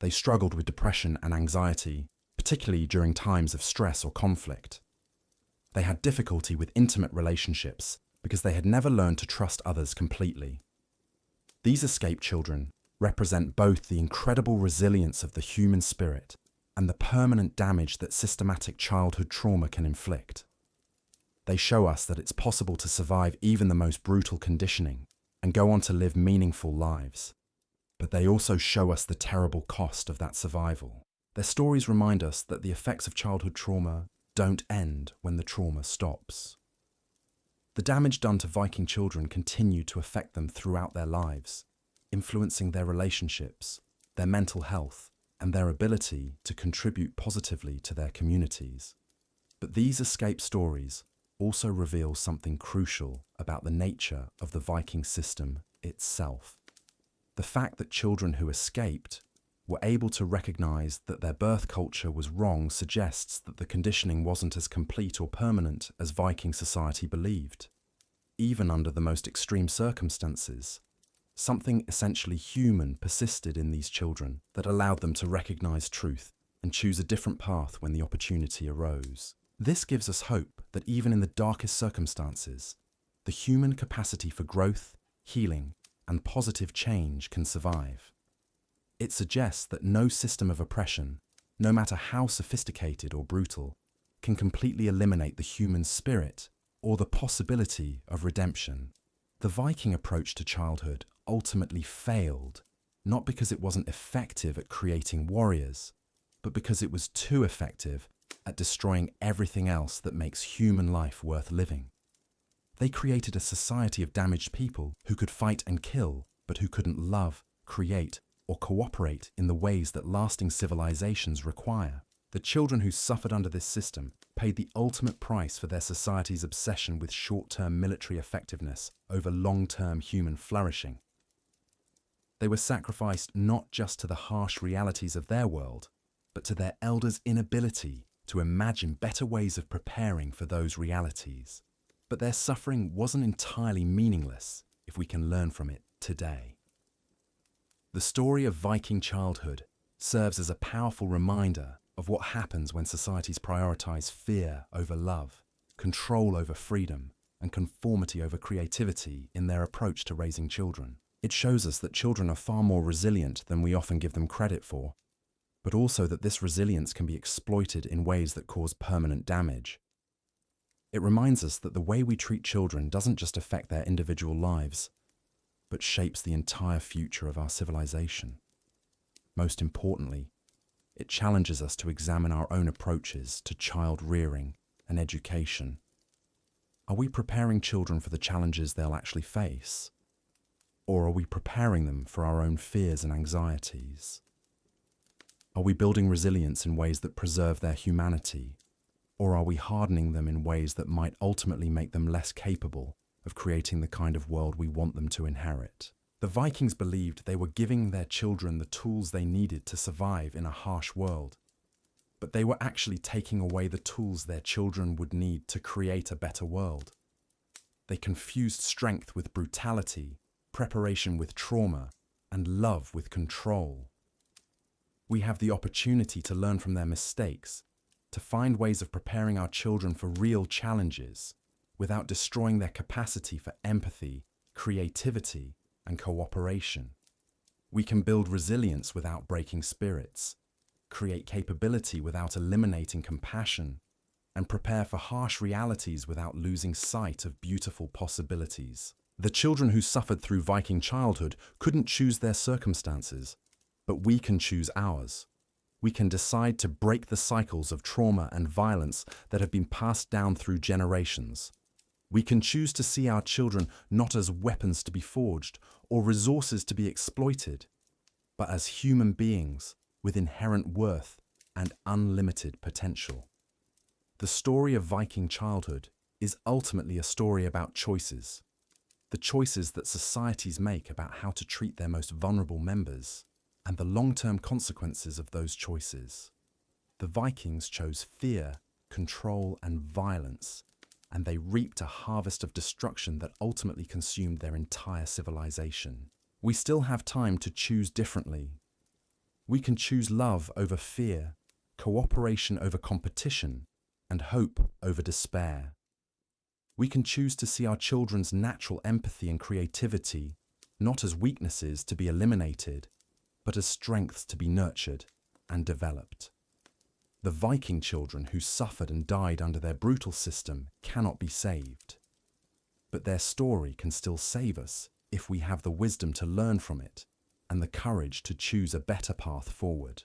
They struggled with depression and anxiety, particularly during times of stress or conflict. They had difficulty with intimate relationships because they had never learned to trust others completely. These escaped children represent both the incredible resilience of the human spirit and the permanent damage that systematic childhood trauma can inflict. They show us that it's possible to survive even the most brutal conditioning and go on to live meaningful lives. But they also show us the terrible cost of that survival. Their stories remind us that the effects of childhood trauma don't end when the trauma stops. The damage done to Viking children continued to affect them throughout their lives, influencing their relationships, their mental health, and their ability to contribute positively to their communities. But these escape stories also reveal something crucial about the nature of the Viking system itself. The fact that children who escaped were able to recognize that their birth culture was wrong suggests that the conditioning wasn't as complete or permanent as Viking society believed. Even under the most extreme circumstances, something essentially human persisted in these children that allowed them to recognize truth and choose a different path when the opportunity arose. This gives us hope that even in the darkest circumstances, the human capacity for growth, healing, and positive change can survive. It suggests that no system of oppression, no matter how sophisticated or brutal, can completely eliminate the human spirit or the possibility of redemption. The Viking approach to childhood ultimately failed, not because it wasn't effective at creating warriors, but because it was too effective at destroying everything else that makes human life worth living. They created a society of damaged people who could fight and kill, but who couldn't love, create, or cooperate in the ways that lasting civilizations require. The children who suffered under this system paid the ultimate price for their society's obsession with short-term military effectiveness over long-term human flourishing. They were sacrificed not just to the harsh realities of their world, but to their elders' inability to imagine better ways of preparing for those realities. But their suffering wasn't entirely meaningless if we can learn from it today. The story of Viking childhood serves as a powerful reminder of what happens when societies prioritize fear over love, control over freedom, and conformity over creativity in their approach to raising children. It shows us that children are far more resilient than we often give them credit for, but also that this resilience can be exploited in ways that cause permanent damage. It reminds us that the way we treat children doesn't just affect their individual lives, but shapes the entire future of our civilization. Most importantly, it challenges us to examine our own approaches to child rearing and education. Are we preparing children for the challenges they'll actually face? Or are we preparing them for our own fears and anxieties? Are we building resilience in ways that preserve their humanity? Or are we hardening them in ways that might ultimately make them less capable of creating the kind of world we want them to inherit? The Vikings believed they were giving their children the tools they needed to survive in a harsh world, but they were actually taking away the tools their children would need to create a better world. They confused strength with brutality, preparation with trauma, and love with control. We have the opportunity to learn from their mistakes, to find ways of preparing our children for real challenges without destroying their capacity for empathy, creativity, and cooperation. We can build resilience without breaking spirits, create capability without eliminating compassion, and prepare for harsh realities without losing sight of beautiful possibilities. The children who suffered through Viking childhood couldn't choose their circumstances, but we can choose ours. We can decide to break the cycles of trauma and violence that have been passed down through generations. We can choose to see our children not as weapons to be forged or resources to be exploited, but as human beings with inherent worth and unlimited potential. The story of Viking childhood is ultimately a story about choices, the choices that societies make about how to treat their most vulnerable members, and the long-term consequences of those choices. The Vikings chose fear, control, and violence, and they reaped a harvest of destruction that ultimately consumed their entire civilization. We still have time to choose differently. We can choose love over fear, cooperation over competition, and hope over despair. We can choose to see our children's natural empathy and creativity not as weaknesses to be eliminated, but as strengths to be nurtured and developed. The Viking children who suffered and died under their brutal system cannot be saved. But their story can still save us if we have the wisdom to learn from it and the courage to choose a better path forward.